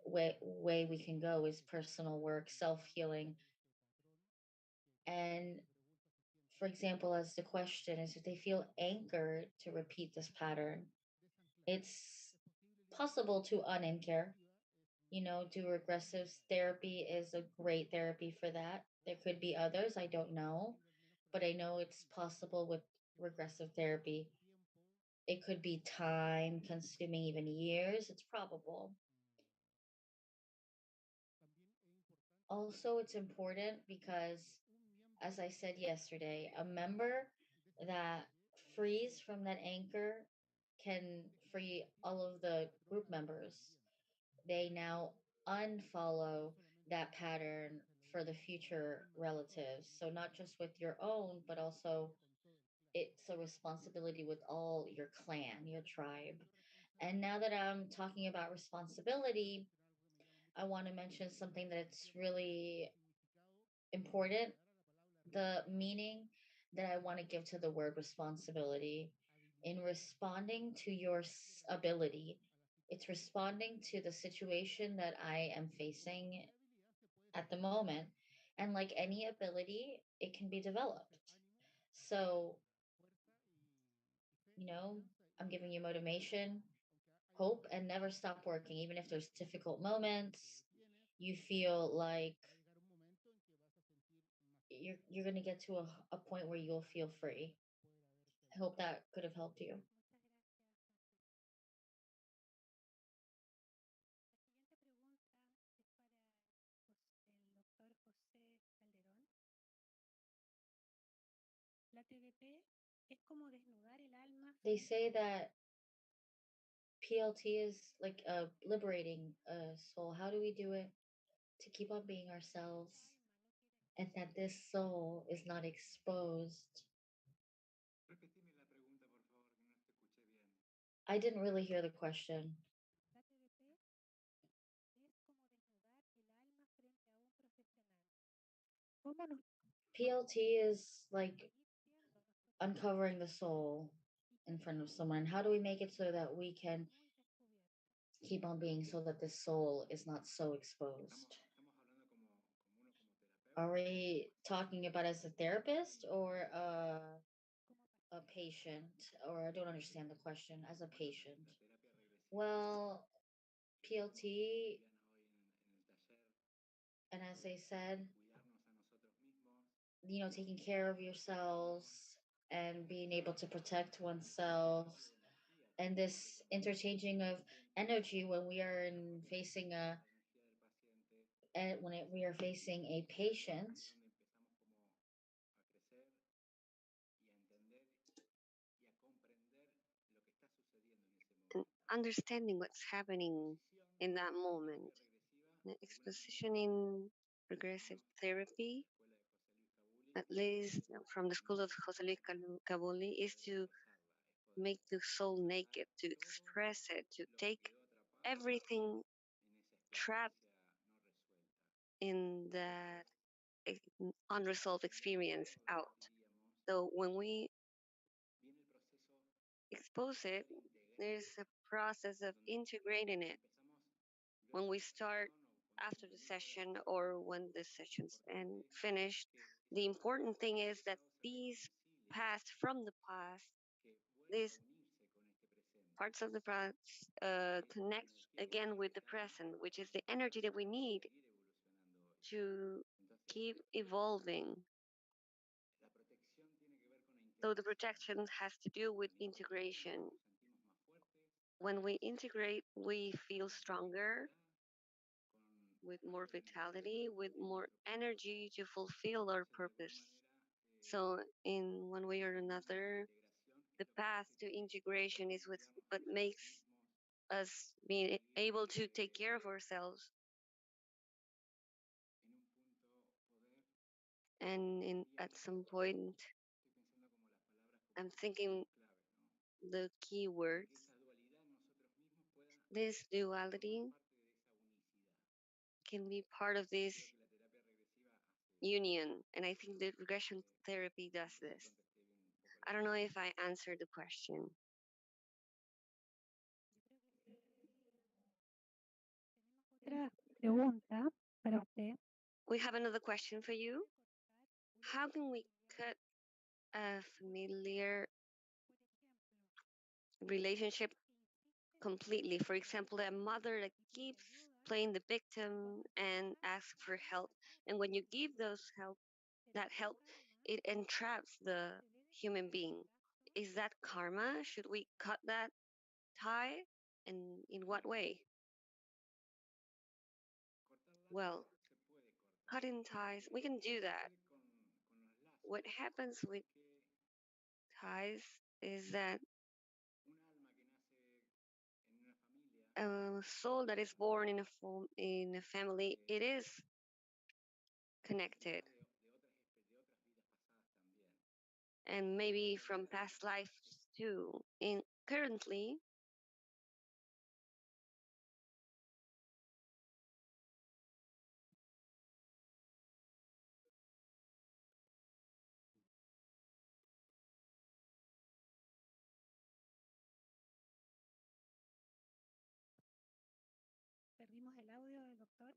S4: way we can go, is personal work, self healing. And for example, as the question is, if they feel anchored to repeat this pattern, it's possible to unanchor. Do regressive therapy is a great therapy for that. There could be others, I don't know, but I know it's possible with regressive therapy. It could be time consuming, even years, it's probable. Also, it's important because, as I said yesterday, a member that frees from that anchor can free all of the group members. They now unfollow that pattern for the future relatives. So, not just with your own, but also it's a responsibility with all your clan, your tribe. And now that I'm talking about responsibility, I want to mention something that's really important: the meaning that I want to give to the word responsibility. In responding to your ability, it's responding to the situation that I am facing at the moment. And like any ability, it can be developed. So, you know, I'm giving you motivation, hope, and never stop working, even if there's difficult moments. You feel like you're going to get to a point where you'll feel free. I hope that could have helped you. They say that PLT is like liberating a soul. How do we do it to keep on being ourselves, and that this soul is not exposed? I didn't really hear the question. PLT is like uncovering the soul in front of someone? How do we make it so that we can keep on being so that this soul is not so exposed? Are we talking about as a therapist or a patient? Or I don't understand the question. As a patient. Well, PLT, and as I said, taking care of yourselves and being able to protect oneself and this interchanging of energy when we are in facing a and we are facing a patient.
S2: And understanding what's happening in that moment. The exposition in regressive therapy, at least from the school of Jose Luis Cabuli, is to make the soul naked, to express it, to take everything trapped in that unresolved experience out. So when we expose it, there's a process of integrating it. When we start after the session or when the session's and finished, the important thing is that these past from the past, these parts of the past connect again with the present, which is the energy that we need to keep evolving. So the protection has to do with integration. When we integrate, we feel stronger, with more vitality, with more energy to fulfill our purpose. So, in one way or another, the path to integration is what makes us being able to take care of ourselves. And at some point, I'm thinking the key words, this duality can be part of this union. And I think that regression therapy does this. I don't know if I answered the question.
S1: Otra pregunta para usted.
S2: We have another question for you. How can we cut a familiar relationship completely? For example, a mother that keeps playing the victim and asks for help, and when you give that help, it entraps the human being. Is that karma? Should we cut that tie? And in what way? Well, cutting ties, we can do that. What happens with ties is that a soul that is born in a family, it is connected, and maybe from past lives too. In currently,
S1: Perdimos el audio del doctor.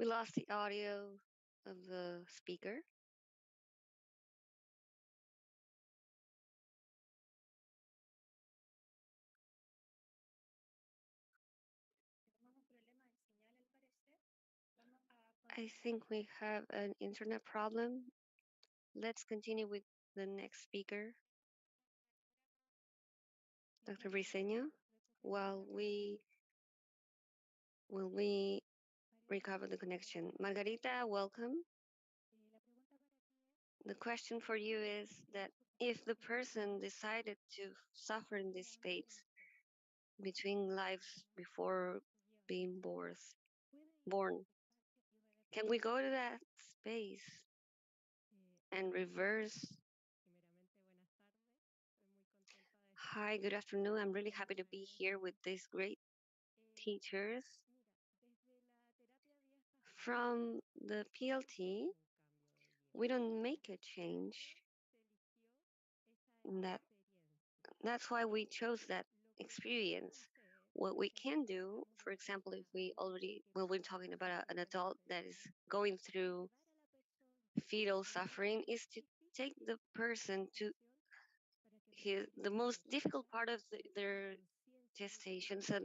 S2: we lost the audio of the speaker. I think we have an internet problem. Let's continue with the next speaker, Dr. Briseño, while we recover the connection. Margarita, welcome. The question for you is that if the person decided to suffer in this space between lives before being born, can we go to that space and reverse? Hi, good afternoon. I'm really happy to be here with these great teachers. From the PLT, We don't make a change. And that's why we chose that experience. What we can do, for example, if we already, well, we're talking about an adult that is going through fetal suffering, is to take the person to the most difficult part of their gestation, so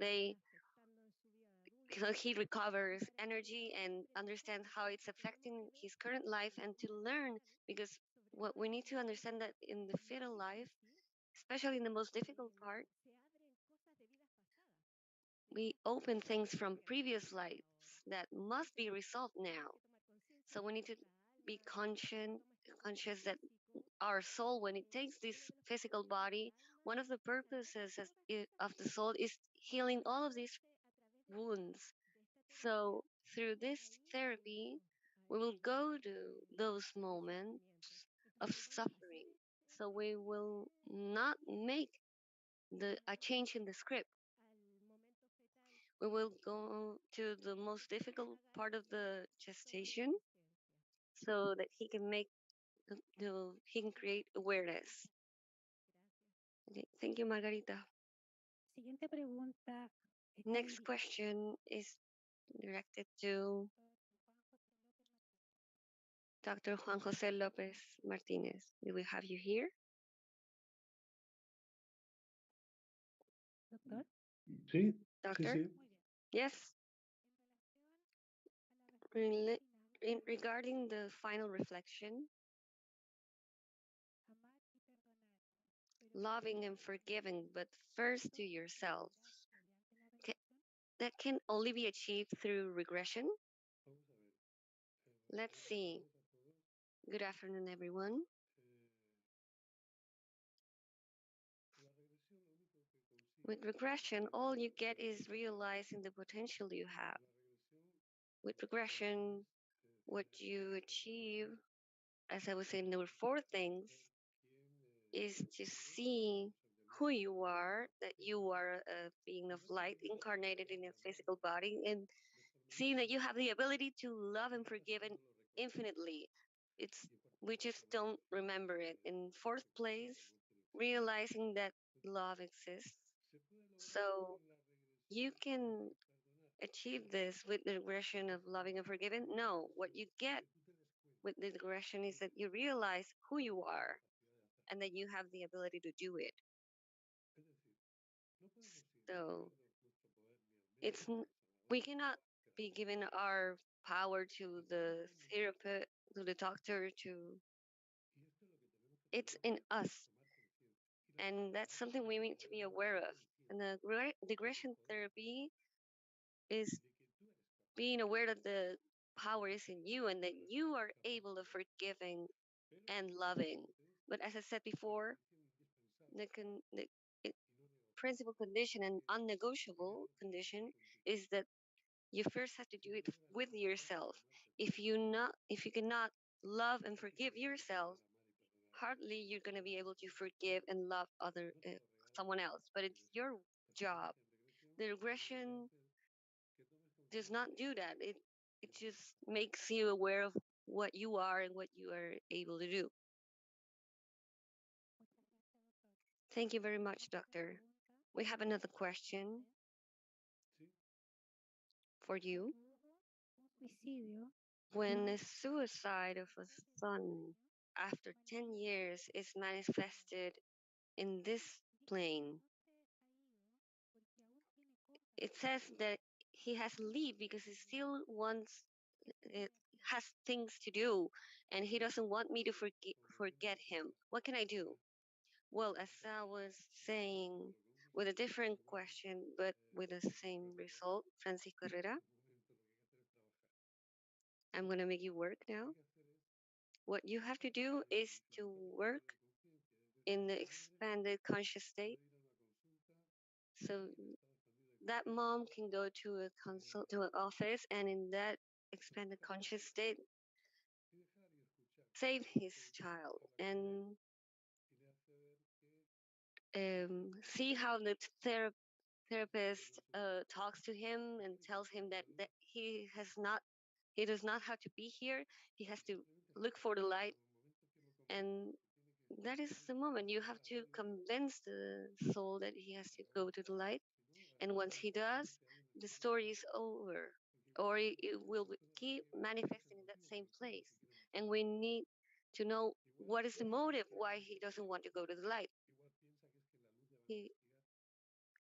S2: so he recovers energy and understands how it's affecting his current life, and to learn, because what we need to understand that in the fetal life, especially in the most difficult part, we open things from previous lives that must be resolved now. So we need to be conscious that our soul, when it takes this physical body, one of the purposes of the soul is healing all of these wounds. So through this therapy, we will go to those moments of suffering. So we will not make a change in the script. We will go to the most difficult part of the gestation so that he can he can create awareness. Okay, thank you, Margarita.
S1: Siguiente pregunta está
S2: Next question is directed to Dr. Juan Jose Lopez Martinez. Do we have you here?
S1: doctor.
S6: Sí,
S2: Doctor?
S6: sí.
S1: Muy bien.
S2: Yes. Regarding the final reflection, loving and forgiving, but first to yourself, that can only be achieved through regression. Let's see. Good afternoon, everyone. With regression, all you get is realizing the potential you have. With regression, what you achieve, as I was saying, there were four things, is to see who you are, that you are a being of light incarnated in a physical body, and seeing that you have the ability to love and forgive infinitely. It's we just don't remember it. In fourth place, realizing that love exists. So you can achieve this with the regression of loving and forgiving. No, what you get with the regression is that you realize who you are and that you have the ability to do it. So we cannot be given our power to the therapist, to the doctor, to it's in us, and that's something we need to be aware of. And the regression therapy is being aware that the power is in you and that you are able to forgiving and loving. But as I said before, the it, principal condition and unnegotiable condition is that you first have to do it with yourself. If you cannot love and forgive yourself, hardly you're going to be able to forgive and love someone else. But it's your job. The regression does not do that. It just makes you aware of what you are and what you are able to do. Thank you very much, doctor. We have another question for you.
S1: Suicidio.
S2: When a suicide of a son after 10 years is manifested in this plane, it says that he has to leave because he still wants, it has things to do, and he doesn't want me to forget him. What can I do? Well, as I was saying, with a different question, but with the same result, Francisco Herrera, I'm going to make you work now. What you have to do is to work in the expanded conscious state. So that mom can go to a consult to an office, and in that expanded conscious state, save his child and see how the therapist talks to him and tells him that he does not have to be here. He has to look for the light, and that is the moment you have to convince the soul that he has to go to the light. And once he does, the story is over, or it will keep manifesting in that same place. And we need to know what is the motive why he doesn't want to go to the light. He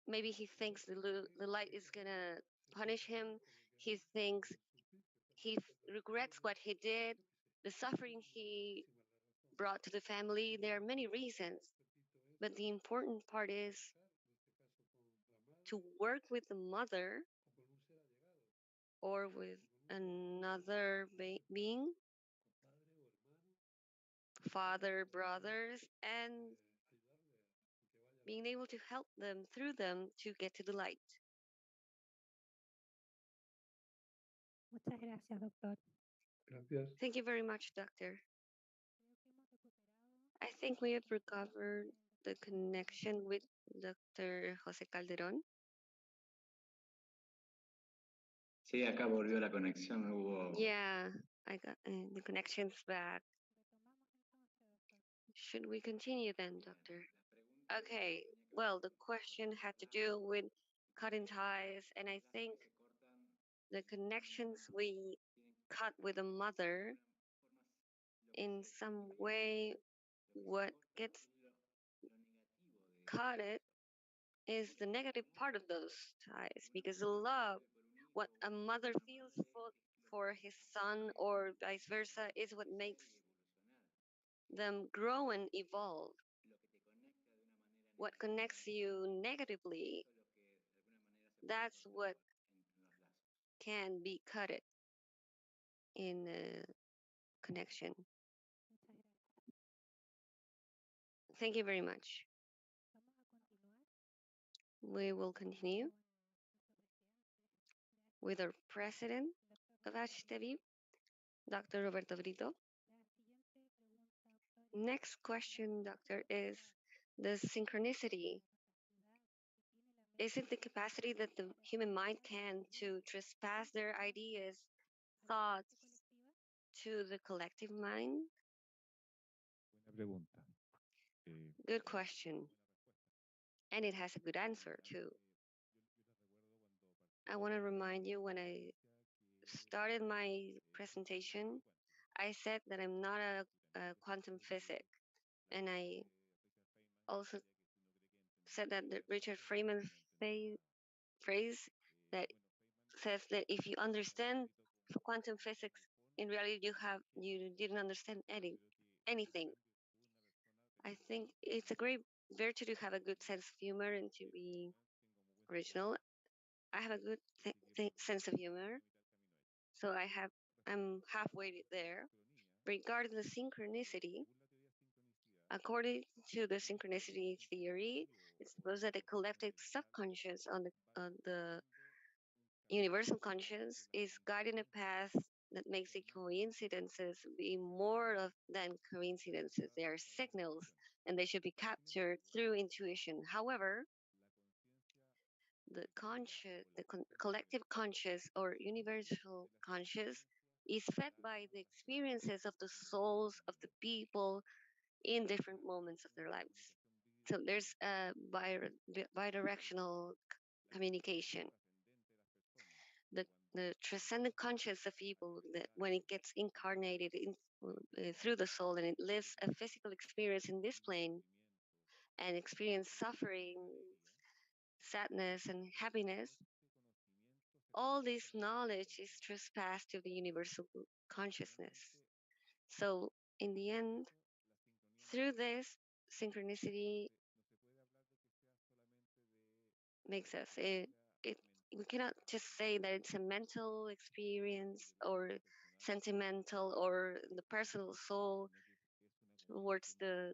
S2: maybe he thinks the light is gonna punish him. He thinks regrets what he did, the suffering he brought to the family. There are many reasons, but the important part is to work with the mother or with another being, father, brothers, and being able to help them through them to get to the light.
S5: Muchas gracias, doctor.
S6: Gracias.
S2: Thank you very much, doctor. I think we have recovered the connection with Dr. Jose Calderon.
S7: Sí, acá volvió la conexión, hubo...
S2: Yeah, I got the connection's back. Should we continue then, doctor? Okay, well, the question had to do with cutting ties, and I think the connections we cut with a mother, in some way, what gets cut it is the negative part of those ties, because the love, what a mother feels for his son or vice versa, is what makes them grow and evolve. What connects you negatively, that's what can be cut it in a connection. Thank you very much. We will continue with our president of Achtevip, Dr. Roberto Brito. Next question, doctor, is the synchronicity. Is it the capacity that the human mind can to trespass their ideas, thoughts to the collective mind?
S6: Buena pregunta.
S2: Good question. And it has a good answer, too. I want to remind you when I started my presentation, I said that I'm not a quantum physic. And I also said that the Richard Feynman phrase that says that if you understand quantum physics, in reality you didn't understand anything. I think it's a great virtue to have a good sense of humor and to be original. I have a good sense of humor, so I'm halfway there. Regarding the synchronicity, according to the synchronicity theory, it's supposed that the collective subconscious on the universal conscious is guiding a path that makes the coincidences be more than coincidences. They are signals and they should be captured through intuition. However, the collective conscious or universal conscious is fed by the experiences of the souls of the people in different moments of their lives. So there's a bidirectional communication. The, the transcendent conscious of people, that when it gets incarnated through the soul and it lives a physical experience in this plane and experience suffering, sadness, and happiness, all this knowledge is trespassed to the universal consciousness. So, in the end, through this, synchronicity makes us. We cannot just say that it's a mental experience or sentimental or the personal soul towards the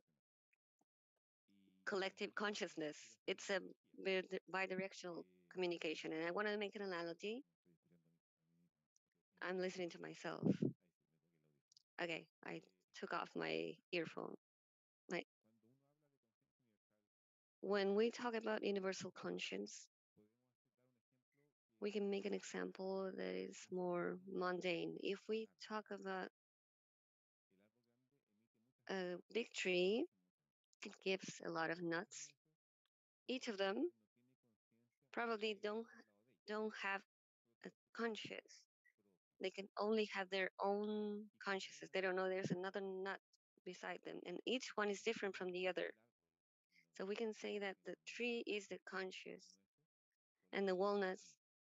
S2: collective consciousness. It's a bidirectional communication. And I want to make an analogy. I'm listening to myself. Okay, I took off my earphone. Like, when we talk about universal conscience, we can make an example that is more mundane. If we talk about A big tree, it gives a lot of nuts. Each of them probably don't have a conscious. They can only have their own consciousness. They don't know there's another nut beside them, and each one is different from the other. So we can say that the tree is the conscious, and the walnuts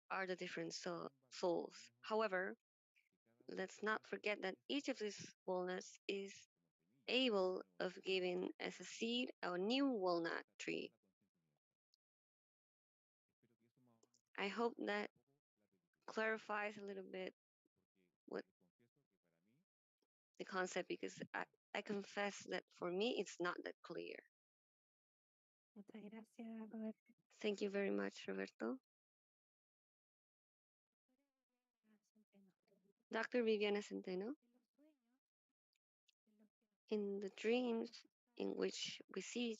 S2: are the different souls. However, let's not forget that each of these walnuts is able of giving as a seed a new walnut tree. I hope that clarifies a little bit what the concept, because I confess that for me it's not that clear.
S1: Muchas gracias, Roberto.
S2: Thank you very much, Roberto. Dr. Viviana Centeno, in the dreams in which we see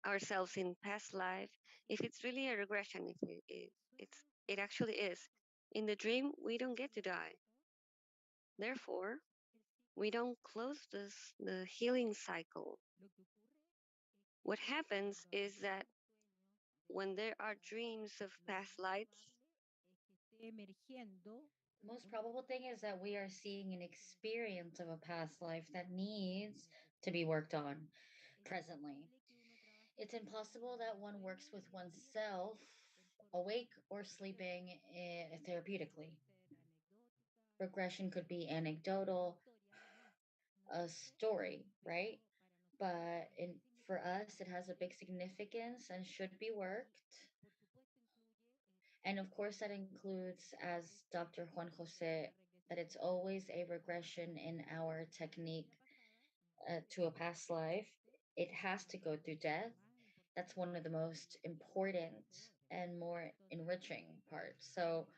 S2: ourselves in past life, if it's really a regression, if it actually is. In the dream, we don't get to die. Therefore, we don't close the healing cycle. What happens is that when there are dreams of past lives,
S4: Most probable thing is that we are seeing an experience of a past life that needs to be worked on presently. It's impossible that one works with oneself awake or sleeping therapeutically. Regression could be anecdotal, a story, right? But for us, it has a big significance and should be worked. And of course, that includes, as Dr. Juan Jose, that it's always a regression in our technique to a past life. It has to go through death. That's one of the most important and more enriching parts. So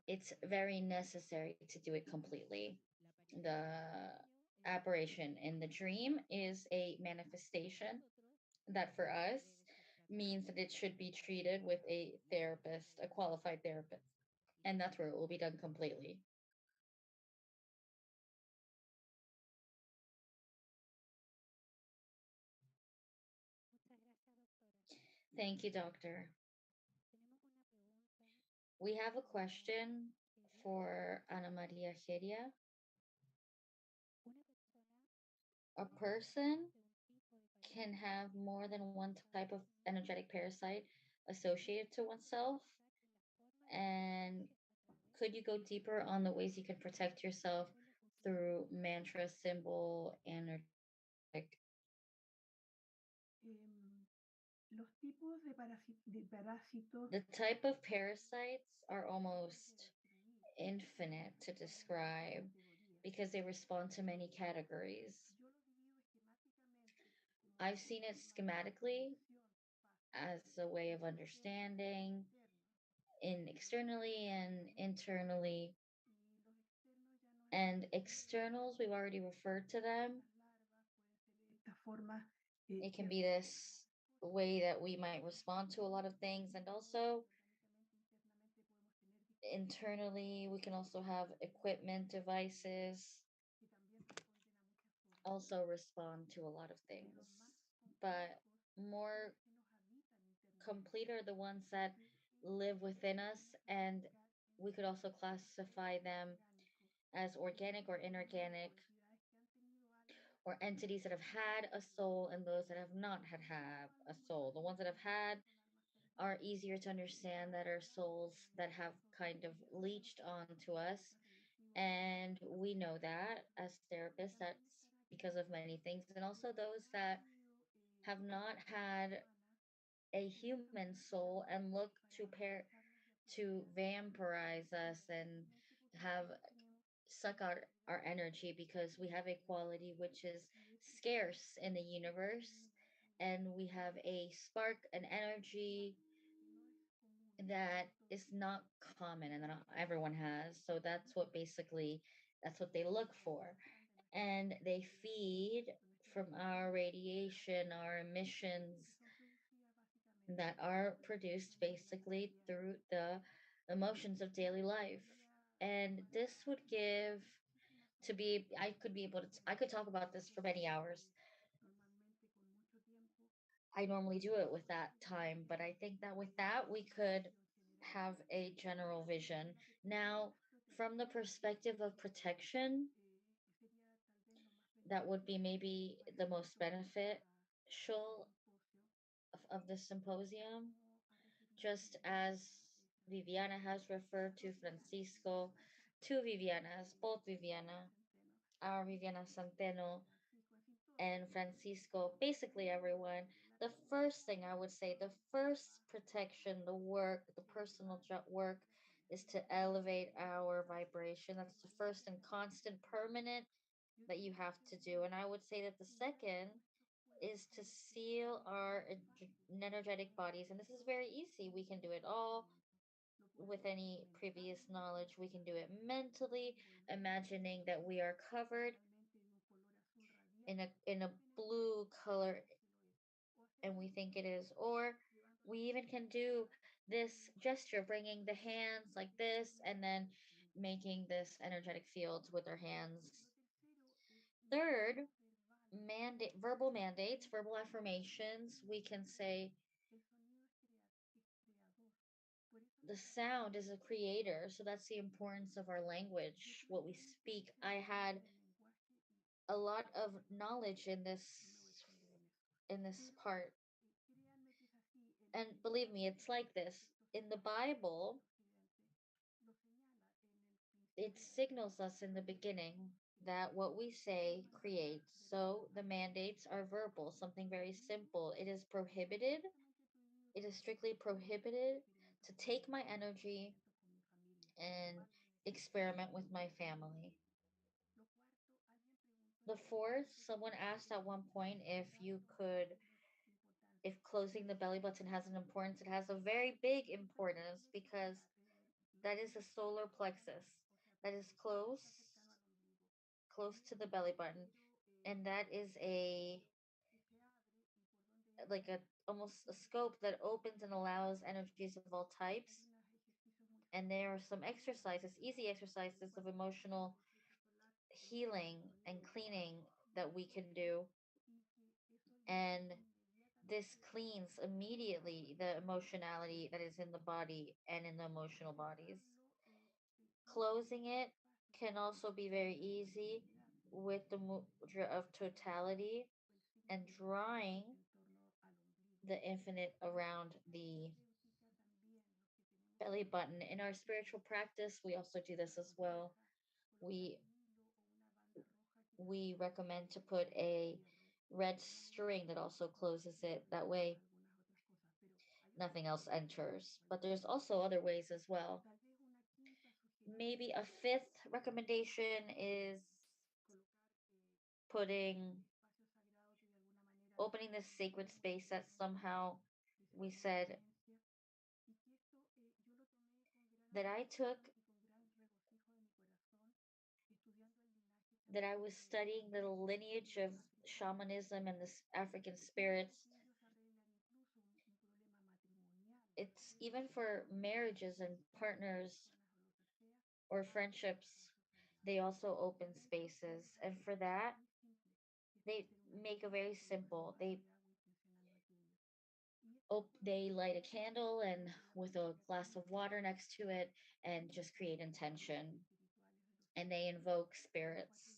S4: it's very necessary to do it completely. The apparition in the dream is a manifestation that for us means that it should be treated with a therapist, a qualified therapist. And that's where it will be done completely. Thank you, doctor. We have a question for Ana Maria Geria. A person can have more than one type of energetic parasite associated to oneself. And could you go deeper on the ways you can protect yourself through mantra, symbol, energetic? The type of parasites are almost infinite to describe because they respond to many categories. I've seen it schematically as a way of understanding in externally and internally. And externals, we've already referred to them. It can be this way that we might respond to a lot of things, and also internally, we can also have equipment devices also respond to a lot of things. But more complete are the ones that live within us, and we could also classify them as organic or inorganic, or entities that have had a soul and those that have not have a soul. The ones that have had are easier to understand, that are souls that have kind of leached onto us. And we know that as therapists, that's because of many things. And also those that have not had a human soul and look to vampirize us and have suck our energy, because we have a quality which is scarce in the universe, and we have a spark, an energy that is not common and that not everyone has. So that's what they look for. And they feed from our radiation, our emissions that are produced basically through the emotions of daily life. And this would give to be, I could talk about this for many hours. I normally do it with that time, but I think that with that we could have a general vision. Now, from the perspective of protection, that would be maybe the most beneficial of the symposium, just as Viviana has referred to Francisco, two Vivianas, both Viviana, our Viviana Centeno and Francisco, basically everyone. The first thing I would say, the first protection, the work, the personal work is to elevate our vibration. That's the first and constant, permanent that you have to do. And I would say that the second is to seal our energetic bodies. And this is very easy. We can do it all with any previous knowledge. We can do it mentally, imagining that we are covered in a blue color and we think it is, or we even can do this gesture, bringing the hands like this and then making this energetic field with our hands. Third, verbal mandates, verbal affirmations. We can say the sound is a creator, so that's the importance of our language, what we speak. I had a lot of knowledge in this part. And believe me, it's like this. In the Bible, it signals us in the beginning that what we say creates. So the mandates are verbal, something very simple. It is prohibited, it is strictly prohibited to take my energy and experiment with my family. The fourth, someone asked at one point if closing the belly button has an importance. It has a very big importance because that is a solar plexus that is close to the belly button, and that is a like a almost a scope that opens and allows energies of all types. And there are some exercises, easy exercises of emotional healing and cleaning that we can do. And this cleans immediately the emotionality that is in the body and in the emotional bodies. Closing it can also be very easy with the mudra of totality and drawing the infinite around the belly button. In our spiritual practice, we also do this as well. We we recommend to put a red string that also closes it. That way nothing else enters. But there's also other ways as well. Maybe a fifth recommendation is putting opening this sacred space that somehow we said that I took that I was studying the lineage of shamanism and the African spirits. It's even for marriages and partners or friendships, they also open spaces. And for that, they make a very simple. They light a candle and with a glass of water next to it and just create intention. And they invoke spirits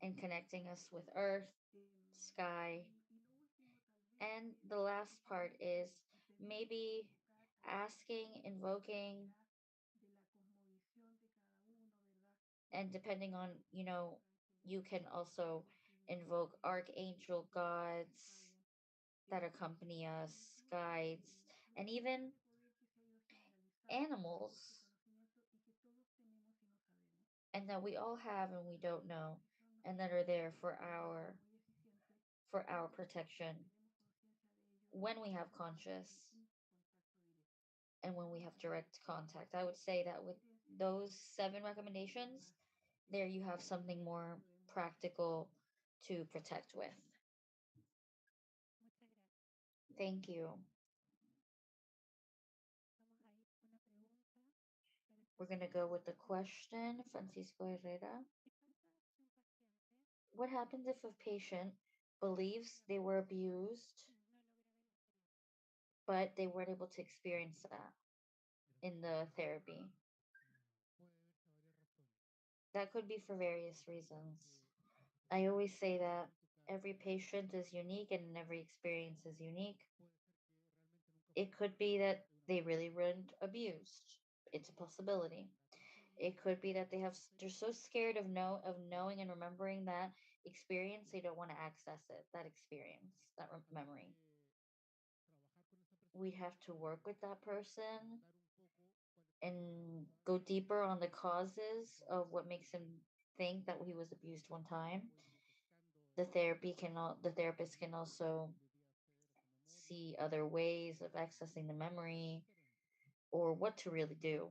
S4: and connecting us with earth, sky. And the last part is maybe asking, invoking, and depending on, you can also invoke archangel gods that accompany us, guides, and even animals, and that we all have and we don't know, and that are there for our protection when we have conscious and when we have direct contact. I would say that with those 7 recommendations, there you have something more practical to protect with. Thank you.
S8: We're going to go with the question, Francisco Herrera. What happens if a patient believes they were abused, but they weren't able to experience that in the therapy? That could be for various reasons. I always say that every patient is unique and every experience is unique. It could be that they really weren't abused. It's a possibility. It could be that they're so scared of knowing and remembering that experience they don't want to access it, that experience, that memory. We'd have to work with that person and go deeper on the causes of what makes him think that he was abused one time. The therapist can also see other ways of accessing the memory or what to really do.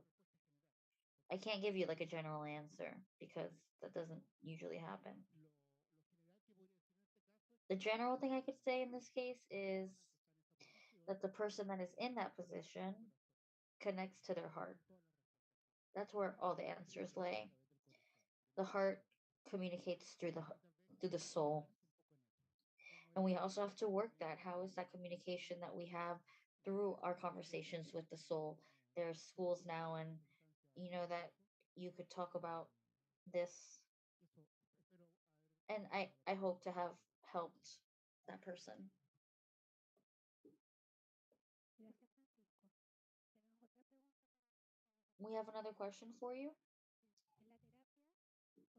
S8: I can't give you like a general answer because that doesn't usually happen. The general thing I could say in this case is that the person that is in that position connects to their heart. That's where all the answers lay. The heart communicates through the soul. And we also have to work that. How is that communication that we have through our conversations with the soul? There are schools now, and you know that you could talk about this. And I hope to have helped that person. We have another question for you.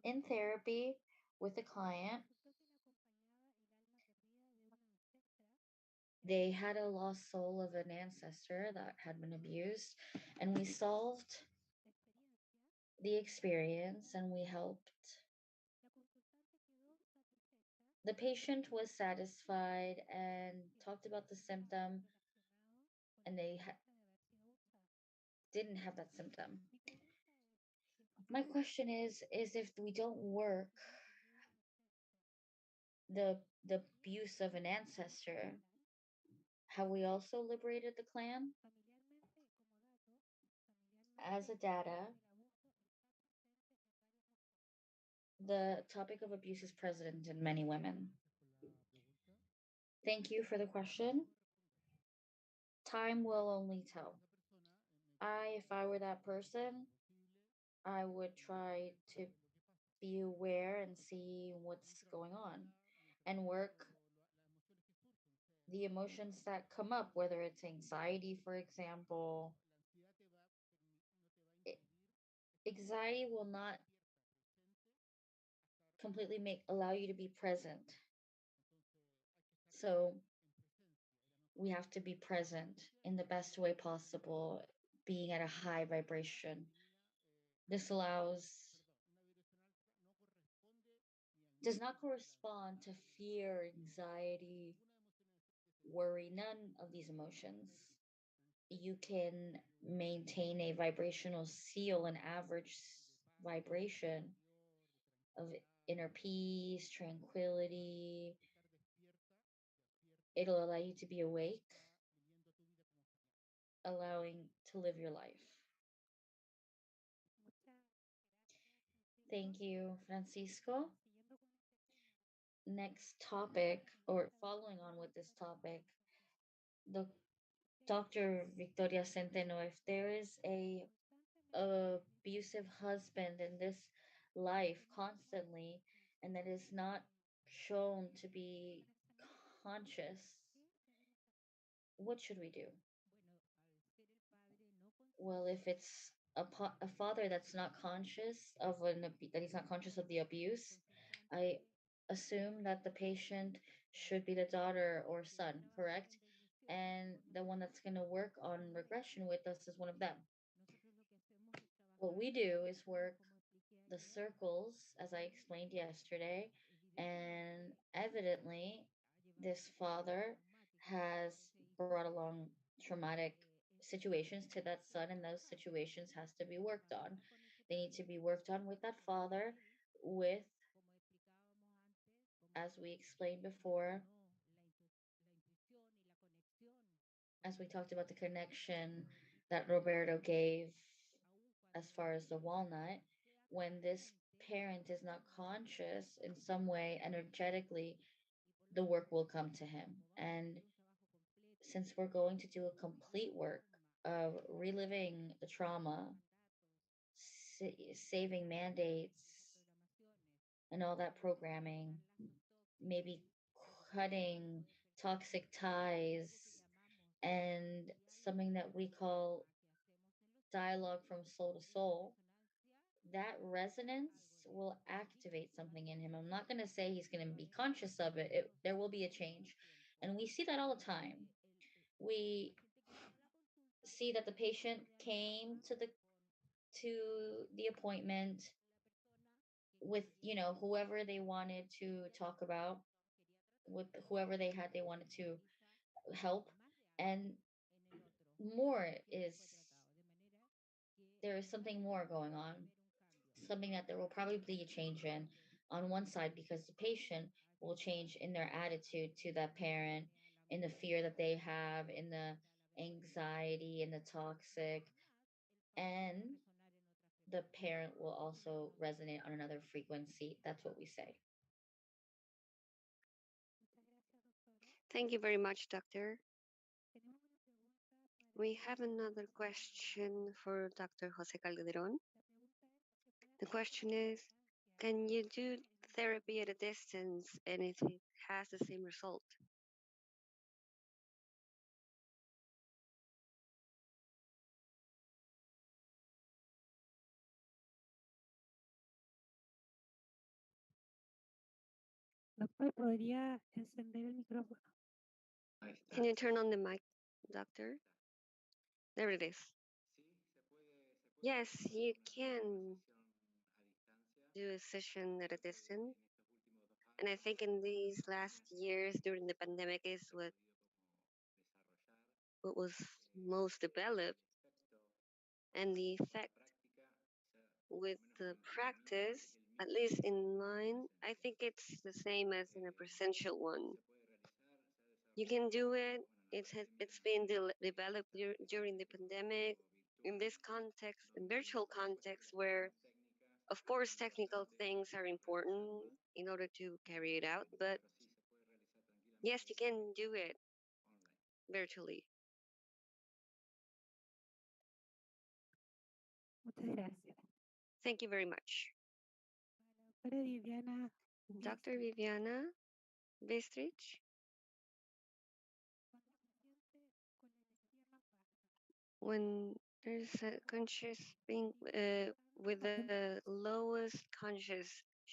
S8: In therapy with a client, they had a lost soul of an ancestor that had been abused, and we solved the experience and we helped. The patient was satisfied and talked about the symptom, and they didn't have that symptom. My question is if we don't work the abuse of an ancestor, have we also liberated the clan? As a data, the topic of abuse is present in many women. Thank you for the question. Time will only tell. If I were that person, I would try to be aware and see what's going on and work the emotions that come up, whether it's anxiety, for example. Anxiety will not completely allow you to be present. So we have to be present in the best way possible, being at a high vibration. This does not correspond to fear, anxiety, worry, none of these emotions. You can maintain a vibrational seal, an average vibration of inner peace, tranquility. It'll allow you to be awake, allowing to live your life. Thank you, Francisco. Next topic, or following on with this topic, the Dr. Victoria Centeno, if there is a abusive husband in this life constantly and that is not shown to be conscious, what should we do? Well, if it's a father that's not conscious that he's not conscious of the abuse, I assume that the patient should be the daughter or son, correct? And the one that's going to work on regression with us is one of them. What we do is work the circles, as I explained yesterday, and evidently, this father has brought along traumatic situations to that son, and those situations has to be worked on. They need to be worked on with that father, with, as we explained before, as we talked about the connection that Roberto gave as far as the walnut, when this parent is not conscious in some way energetically, the work will come to him. And since we're going to do a complete work of reliving the trauma, saving mandates, and all that programming, maybe cutting toxic ties, and something that we call dialogue from soul to soul, that resonance will activate something in him. I'm not going to say he's going to be conscious of it. There will be a change. And we see that all the time. We see that the patient came to the appointment with, whoever they wanted to talk about, with whoever they wanted to help, and more is there is something more going on, something that there will probably be a change in on one side because the patient will change in their attitude to that parent, in the fear that they have, in the anxiety, in the toxic, and the parent will also resonate on another frequency. That's what we say.
S2: Thank you very much, Doctor. We have another question for Dr. Jose Calderon. The question is, can you do therapy at a distance and if it has the same result?
S5: Doctor, ¿podría encender el micrófono?
S7: Ahí está.
S2: Can you turn on the mic, Doctor? There it is. Yes, you can do a session at a distance. And I think in these last years during the pandemic is what was most developed, and the effect with the practice, at least in mine, I think it's the same as in a presential one. You can do it. It's been developed during the pandemic in this context, in virtual context, where of course technical things are important in order to carry it out, but yes, you can do it virtually.
S5: Muchas gracias.
S2: Thank you very much.
S5: Doctora Viviana.
S2: Dr. Viviana Bistrich. When there's a conscious being with the lowest conscious,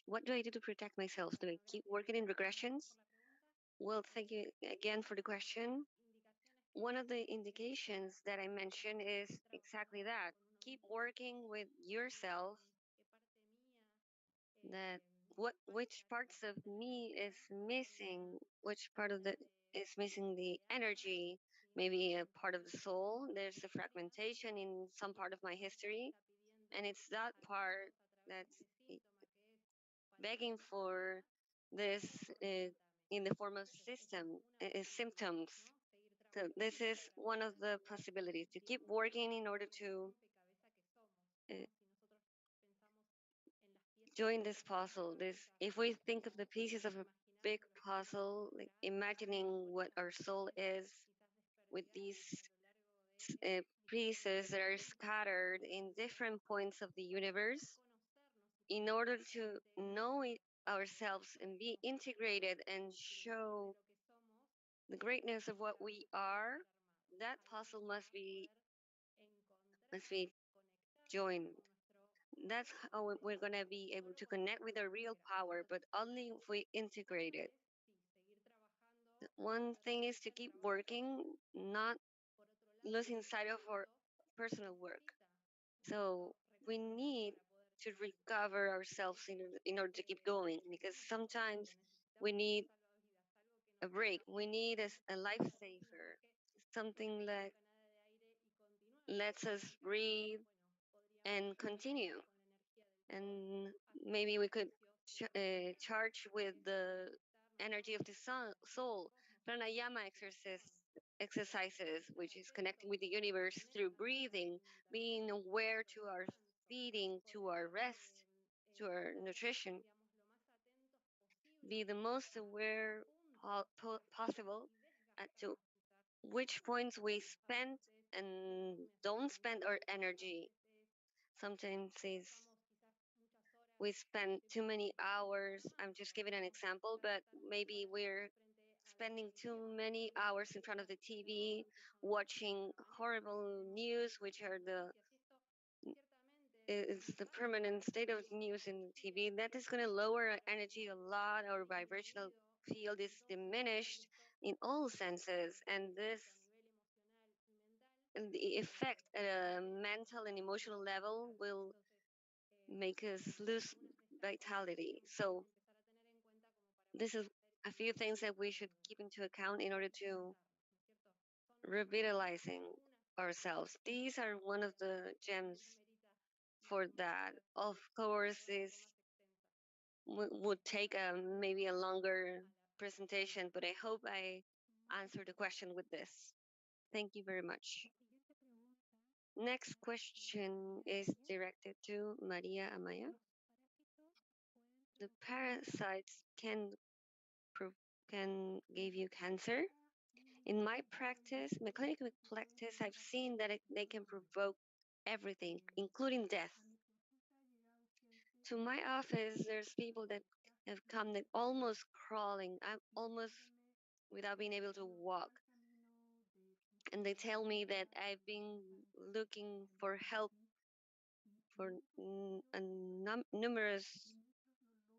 S2: what do I do to protect myself? Do I keep working in regressions? Well, thank you again for the question. One of the indications that I mentioned is exactly that. Keep working with yourself, that which parts of me is missing, which part of the is missing the energy, maybe a part of the soul. There's a fragmentation in some part of my history, and it's that part that's begging for this in the form of symptoms. So this is one of the possibilities to keep working in order to uh, join this puzzle. This, if we think of the pieces of a big puzzle, like imagining what our soul is with these pieces that are scattered in different points of the universe, in order to know it ourselves and be integrated and show the greatness of what we are, that puzzle must be joined. That's how we're going to be able to connect with our real power, but only if we integrate it. One thing is to keep working, not losing sight of our personal work. So we need to recover ourselves in order to keep going, because sometimes we need a break. We need a lifesaver, something that lets us breathe and continue. And maybe we could charge with the energy of the soul. Pranayama exercises, which is connecting with the universe through breathing, being aware to our feeding, to our rest, to our nutrition, be the most aware possible to which points we spend and don't spend our energy. Sometimes we spend too many hours. I'm just giving an example, but maybe we're spending too many hours in front of the TV watching horrible news, which are the is the permanent state of news in TV. That is going to lower our energy a lot. Our vibrational field is diminished in all senses, and this and the effect at a mental and emotional level will make us lose vitality. So this is a few things that we should keep into account in order to revitalizing ourselves. These are one of the gems for that. Of course, this would take maybe a longer presentation, but I hope I answered the question with this. Thank you very much. Next question is directed to Maria Amaya. The parasites can give you cancer. In my practice, my clinical practice, I've seen that they can provoke everything, including death. To my office, there's people that have come that almost crawling. I'm almost without being able to walk. And they tell me that I've been looking for help for numerous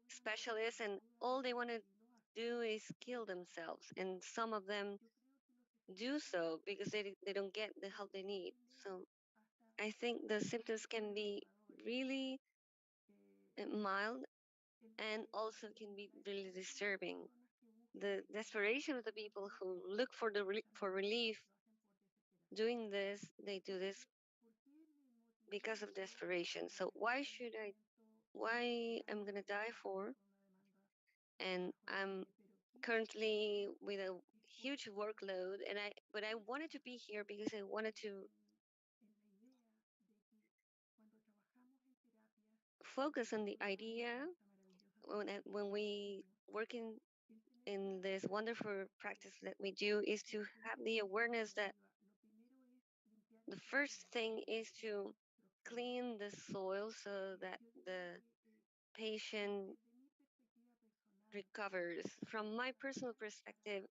S2: specialists, and all they want to do is kill themselves. And some of them do so because they don't get the help they need. So I think the symptoms can be really mild and also can be really disturbing. The desperation of the people who look for for relief doing this, they do this because of desperation. So why I'm gonna die for? And I'm currently with a huge workload, but I wanted to be here because I wanted to focus on the idea when we work in this wonderful practice that we do is to have the awareness that the first thing is to clean the soil so that the patient recovers. From my personal perspective,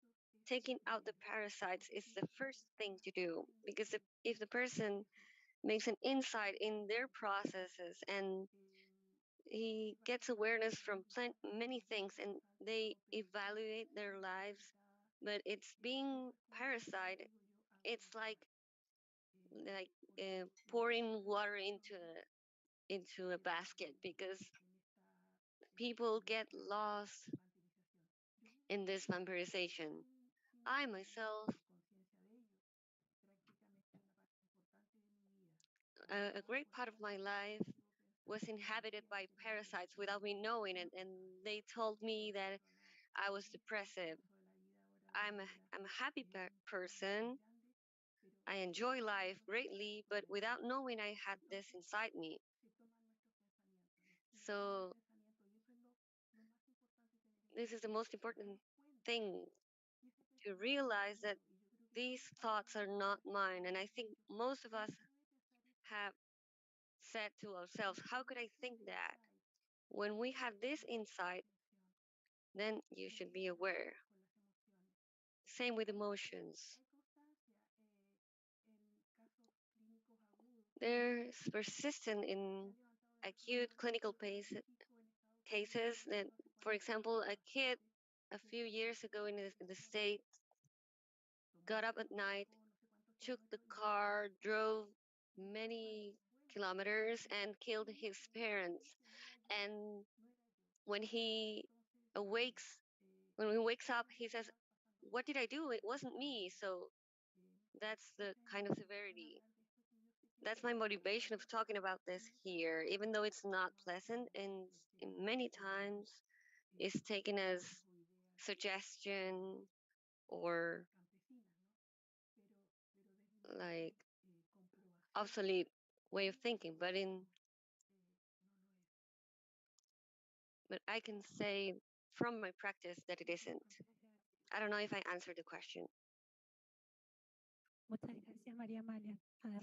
S2: taking out the parasites is the first thing to do because if the person makes an insight in their processes and he gets awareness from many things and they evaluate their lives, but it's being parasite, it's like pouring water into a basket because people get lost in this vampirization. I myself, a great part of my life was inhabited by parasites without me knowing it, and they told me that I was depressive. I'm a happy person. I enjoy life greatly, but without knowing I had this inside me. So this is the most important thing to realize that these thoughts are not mine. And I think most of us have said to ourselves, how could I think that? When we have this insight, then you should be aware. Same with emotions. There's persistent in acute clinical cases that, for example, a kid a few years ago in the States got up at night, took the car, drove many kilometers, and killed his parents. And when he awakes, when he wakes up, he says, "What did I do? It wasn't me." So that's the kind of severity. That's my motivation of talking about this here, even though it's not pleasant and many times it's taken as suggestion or like obsolete way of thinking. But but I can say from my practice that it isn't. I don't know if I answered the question.
S5: Muchas gracias, María Amalia.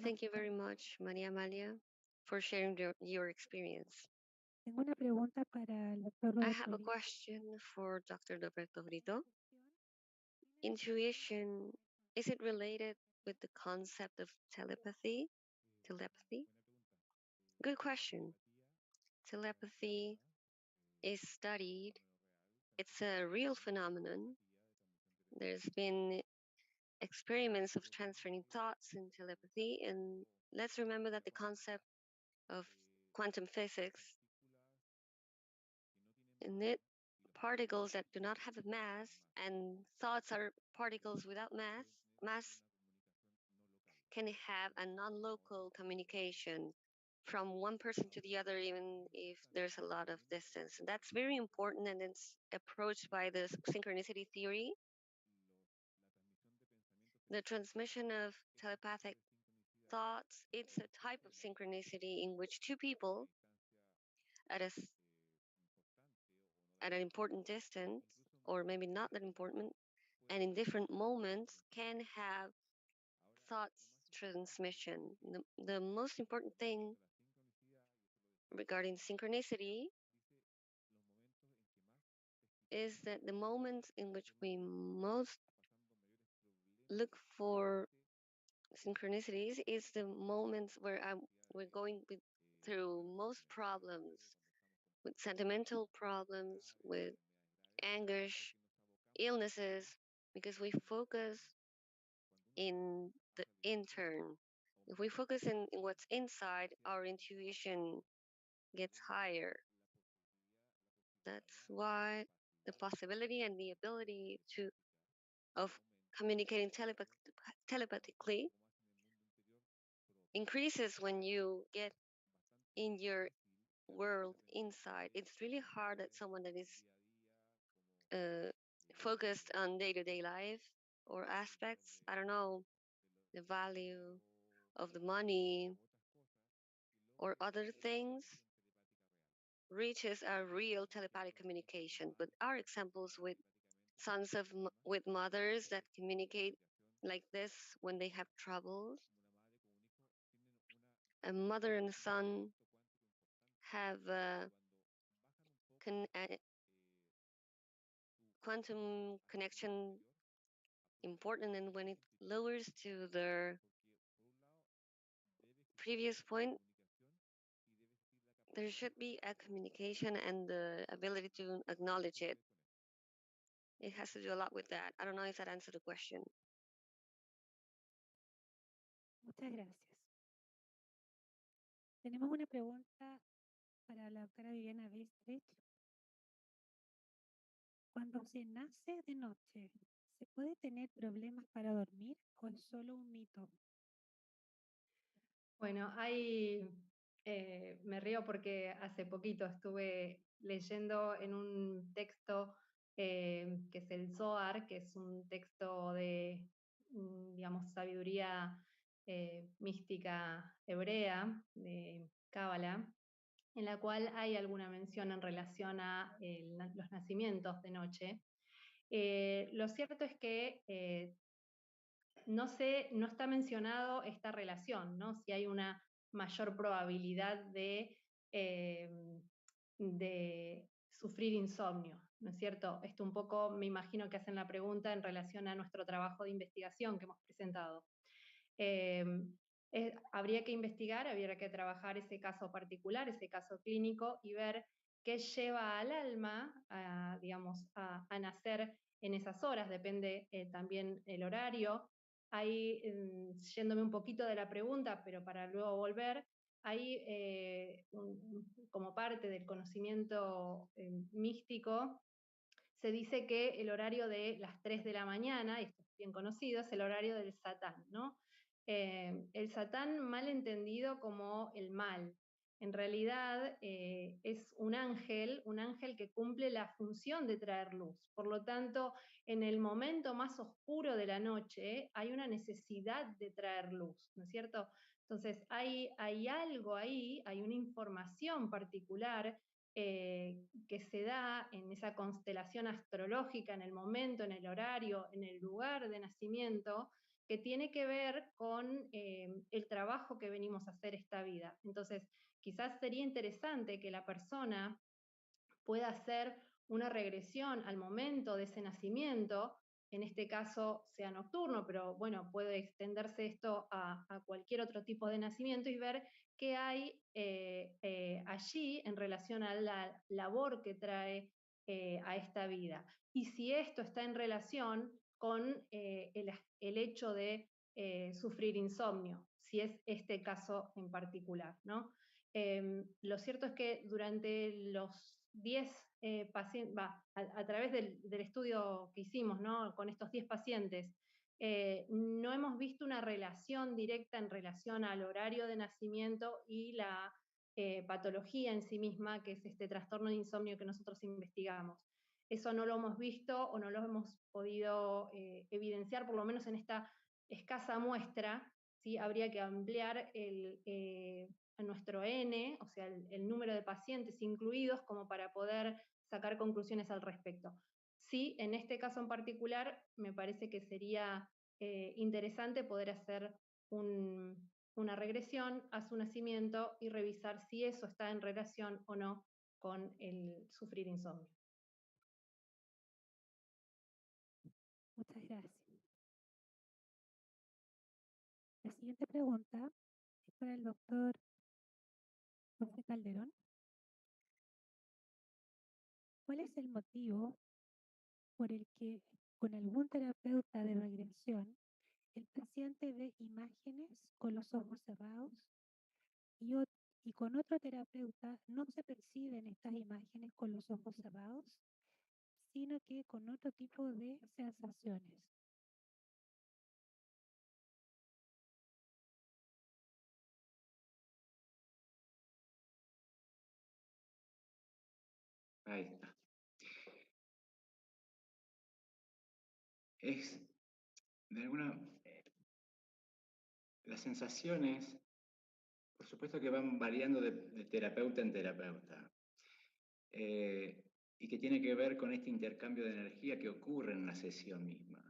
S2: Thank you very much, Maria Amalia, for sharing your experience.
S5: Tengo una pregunta para el doctor
S2: I
S5: Roberto
S2: have a
S5: Brito.
S2: question for Dr. Roberto Brito. Intuition, is it related with the concept of telepathy? Telepathy? Good question. Telepathy is studied. It's a real phenomenon. There's been experiments of transferring thoughts in telepathy, and let's remember that the concept of quantum physics, in it, particles that do not have a mass, and thoughts are particles without mass can have a non-local communication from one person to the other, even if there's a lot of distance. And that's very important, and it's approached by the synchronicity theory. The transmission of telepathic thoughts, it's a type of synchronicity in which two people at at an important distance, or maybe not that important, and in different moments can have thoughts transmission. The most important thing regarding synchronicity is that the moments in which we most look for synchronicities is the moments where we're going through most problems, with sentimental problems, with anguish, illnesses, because we focus in the intern. If we focus in what's inside, our intuition gets higher. That's why the possibility and the ability of communicating telepathically increases when you get in your world inside. It's really hard that someone that is focused on day-to-day life or aspects, I don't know, the value of the money or other things, reaches a real telepathic communication. But our examples with sons with mothers that communicate like this when they have troubles, a mother and a son have a quantum connection important, and when it lowers to their previous point, there should be a communication and the ability to acknowledge it. It has to do a lot with that. I don't know if that answered the question.
S5: Muchas gracias. Tenemos una pregunta para la doctora Viviana Bistrich. Cuando se nace de noche, ¿se puede tener problemas para dormir o es solo un mito?
S3: Bueno, me río porque hace poquito estuve leyendo en un texto que es el Zohar, que es un texto de, digamos, sabiduría mística hebrea, de Cábala, en la cual hay alguna mención en relación a los nacimientos de noche. Lo cierto es que no está mencionado esta relación, ¿no? Si hay una mayor probabilidad de sufrir insomnio, ¿no es cierto? Esto un poco me imagino que hacen la pregunta en relación a nuestro trabajo de investigación que hemos presentado. Habría que investigar, habría que trabajar ese caso particular, ese caso clínico y ver qué lleva al alma, digamos, a nacer en esas horas, depende también el horario. Ahí, yéndome un poquito de la pregunta, pero para luego volver, ahí como parte del conocimiento místico, se dice que el horario de las 3 de la mañana, esto es bien conocido, es el horario del Satán, ¿no? El Satán mal entendido como el mal. En realidad es un ángel que cumple la función de traer luz. Por lo tanto, en el momento más oscuro de la noche hay una necesidad de traer luz, ¿no es cierto? Entonces hay algo ahí, hay una información particular que se da en esa constelación astrológica, en el momento, en el horario, en el lugar de nacimiento, que tiene que ver con el trabajo que venimos a hacer esta vida. Entonces, quizás sería interesante que la persona pueda hacer una regresión al momento de ese nacimiento, en este caso sea nocturno, pero bueno, puede extenderse esto a cualquier otro tipo de nacimiento y ver qué hay allí en relación a la labor que trae a esta vida. Y si esto está en relación con el hecho de sufrir insomnio, si es este caso en particular, ¿no? Lo cierto es que durante los 10 pacientes, a través del estudio que hicimos, ¿no? Con estos 10 pacientes, no hemos visto una relación directa en relación al horario de nacimiento y la patología en sí misma, que es este trastorno de insomnio que nosotros investigamos. Eso no lo hemos visto o no lo hemos podido evidenciar, por lo menos en esta escasa muestra. ¿Sí? Habría que ampliar a nuestro N, o sea, el número de pacientes incluidos, como para poder sacar conclusiones al respecto. Sí, en este caso en particular, me parece que sería interesante poder hacer una regresión a su nacimiento y revisar si eso está en relación o no con el sufrir insomnio.
S5: Muchas gracias. La siguiente pregunta es para el doctor José Calderón. ¿Cuál es el motivo por el que con algún terapeuta de regresión el paciente ve imágenes con los ojos cerrados y con otro terapeuta no se perciben estas imágenes con los ojos cerrados, sino que con otro tipo de sensaciones?
S7: Ahí está. Es, de alguna... las sensaciones, por supuesto que van variando de terapeuta en terapeuta. Y que tiene que ver con este intercambio de energía que ocurre en la sesión misma.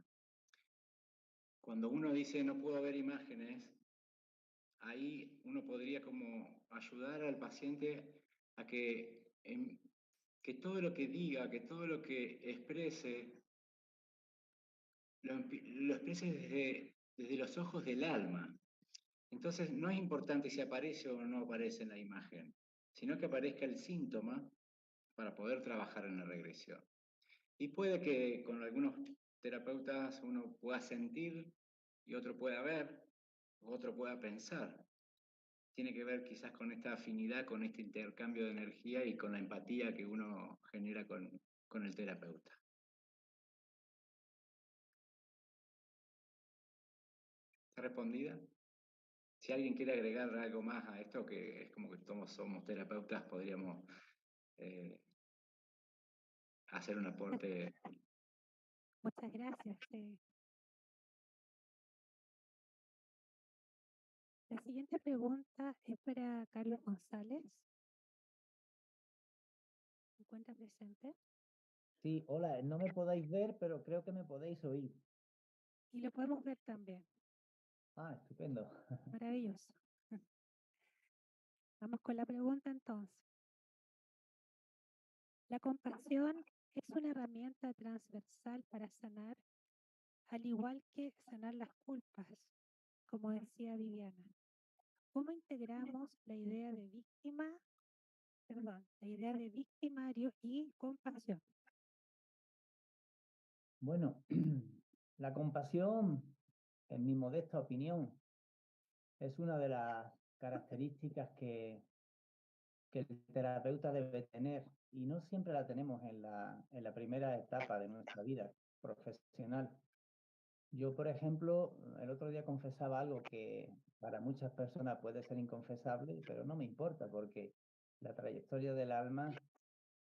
S7: Cuando uno dice no puedo ver imágenes, ahí uno podría como ayudar al paciente a que todo lo que diga, que todo lo que exprese, lo exprese desde los ojos del alma. Entonces no es importante si aparece o no aparece en la imagen, sino que aparezca el síntoma para poder trabajar en la regresión. Y puede que con algunos terapeutas uno pueda sentir y otro pueda ver, otro pueda pensar. Tiene que ver quizás con esta afinidad, con este intercambio de energía y con la empatía que uno genera con el terapeuta. ¿Está respondida? Si alguien quiere agregar algo más a esto, que es como que todos somos terapeutas, podríamos hacer un aporte.
S5: Muchas gracias. La siguiente pregunta es para Carlos González. ¿Se encuentra presente?
S9: Sí, hola, no me podáis ver, pero creo que me podéis oír.
S5: Y lo podemos ver también.
S9: Ah, estupendo.
S5: Maravilloso. Vamos con la pregunta entonces. La compasión es una herramienta transversal para sanar, al igual que sanar las culpas, como decía Viviana. ¿Cómo integramos la idea de victimario y compasión?
S9: Bueno, la compasión, en mi modesta opinión, es una de las características que el terapeuta debe tener, y no siempre la tenemos en la primera etapa de nuestra vida profesional. Yo, por ejemplo, el otro día confesaba algo que para muchas personas puede ser inconfesable, pero no me importa, porque la trayectoria del alma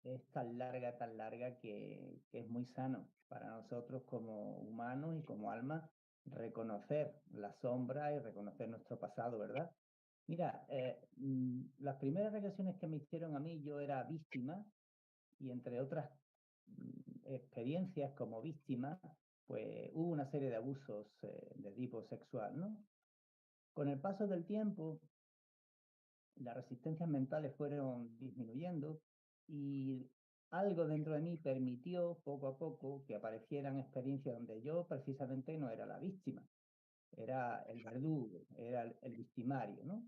S9: es tan larga, que es muy sano para nosotros como humanos y como alma reconocer la sombra y reconocer nuestro pasado, ¿verdad? Mira, las primeras regresiones que me hicieron a mí, yo era víctima y entre otras experiencias como víctima, pues hubo una serie de abusos de tipo sexual, ¿no? Con el paso del tiempo, las resistencias mentales fueron disminuyendo y algo dentro de mí permitió poco a poco que aparecieran experiencias donde yo precisamente no era la víctima, era el verdugo, era el victimario, ¿no?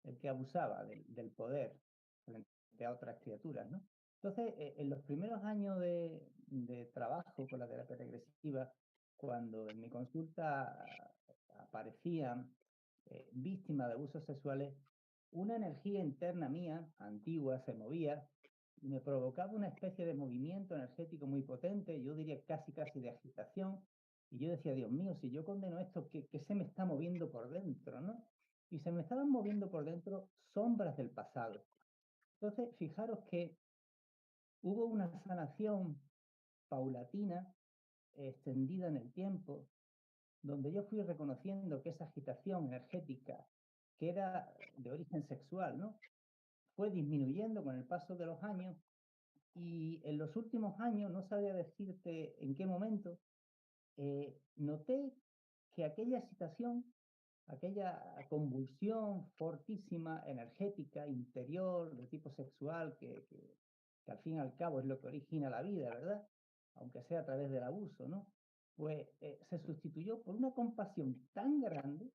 S9: El que abusaba del poder frente a otras criaturas, ¿no? Entonces, en los primeros años de trabajo con la terapia regresiva, cuando en mi consulta aparecían víctimas de abusos sexuales, una energía interna mía, antigua, se movía y me provocaba una especie de movimiento energético muy potente, yo diría casi de agitación, y yo decía, Dios mío, si yo condeno esto, ¿qué se me está moviendo por dentro, no? Y se me estaban moviendo por dentro sombras del pasado. Entonces, fijaros que hubo una sanación paulatina, extendida en el tiempo, donde yo fui reconociendo que esa agitación energética, que era de origen sexual, ¿no? Fue disminuyendo con el paso de los años y en los últimos años, no sabría decirte en qué momento, noté que aquella excitación, aquella convulsión fortísima, energética, interior, de tipo sexual, que al fin y al cabo es lo que origina la vida, ¿verdad? Aunque sea a través del abuso, ¿no? Pues se sustituyó por una compasión tan grande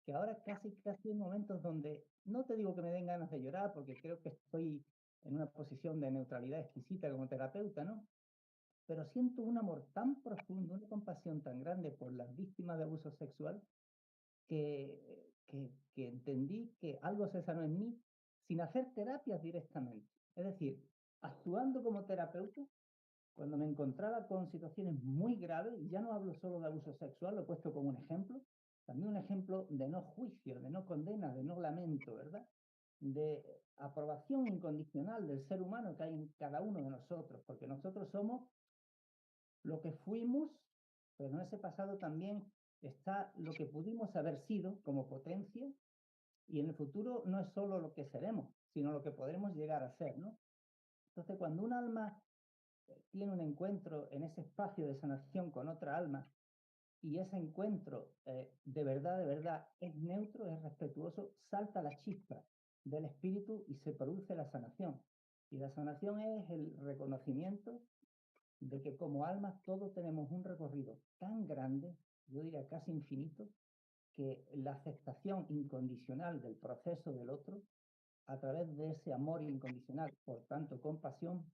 S9: que ahora casi en momentos donde, no te digo que me den ganas de llorar, porque creo que estoy en una posición de neutralidad exquisita como terapeuta, ¿no? Pero siento un amor tan profundo, una compasión tan grande por las víctimas de abuso sexual, que entendí que algo se sanó en mí sin hacer terapias directamente. Es decir, actuando como terapeuta, cuando me encontraba con situaciones muy graves, y ya no hablo solo de abuso sexual, lo he puesto como un ejemplo, también un ejemplo de no juicio, de no condena, de no lamento, ¿verdad? De aprobación incondicional del ser humano que hay en cada uno de nosotros, porque nosotros somos lo que fuimos, pero en ese pasado también está lo que pudimos haber sido como potencia, y en el futuro no es solo lo que seremos, sino lo que podremos llegar a ser, ¿no? Entonces, cuando un alma tiene un encuentro en ese espacio de sanación con otra alma, y ese encuentro de verdad es neutro, es respetuoso, salta la chispa del espíritu y se produce la sanación. Y la sanación es el reconocimiento de que como almas todos tenemos un recorrido tan grande, yo diría casi infinito, que la aceptación incondicional del proceso del otro, a través de ese amor incondicional, por tanto compasión,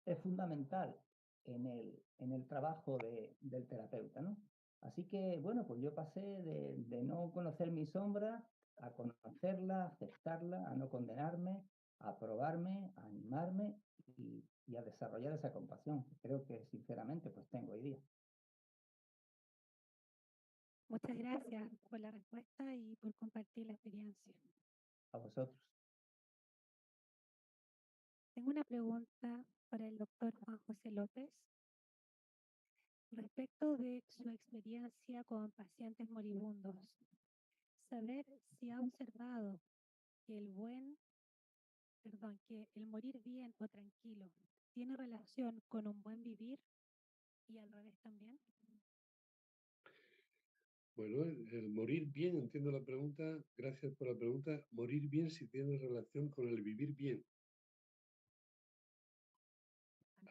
S9: es fundamental en el trabajo del terapeuta, ¿no? Así que, bueno, pues yo pasé de no conocer mi sombra a conocerla, a aceptarla, a no condenarme, a aprobarme, a animarme y a desarrollar esa compasión que creo que sinceramente pues tengo hoy día.
S5: Muchas gracias por la respuesta y por compartir la experiencia.
S9: A vosotros.
S5: Tengo una pregunta para el doctor Juan José López respecto de su experiencia con pacientes moribundos. Saber si ha observado que que el morir bien o tranquilo tiene relación con un buen vivir y al revés también.
S6: Bueno, el morir bien, entiendo la pregunta, gracias por la pregunta. Morir bien si tiene relación con el vivir bien.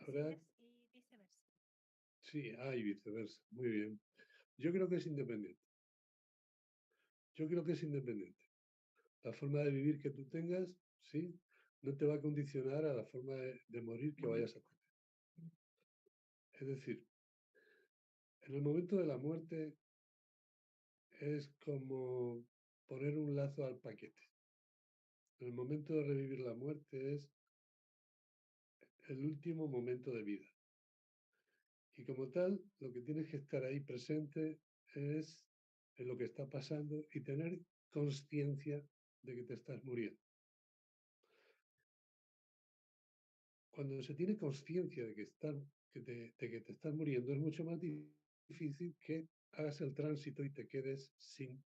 S6: Ahora,
S5: Así es, y viceversa.
S6: sí, y viceversa, muy bien. Yo creo que es independiente. La forma de vivir que tú tengas, sí, no te va a condicionar a la forma de morir que vayas a tener. Es decir, en el momento de la muerte es como poner un lazo al paquete. En el momento de revivir la muerte es el último momento de vida. Y como tal, lo que tienes que estar ahí presente es en lo que está pasando y tener conciencia de que te estás muriendo. Cuando se tiene conciencia de que te estás muriendo, es mucho más difícil que hagas el tránsito y te quedes sin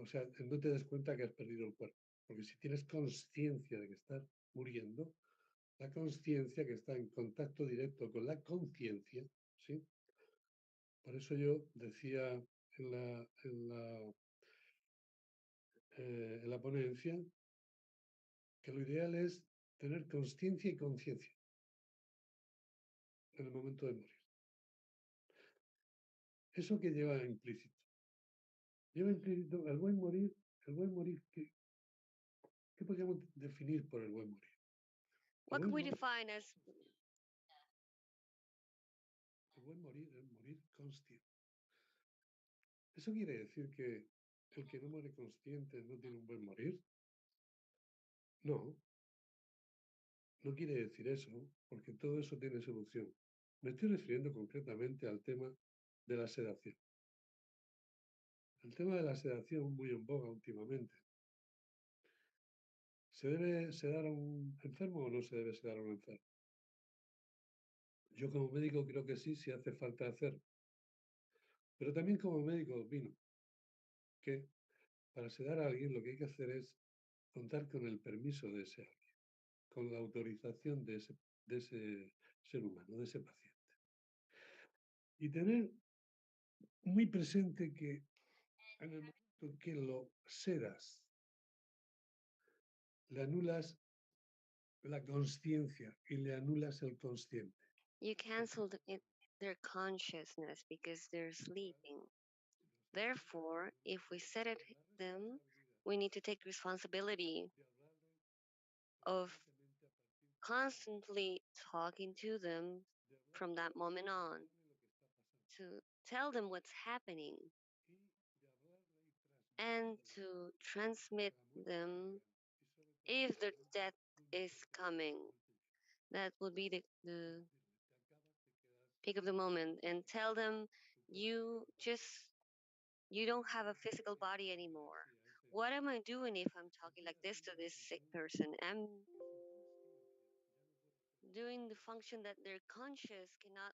S6: O sea, no te des cuenta que has perdido el cuerpo. Porque si tienes conciencia de que estás muriendo, la conciencia que está en contacto directo con la conciencia, ¿sí? Por eso yo decía en la ponencia que lo ideal es tener conciencia y conciencia en el momento de morir. ¿Eso que lleva implícito? Lleva implícito el buen morir, ¿qué podríamos definir por el buen morir?
S2: What can we define as
S6: el buen morir es morir consciente. ¿Eso quiere decir que el que no muere consciente no tiene un buen morir? No, no quiere decir eso, porque todo eso tiene solución. Me estoy refiriendo concretamente al tema de la sedación. El tema de la sedación muy en boga últimamente. ¿Se debe sedar a un enfermo o no se debe sedar a un enfermo? Yo como médico creo que sí, si hace falta hacerlo. Pero también como médico opino que para sedar a alguien lo que hay que hacer es contar con el permiso de ese alguien, con la autorización de ese ser humano, de ese paciente. Y tener muy presente que en el momento que lo sedas, le anulas la conciencia y le anulas el consciente.
S2: you canceled their consciousness because they're sleeping. Therefore, if we sedate them, we need to take responsibility of constantly talking to them from that moment on to tell them what's happening and to transmit them if the death is coming. That would be the peak of the moment, and tell them you just you don't have a physical body anymore. What am I doing if I'm talking like this to this sick person? I'm doing the function that their conscious cannot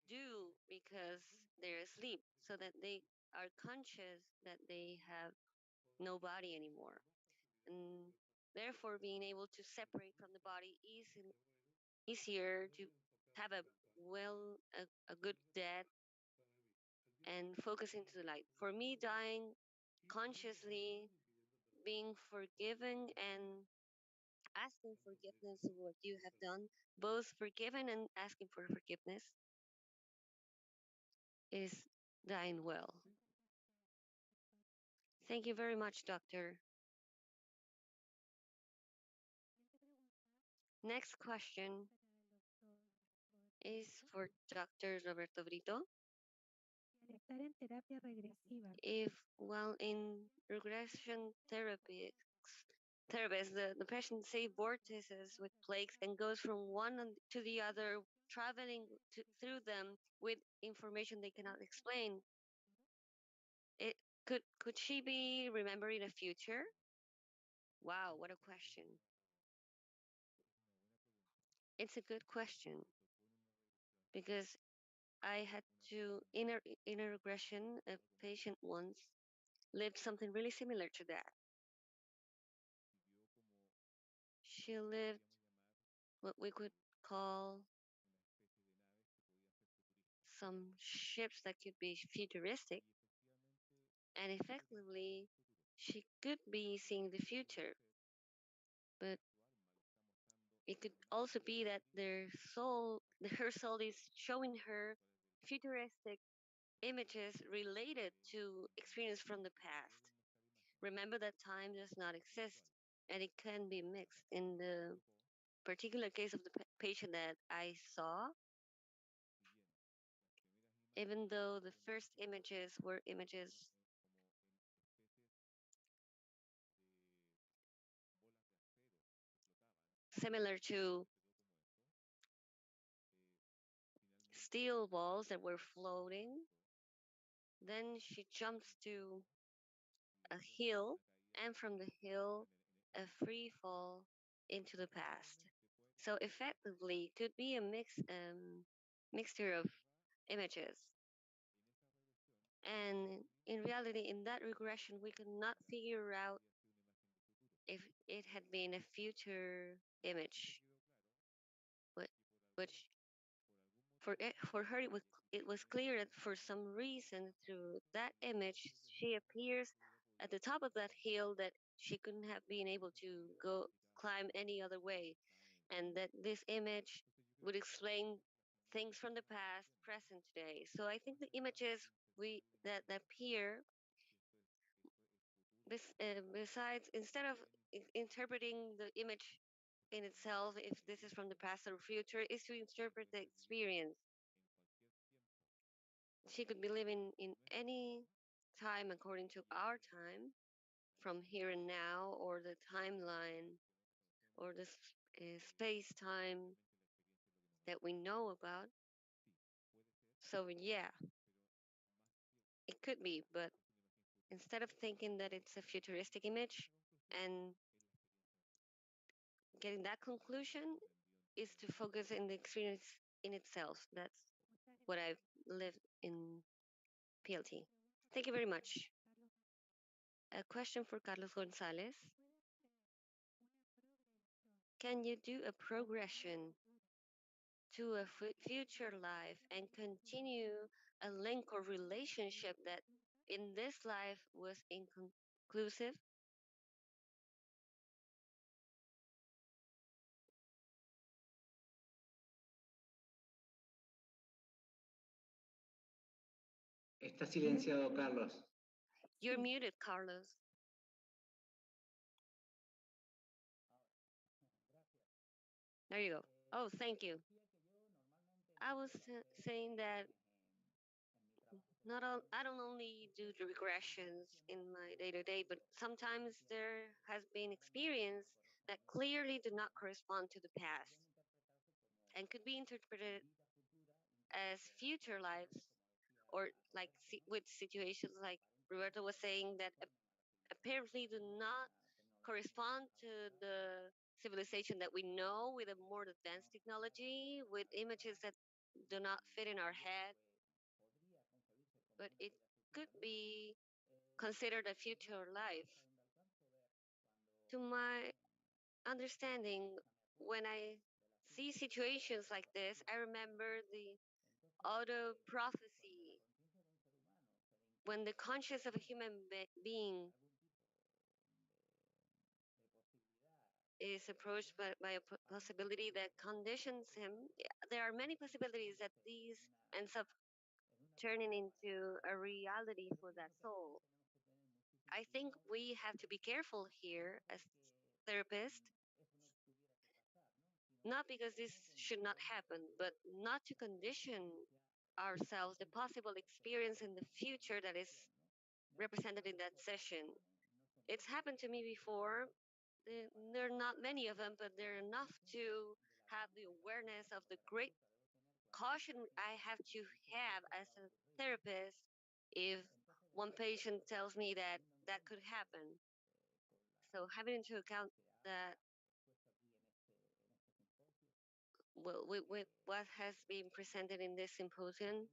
S2: do because they're asleep, so that they are conscious that they have no body anymore. And therefore, being able to separate from the body is easier to have a good death and focus into the light. For me, dying consciously, being forgiven and asking forgiveness of what you have done, both forgiven and asking for forgiveness, is dying well. Thank you very much, doctor. Next question is for Dr. Roberto Brito.
S5: Al estar en terapia regresiva,
S2: If while in regression therapists, the patient say vortices with plagues and goes from one to the other, traveling through them with information they cannot explain. It could she be remembering a future? Wow, what a question. It's a good question because I had to in a regression, a patient once lived something really similar to that. She lived what we could call some ships that could be futuristic, and effectively she could be seeing the future, but it could also be that her soul is showing her futuristic images related to experience from the past. Remember that time does not exist and it can be mixed. In the particular case of the patient that I saw, even though the first images were images similar to steel balls that were floating, then she jumps to a hill, and from the hill, a free fall into the past. So effectively, it could be a mixture of images. And in reality, in that regression, we could not figure out if it had been a future image, but which for her it was clear that for some reason through that image she appears at the top of that hill that she couldn't have been able to go climb any other way, and that this image would explain things from the past, present, today. So I think the images we that appear besides instead of interpreting the image in itself, if this is from the past or future, is to interpret the experience. She could be living in any time according to our time, from here and now, or the timeline, or the space time that we know about. So, yeah, it could be, but instead of thinking that it's a futuristic image and getting that conclusion, is to focus in the experience in itself. That's what I've lived in PLT. Thank you very much. A question for Carlos Gonzalez. Can you do a progression to a future life and continue a link or relationship that in this life was inconclusive?
S7: Está silenciado, Carlos.
S2: You're muted, Carlos. There you go. Oh, thank you. I was saying that I don't only do the regressions in my day to day, but sometimes there has been experience that clearly do not correspond to the past and could be interpreted as future lives, or like with situations like Roberto was saying that apparently do not correspond to the civilization that we know with a more advanced technology, with images that do not fit in our head, but it could be considered a future life. To my understanding, when I see situations like this, I remember the auto prophecy when the conscience of a human being is approached by a possibility that conditions him. There are many possibilities that these ends up turning into a reality for that soul. I think we have to be careful here as therapists, not because this should not happen, but not to condition ourselves the possible experience in the future that is represented in that session. It's happened to me before. There are not many of them, but there are enough to have the awareness of the great caution I have to have as a therapist if one patient tells me that that could happen. So having into account that, well, with what has been presented in this symposium,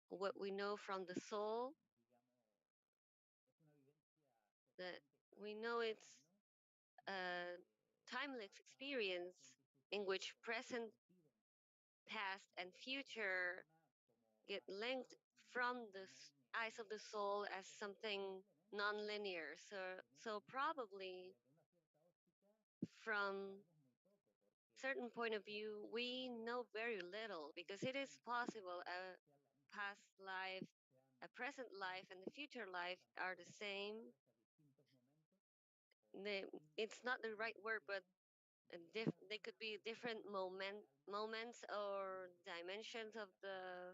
S2: what we know from the soul, that we know it's a timeless experience in which present, past, and future get linked from the eyes of the soul as something non-linear. So probably from certain point of view, we know very little because it is possible a past life, a present life, and the future life are the same. It's not the right word, but they could be different moments or dimensions of the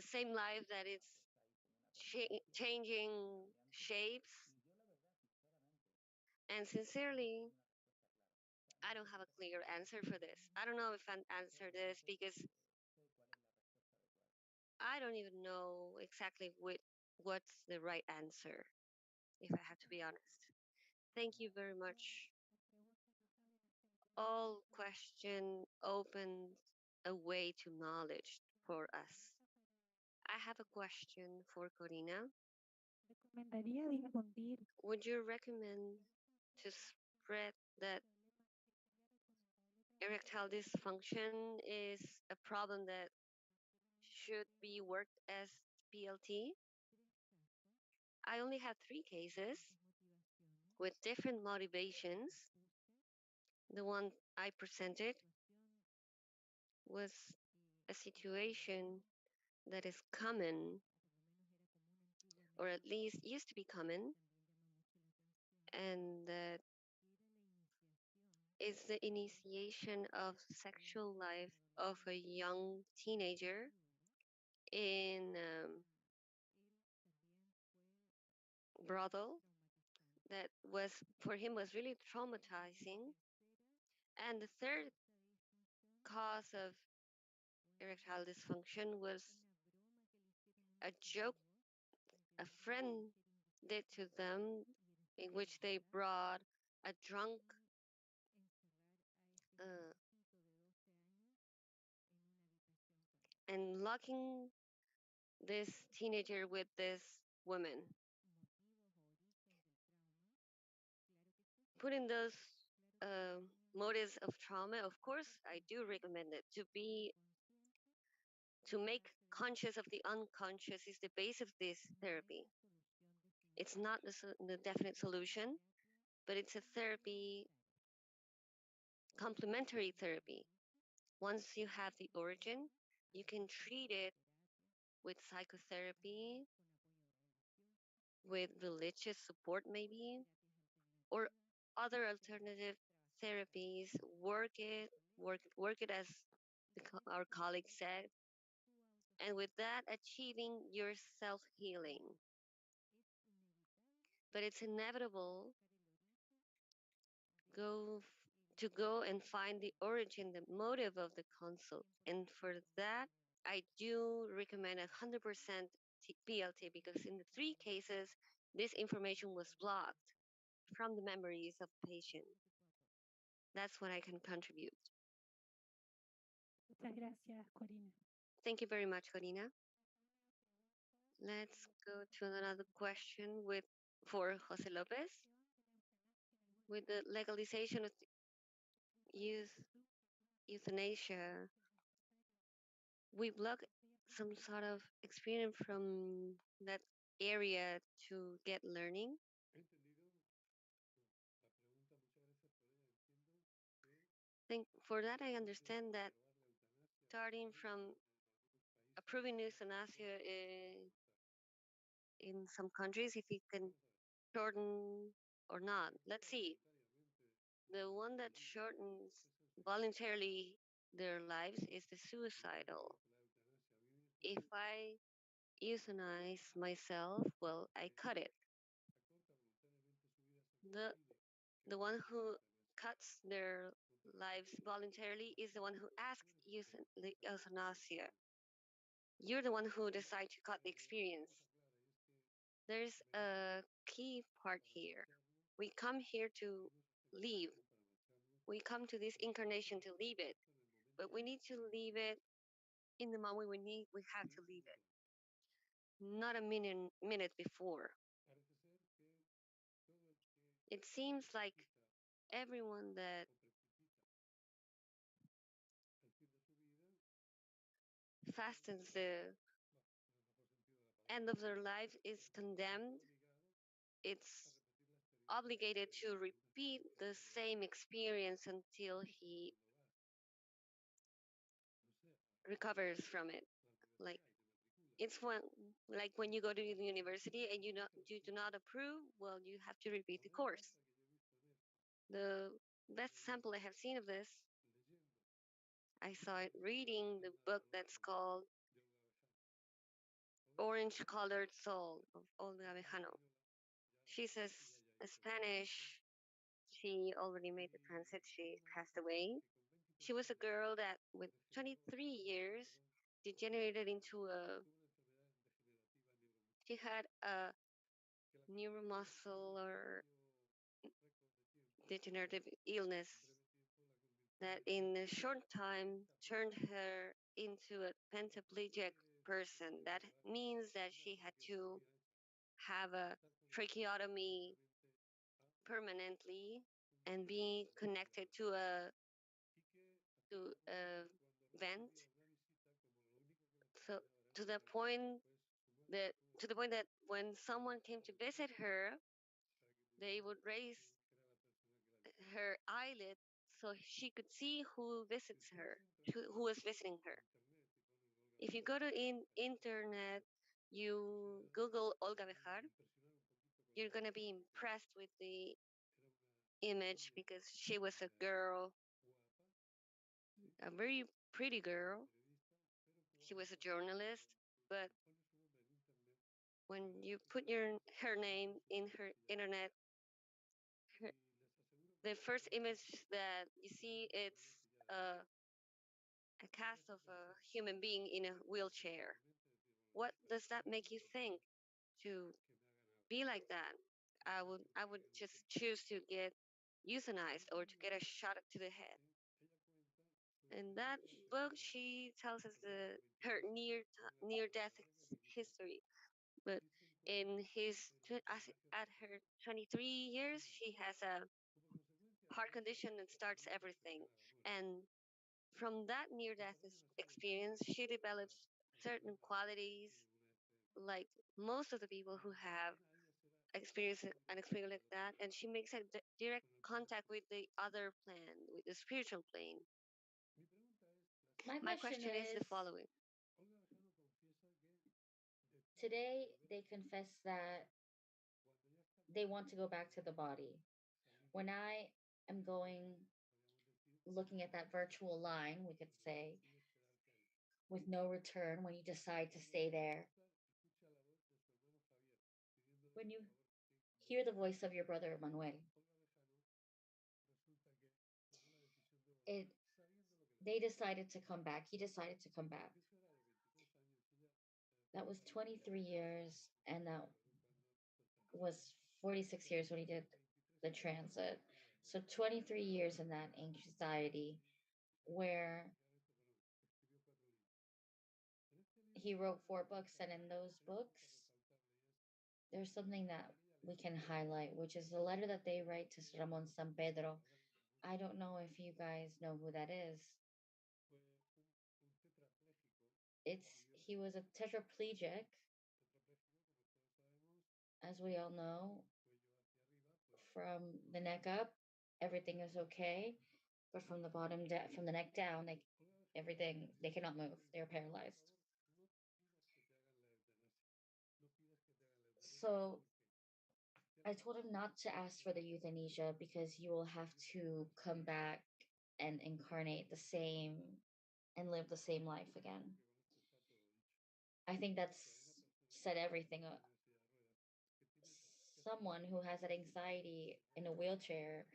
S2: same life that it's changing shapes. And sincerely, I don't have a clear answer for this. I don't know if I answer this because I don't even know exactly what's the right answer, if I have to be honest. Thank you very much. All question opens a way to knowledge for us. have a question for Corina.
S5: ¿Recomendaría difundir
S2: Would you recommend to spread that erectile dysfunction is a problem that should be worked as PLT? I only have 3 cases with different motivations. The one I presented was a situation that is common, or at least used to be common, and that is the initiation of sexual life of a young teenager in brothel that was for him was really traumatizing. And the third cause of erectile dysfunction was a joke a friend did to them, in which they brought a drunk uh, and locking this teenager with this woman. Putting those uh, motives of trauma, of course, I do recommend it to make conscious of the unconscious is the base of this therapy. It's not the definite solution, but it's a therapy, complementary therapy. Once you have the origin, you can treat it with psychotherapy, with religious support, maybe, or other alternative therapies. Work it as our colleague said, and with that, achieving your self healing. But it's inevitable go to go and find the origin, the motive of the consult. And for that, I do recommend 100% PLT because in the 3 cases, this information was blocked from the memories of the patient. That's what I can contribute.
S5: Muchas gracias, Corina.
S2: Thank you very much, Corina. Let's go to another question for Jose Lopez. With the legalization of euthanasia, we block some sort of experience from that area to get learning. For that, I understand that starting from approving euthanasia in some countries, if it can shorten or not. Let's see. The one that shortens voluntarily their lives is the suicidal. If I euthanize myself, well, I cut it. The one who cuts their lives voluntarily is the one who asks the euthanasia. You're the one who decides to cut the experience. There's a key part here. We come here to leave. We come to this incarnation to leave it, but we need to leave it in the moment we have to leave it, not a minute before. It seems like everyone that fastens the end of their life is condemned. It's obligated to repeat the same experience until he recovers from it. Like it's when you go to the university and you do not approve, well, you have to repeat the course. The best sample I have seen of this, I saw it reading the book that's called Orange Colored Soul of Olga Bejano. She's a Spanish. She already made the transit. She passed away. She was a girl that, with 23 years, degenerated into a. She had a neuromuscular degenerative illness that, in a short time, turned her into a pentaplegic person. That means that she had to have a tracheotomy permanently and be connected to a vent. So to the point that when someone came to visit her, they would raise her eyelid so she could see who visits her, who is visiting her. If you go to internet, you Google Olga Bejar, you're gonna be impressed with the image because she was a girl, a very pretty girl. She was a journalist, but when you put her name in her internet, her, the first image that you see it's a cast of a human being in a wheelchair. What does that make you think to be like that? I would just choose to get euthanized or to get a shot to the head. In that book, she tells us her near death history. But in at her 23 years, she has a heart condition that starts everything. And from that near death experience, she develops certain qualities like most of the people who have experienced an experience like that, and she makes a direct contact with the other plane, with the spiritual plane.
S8: My
S2: My
S8: question
S2: question is the
S8: is,
S2: following.
S8: today they confess that they want to go back to the body. When I am looking at that virtual line, we could say, with no return, when you decide to stay there, when you hear the voice of your brother Manuel, it they decided to come back. He decided to come back. That was 23 years, and that was 46 years when he did the transit. So 23 years in that anxiety where he wrote 4 books, and in those books, there's something that we can highlight, which is the letter that they write to Ramon San Pedro. I don't know if you guys know who that is. It's He was a tetraplegic, as we all know, from the neck up, everything is okay, but from the from the neck down, they cannot move. They're paralyzed. So I told him not to ask for the euthanasia because you will have to come back and incarnate the same and live the same life again. I think that's said everything. Someone who has that anxiety in a wheelchair,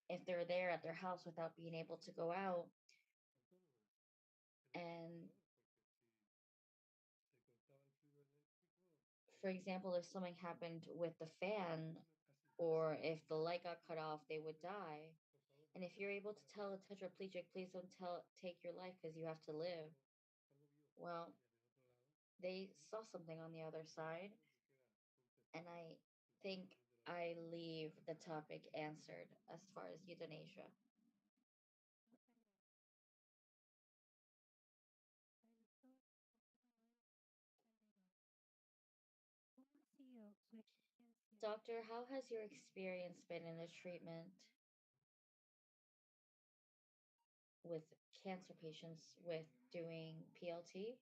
S8: if they're there at their house without being able to go out, and for example, if something happened with the fan or if the light got cut off, they would die. And if you're able to tell a tetraplegic, please don't take your life because you have to live. Well, they saw something on the other side, and I think I leave the topic answered as far as euthanasia. Doctor, how has your experience been in the treatment with cancer patients with doing PLT?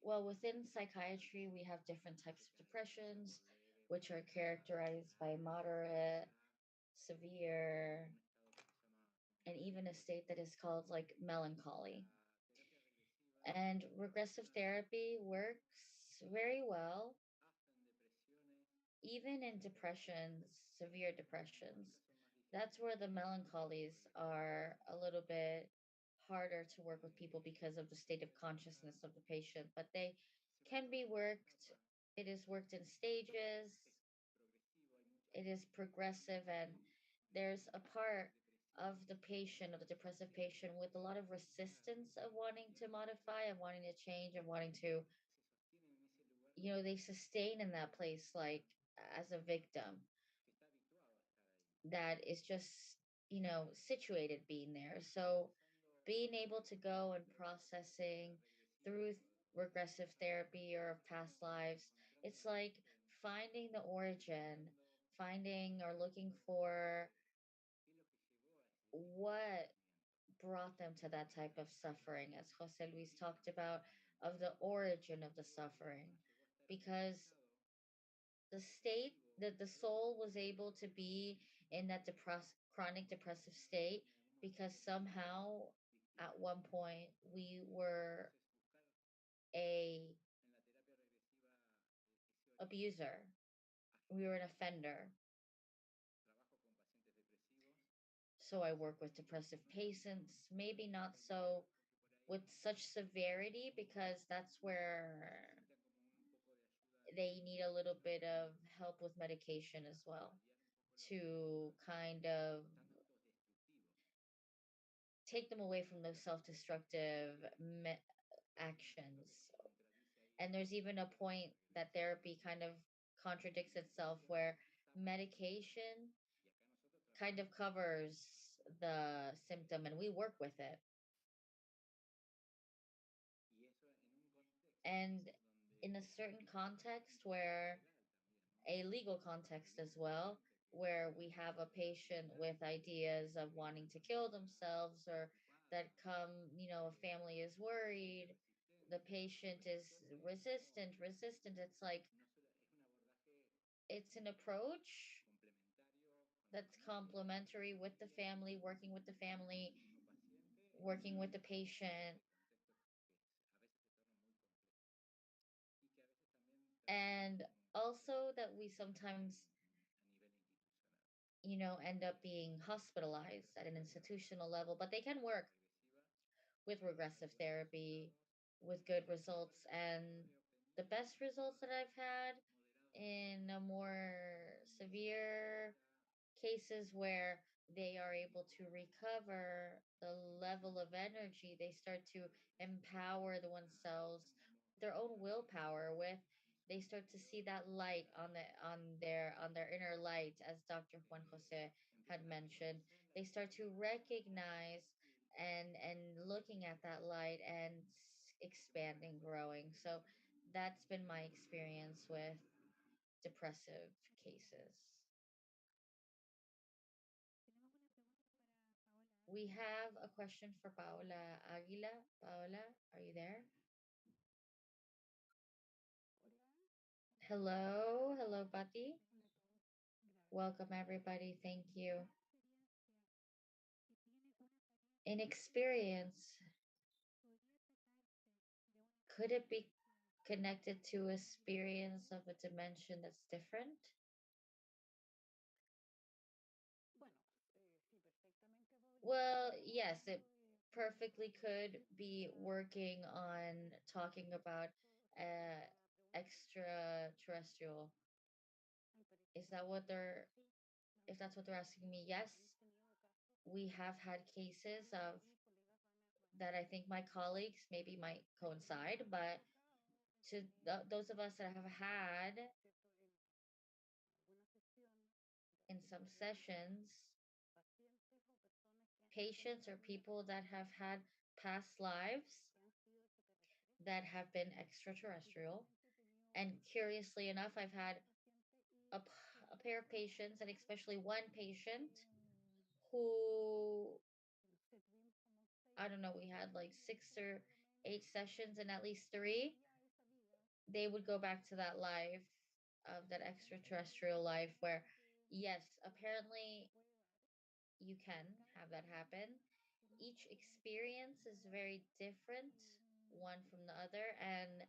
S8: Well, within psychiatry, we have different types of depressions, which are characterized by moderate, severe, and even a state that is called like melancholy. And regressive therapy works very well, even in depressions, severe depressions. That's where the melancholies are a little bit harder to work with people because of the state of consciousness of the patient, but they can be worked. It is worked in stages, it is progressive, and there's a part of the patient, of the depressive patient, with a lot of resistance of wanting to modify, of wanting to change, of wanting to, they sustain in that place like as a victim that is just, situated being there. So being able to go and processing through regressive therapy or past lives, it's like finding the origin, finding or looking for what brought them to that type of suffering, as Jose Luis talked about, of the origin of the suffering. Because the state that the soul was able to be in that chronic depressive state because somehow at one point we were a abuser, we were an offender. So I work with depressive patients, maybe not so with such severity because that's where they need a little bit of help with medication as well to kind of take them away from those self-destructive actions. And there's even a point that therapy kind of contradicts itself where medication kind of covers the symptom and we work with it. And in a certain context where a legal context as well, where we have a patient with ideas of wanting to kill themselves or that come, a family is worried, the patient is resistant. It's like, it's an approach that's complementary with the family, working with the patient, and also that we sometimes end up being hospitalized at an institutional level, but they can work with regressive therapy with good results. And the best results that I've had in a more severe cases where they are able to recover the level of energy, they start to empower themselves, their own willpower with, they start to see that light on their inner light, as Dr. Juan Jose had mentioned. They start to recognize and looking at that light and expanding, growing. So that's been my experience with depressive cases. We have a question for Paola Aguila. Paola, are you there? Hello, hello, Pati. Welcome, everybody. Thank you. In experience, could it be connected to experience of a dimension that's different? Well, yes, it perfectly could be working on talking about extraterrestrial. Is that what they're, if that's what they're asking me? Yes, we have had cases of that I think my colleagues maybe might coincide, but to those of us that have had in some sessions patients or people that have had past lives that have been extraterrestrial. And curiously enough, I've had a pair of patients, and especially one patient who, I don't know, we had like 6 or 8 sessions, and at least three, they would go back to that life of that extraterrestrial life where, yes, apparently you can have that happen. Each experience is very different, one from the other, and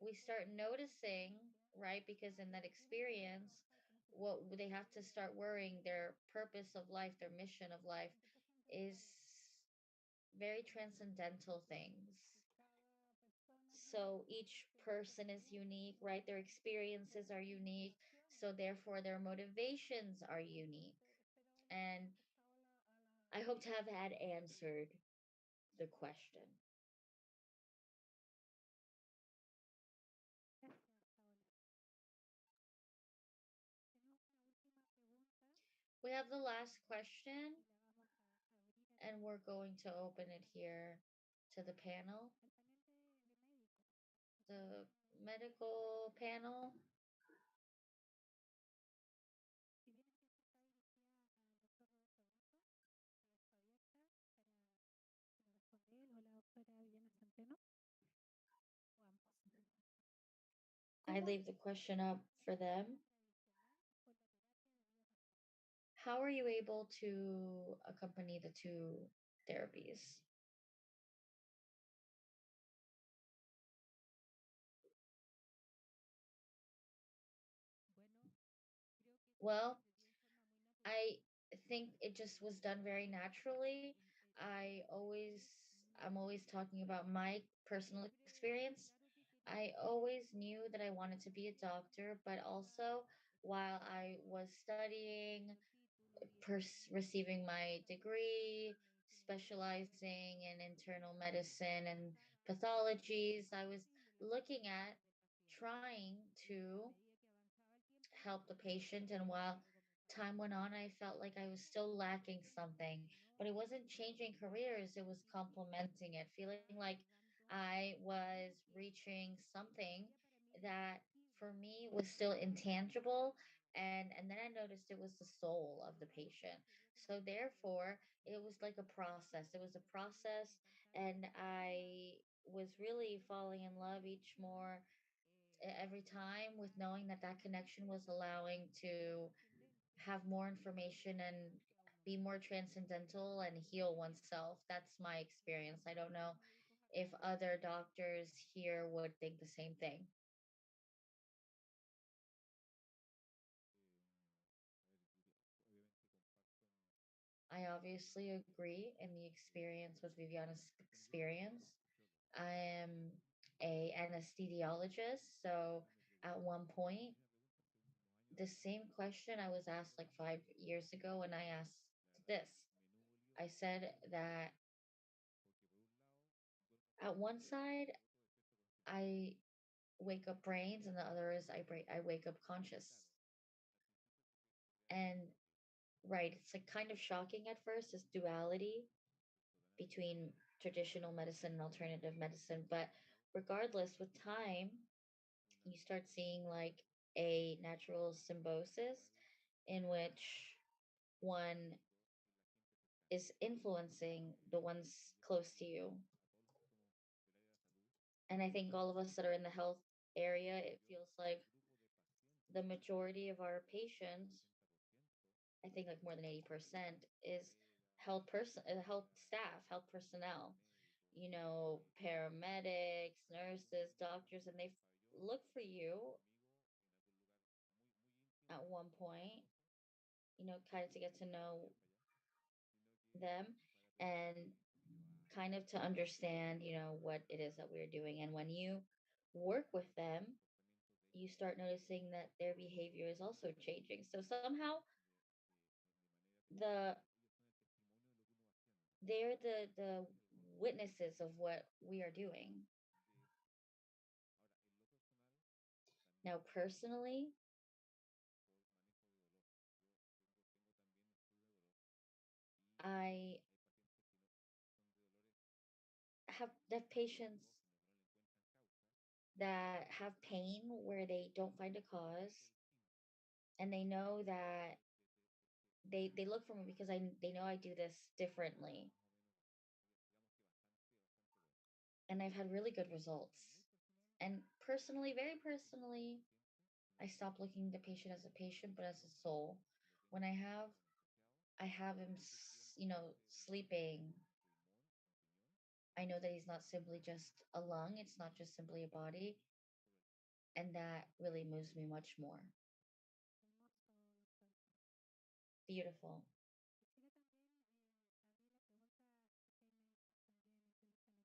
S8: we start noticing, right? Because in that experience, what they have to start worrying, their purpose of life, their mission of life is very transcendental things. So each person is unique, right? Their experiences are unique. So therefore, their motivations are unique. And I hope to have had answered the question. We have the last question, and we're going to open it here to the panel. The medical panel. I leave the question up for them. How are you able to accompany the two therapies? Well, I think it just was done very naturally. I always I'm always talking about my personal experience. I always knew that I wanted to be a doctor, but also while I was studying, receiving my degree, specializing in internal medicine and pathologies, I was looking at trying to help the patient. And while time went on, I felt like I was still lacking something, but it wasn't changing careers, it was complementing it, feeling like I was reaching something that for me was still intangible. And then I noticed it was the soul of the patient. So therefore, it was like a process. It was a process, and I was really falling in love each more every time, with knowing that that connection was allowing to have more information and be more transcendental and heal oneself. That's my experience. I don't know if other doctors here would think the same thing. I obviously agree in the experience with Viviana's experience. I am a anesthesiologist, so at one point the same question I was asked like 5 years ago, and I asked this. I said that at one side, I wake up brains, and the other is I wake up conscious. And right, it's like kind of shocking at first, this duality between traditional medicine and alternative medicine. But regardless, with time, you start seeing like a natural symbiosis in which one is influencing the ones close to you. And I think all of us that are in the health area, it feels like the majority of our patients, I think like more than 80%, is health staff, health personnel, paramedics, nurses, doctors, and they look for you at one point, kind of to get to know them and kind of to understand, what it is that we're doing. And when you work with them, you start noticing that their behavior is also changing. So somehow the they're the witnesses of what we are doing. Now, personally, I have patients that have pain where they don't find a cause, and they know that they look for me because they know I do this differently, and I've had really good results. And personally, very personally, I stopped looking at the patient as a patient, but as a soul. When I have him, sleeping, I know that he's not simply just a lung, it's not just simply a body, and that really moves me much more. Beautiful.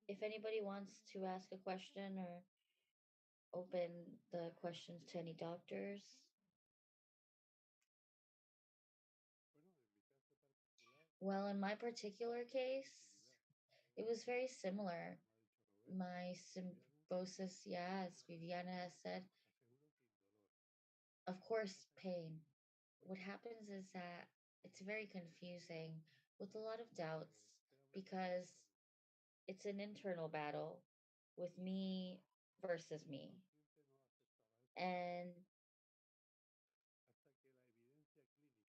S8: If anybody wants to ask a question or open the questions to any doctors. Well, in my particular case, it was very similar. My symbiosis, yeah, as Viviana has said, of course, pain. What happens is that it's very confusing with a lot of doubts because it's an internal battle with me versus me. And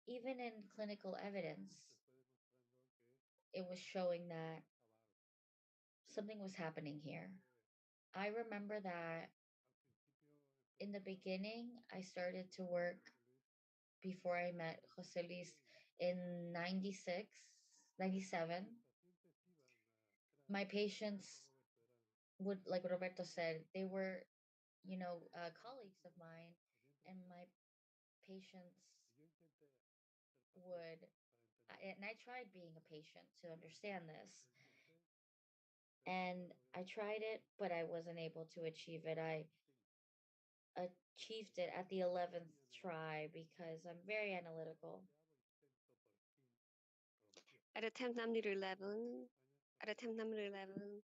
S8: even in clinical evidence, it was showing that something was happening here. I remember that in the beginning, I started to work before I met Jose Luis in 96, 97. My patients would, like Roberto said, they were, colleagues of mine, and my patients would, and I tried being a patient to understand this. And I tried it, but I wasn't able to achieve it. I achieved it at the 11th try because I'm very analytical.
S2: At attempt number 11, at attempt number 11,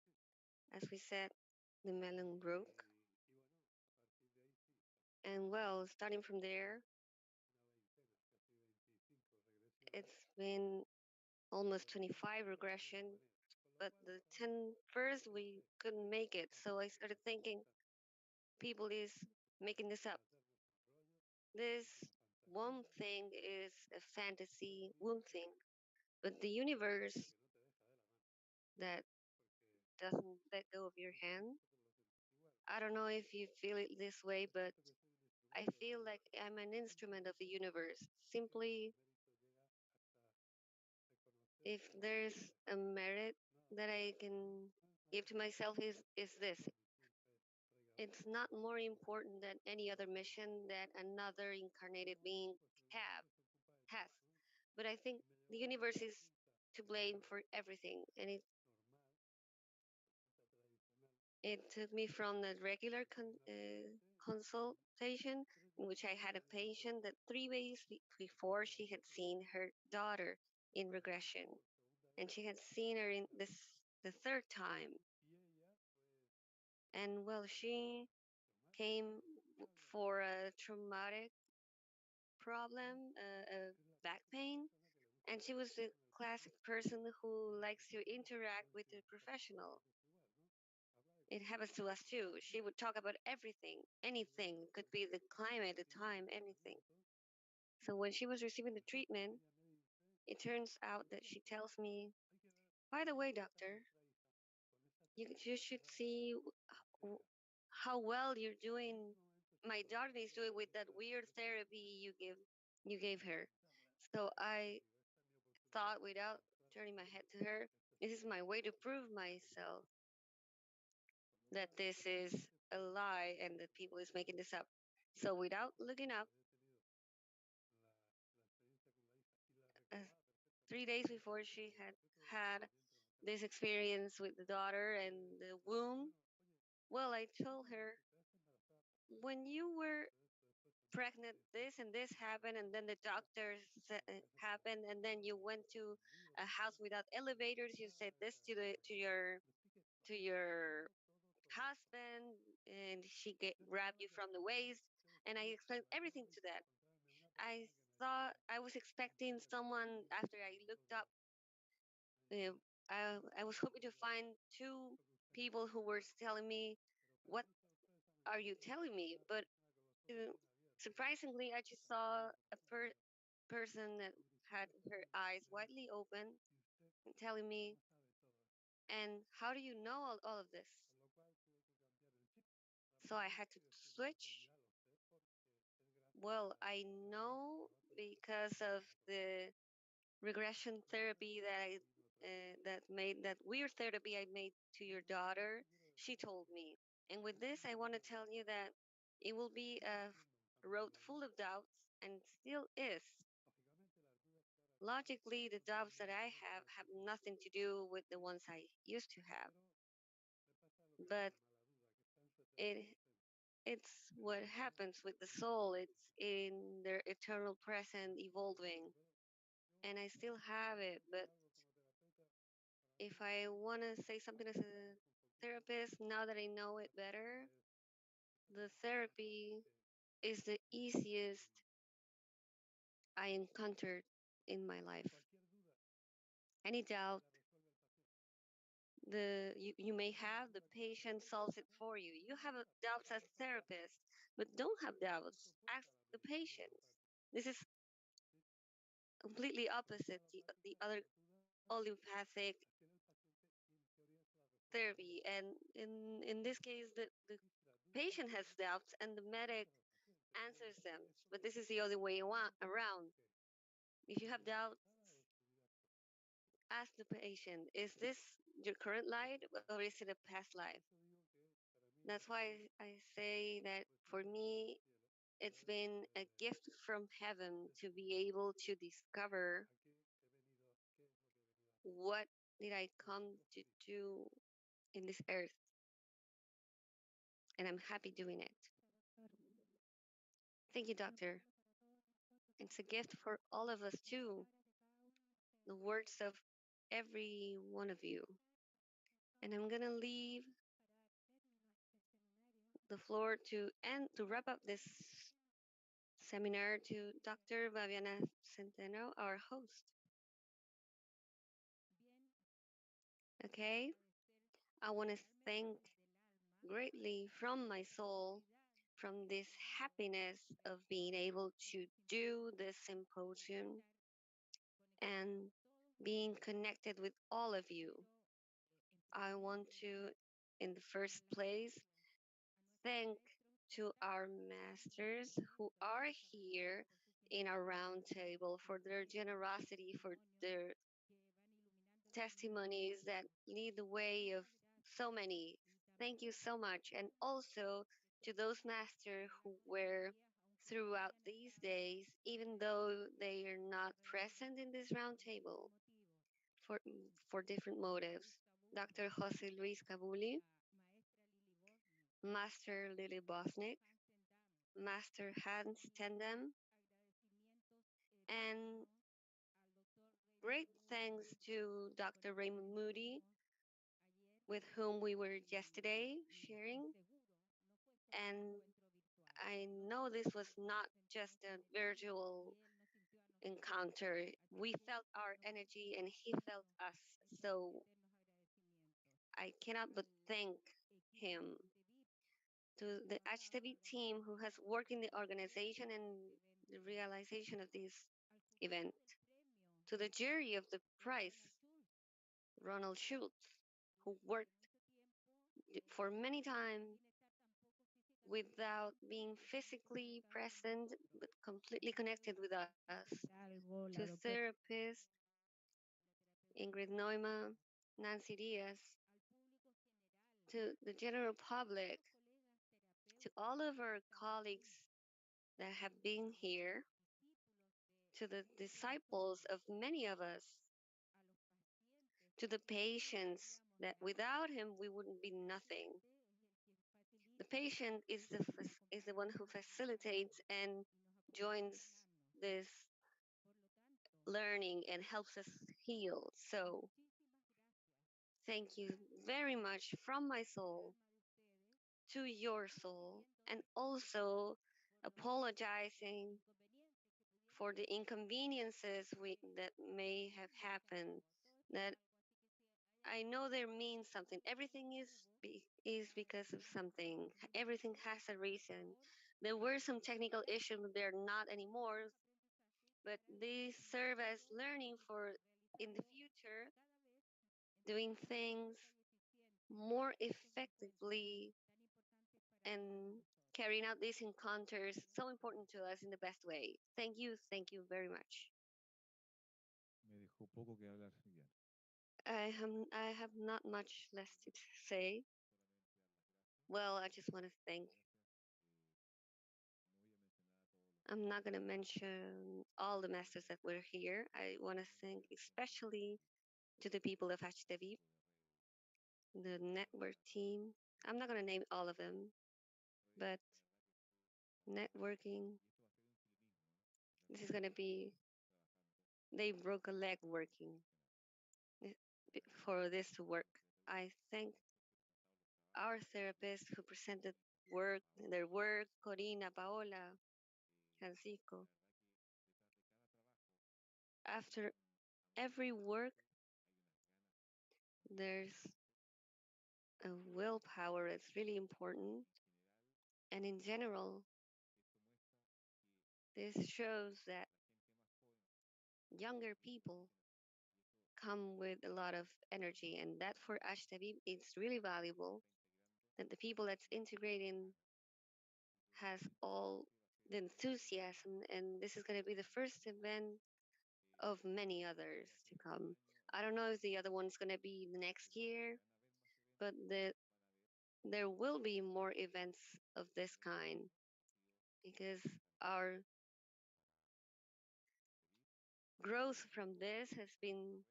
S2: as we said, the melon broke. And well, starting from there, it's been almost 25 regression, but the 10 first we couldn't make it. So I started thinking people is making this up. This one thing is a fantasy, one thing, but the universe that doesn't let go of your hand. I don't know if you feel it this way, but I feel like I'm an instrument of the universe. Simply, if there's a merit that I can give to myself is this. It's not more important than any other mission that another incarnated being have has. But I think the universe is to blame for everything, and it took me from the regular consultation in which I had a patient that 3 days before she had seen her daughter in regression, and she had seen her in this the third time. And well, she came for a traumatic problem, back pain, and she was the classic person who likes to interact with the professional. It happens to us too. She would talk about everything, anything, could be the climate, the time, anything. So when she was receiving the treatment, it turns out that she tells me, by the way, doctor, you should see w- how well you're doing. My daughter is doing with that weird therapy you gave her. So I thought without turning my head to her, this is my way to prove myself that this is a lie and that people is making this up. So without looking up, uh, 3 days before she had had this experience with the daughter and the womb, well, I told her when you were pregnant, this and this happened, and then the doctors happened, and then you went to a house without elevators. You said this to your husband, and she grabbed you from the waist, and I explained everything to that. I thought I was expecting someone after I looked up. Uh, I was hoping to find two people who were telling me, "What are you telling me?" But uh, surprisingly, I just saw a person that had her eyes widely open and telling me, "And how do you know all of this?" So I had to switch. Well, I know because of the regression therapy that weird therapy I made to your daughter. She told me, and with this, I want to tell you that it will be a road full of doubts, and still is. Logically, the doubts that I have nothing to do with the ones I used to have, but it it's what happens with the soul. It's in their eternal present evolving. and I still have it. But if I want to say something as a therapist, now that I know it better, the therapy is the easiest I encountered in my life. Any doubt you may have, the patient solves it for you. You have doubts as therapist, but don't have doubts. Ask the patient. This is completely opposite the other allopathic therapy. And in this case, the patient has doubts and the medic answers them. But this is the other way around. If you have doubts, ask the patient, is this your current life or is it a past life? That's why I say that for me, it's been a gift from heaven to be able to discover what did I come to do in this earth. And I'm happy doing it. Thank you, doctor. It's a gift for all of us too. The words of every one of you. And I'm gonna leave the floor to wrap up this seminar to Dr. Fabiana Centeno, our host. Okay, I want to thank greatly from my soul, from this happiness of being able to do this symposium and being connected with all of you. I want to, in the first place, thank to our masters who are here in our round table for their generosity, for their testimonies that lead the way of so many. Thank you so much. And also to those masters who were throughout these days, even though they are not present in this round table for, for different motives. Dr. Jose Luis Cabuli, Master Lily Bosnick, Master Hans Tendam, and great thanks to Dr. Raymond Moody, with whom we were yesterday sharing. And I know this was not just a virtual encounter. We felt our energy and he felt us. So I cannot but thank him. To the Achtevip team who has worked in the organization and the realization of this event. To the jury of the prize, Ronald Schultz, who worked for many times without being physically present but completely connected with us. To therapists, Ingrid Neumann, Nancy Diaz, to the general public, to all of our colleagues that have been here, to the disciples of many of us, to the patients that without him we wouldn't be nothing. The patient is the one who facilitates and joins this learning and helps us heal. So thank you very much from my soul to your soul, and also apologizing for the inconveniences that may have happened. That I know there means something. Everything is because of something. Everything has a reason. There were some technical issues, but they're not anymore. But they serve as learning for in the future, doing things more effectively and carrying out these encounters so important to us in the best way. Thank you very much.
S10: Me dejó poco que hablar, Viviana.
S2: I have not much less to say. Well, I just want to thank. I'm not going to mention all the masters that were here. I want to thank especially to the people of Achtevip, the network team. I'm not going to name all of them, but networking. This is going to be they broke a leg working for this to work. I thank our therapists who presented their work, Corina, Paola, Francisco. After every work, there's a willpower that's really important. And in general, this shows that younger people come with a lot of energy, and that for Achtevip it's really valuable that the people that's integrating has all the enthusiasm, and this is going to be the first event of many others to come. I don't know if the other one's going to be the next year, but there will be more events of this kind because our growth from this has been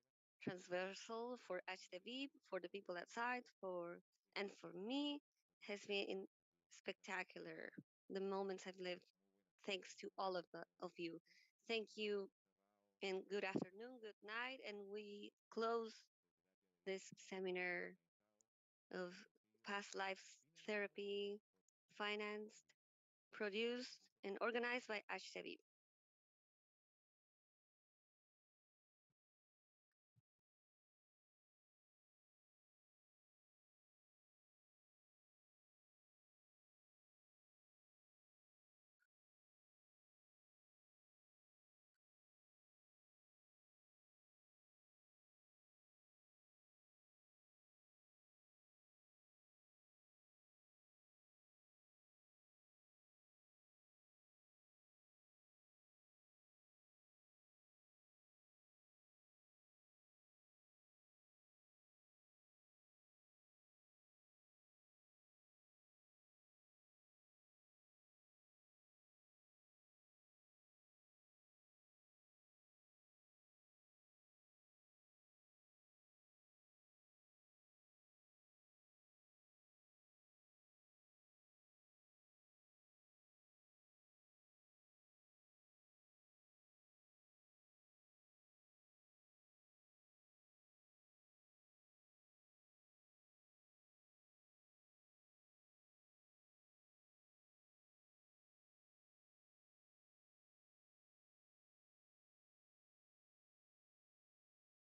S2: transversal for Achtevip, for the people outside, and for me has been spectacular. The moments I've lived, thanks to all of you. Thank you, and good afternoon, good night, and we close this seminar of past life therapy, financed, produced, and organized by Achtevip.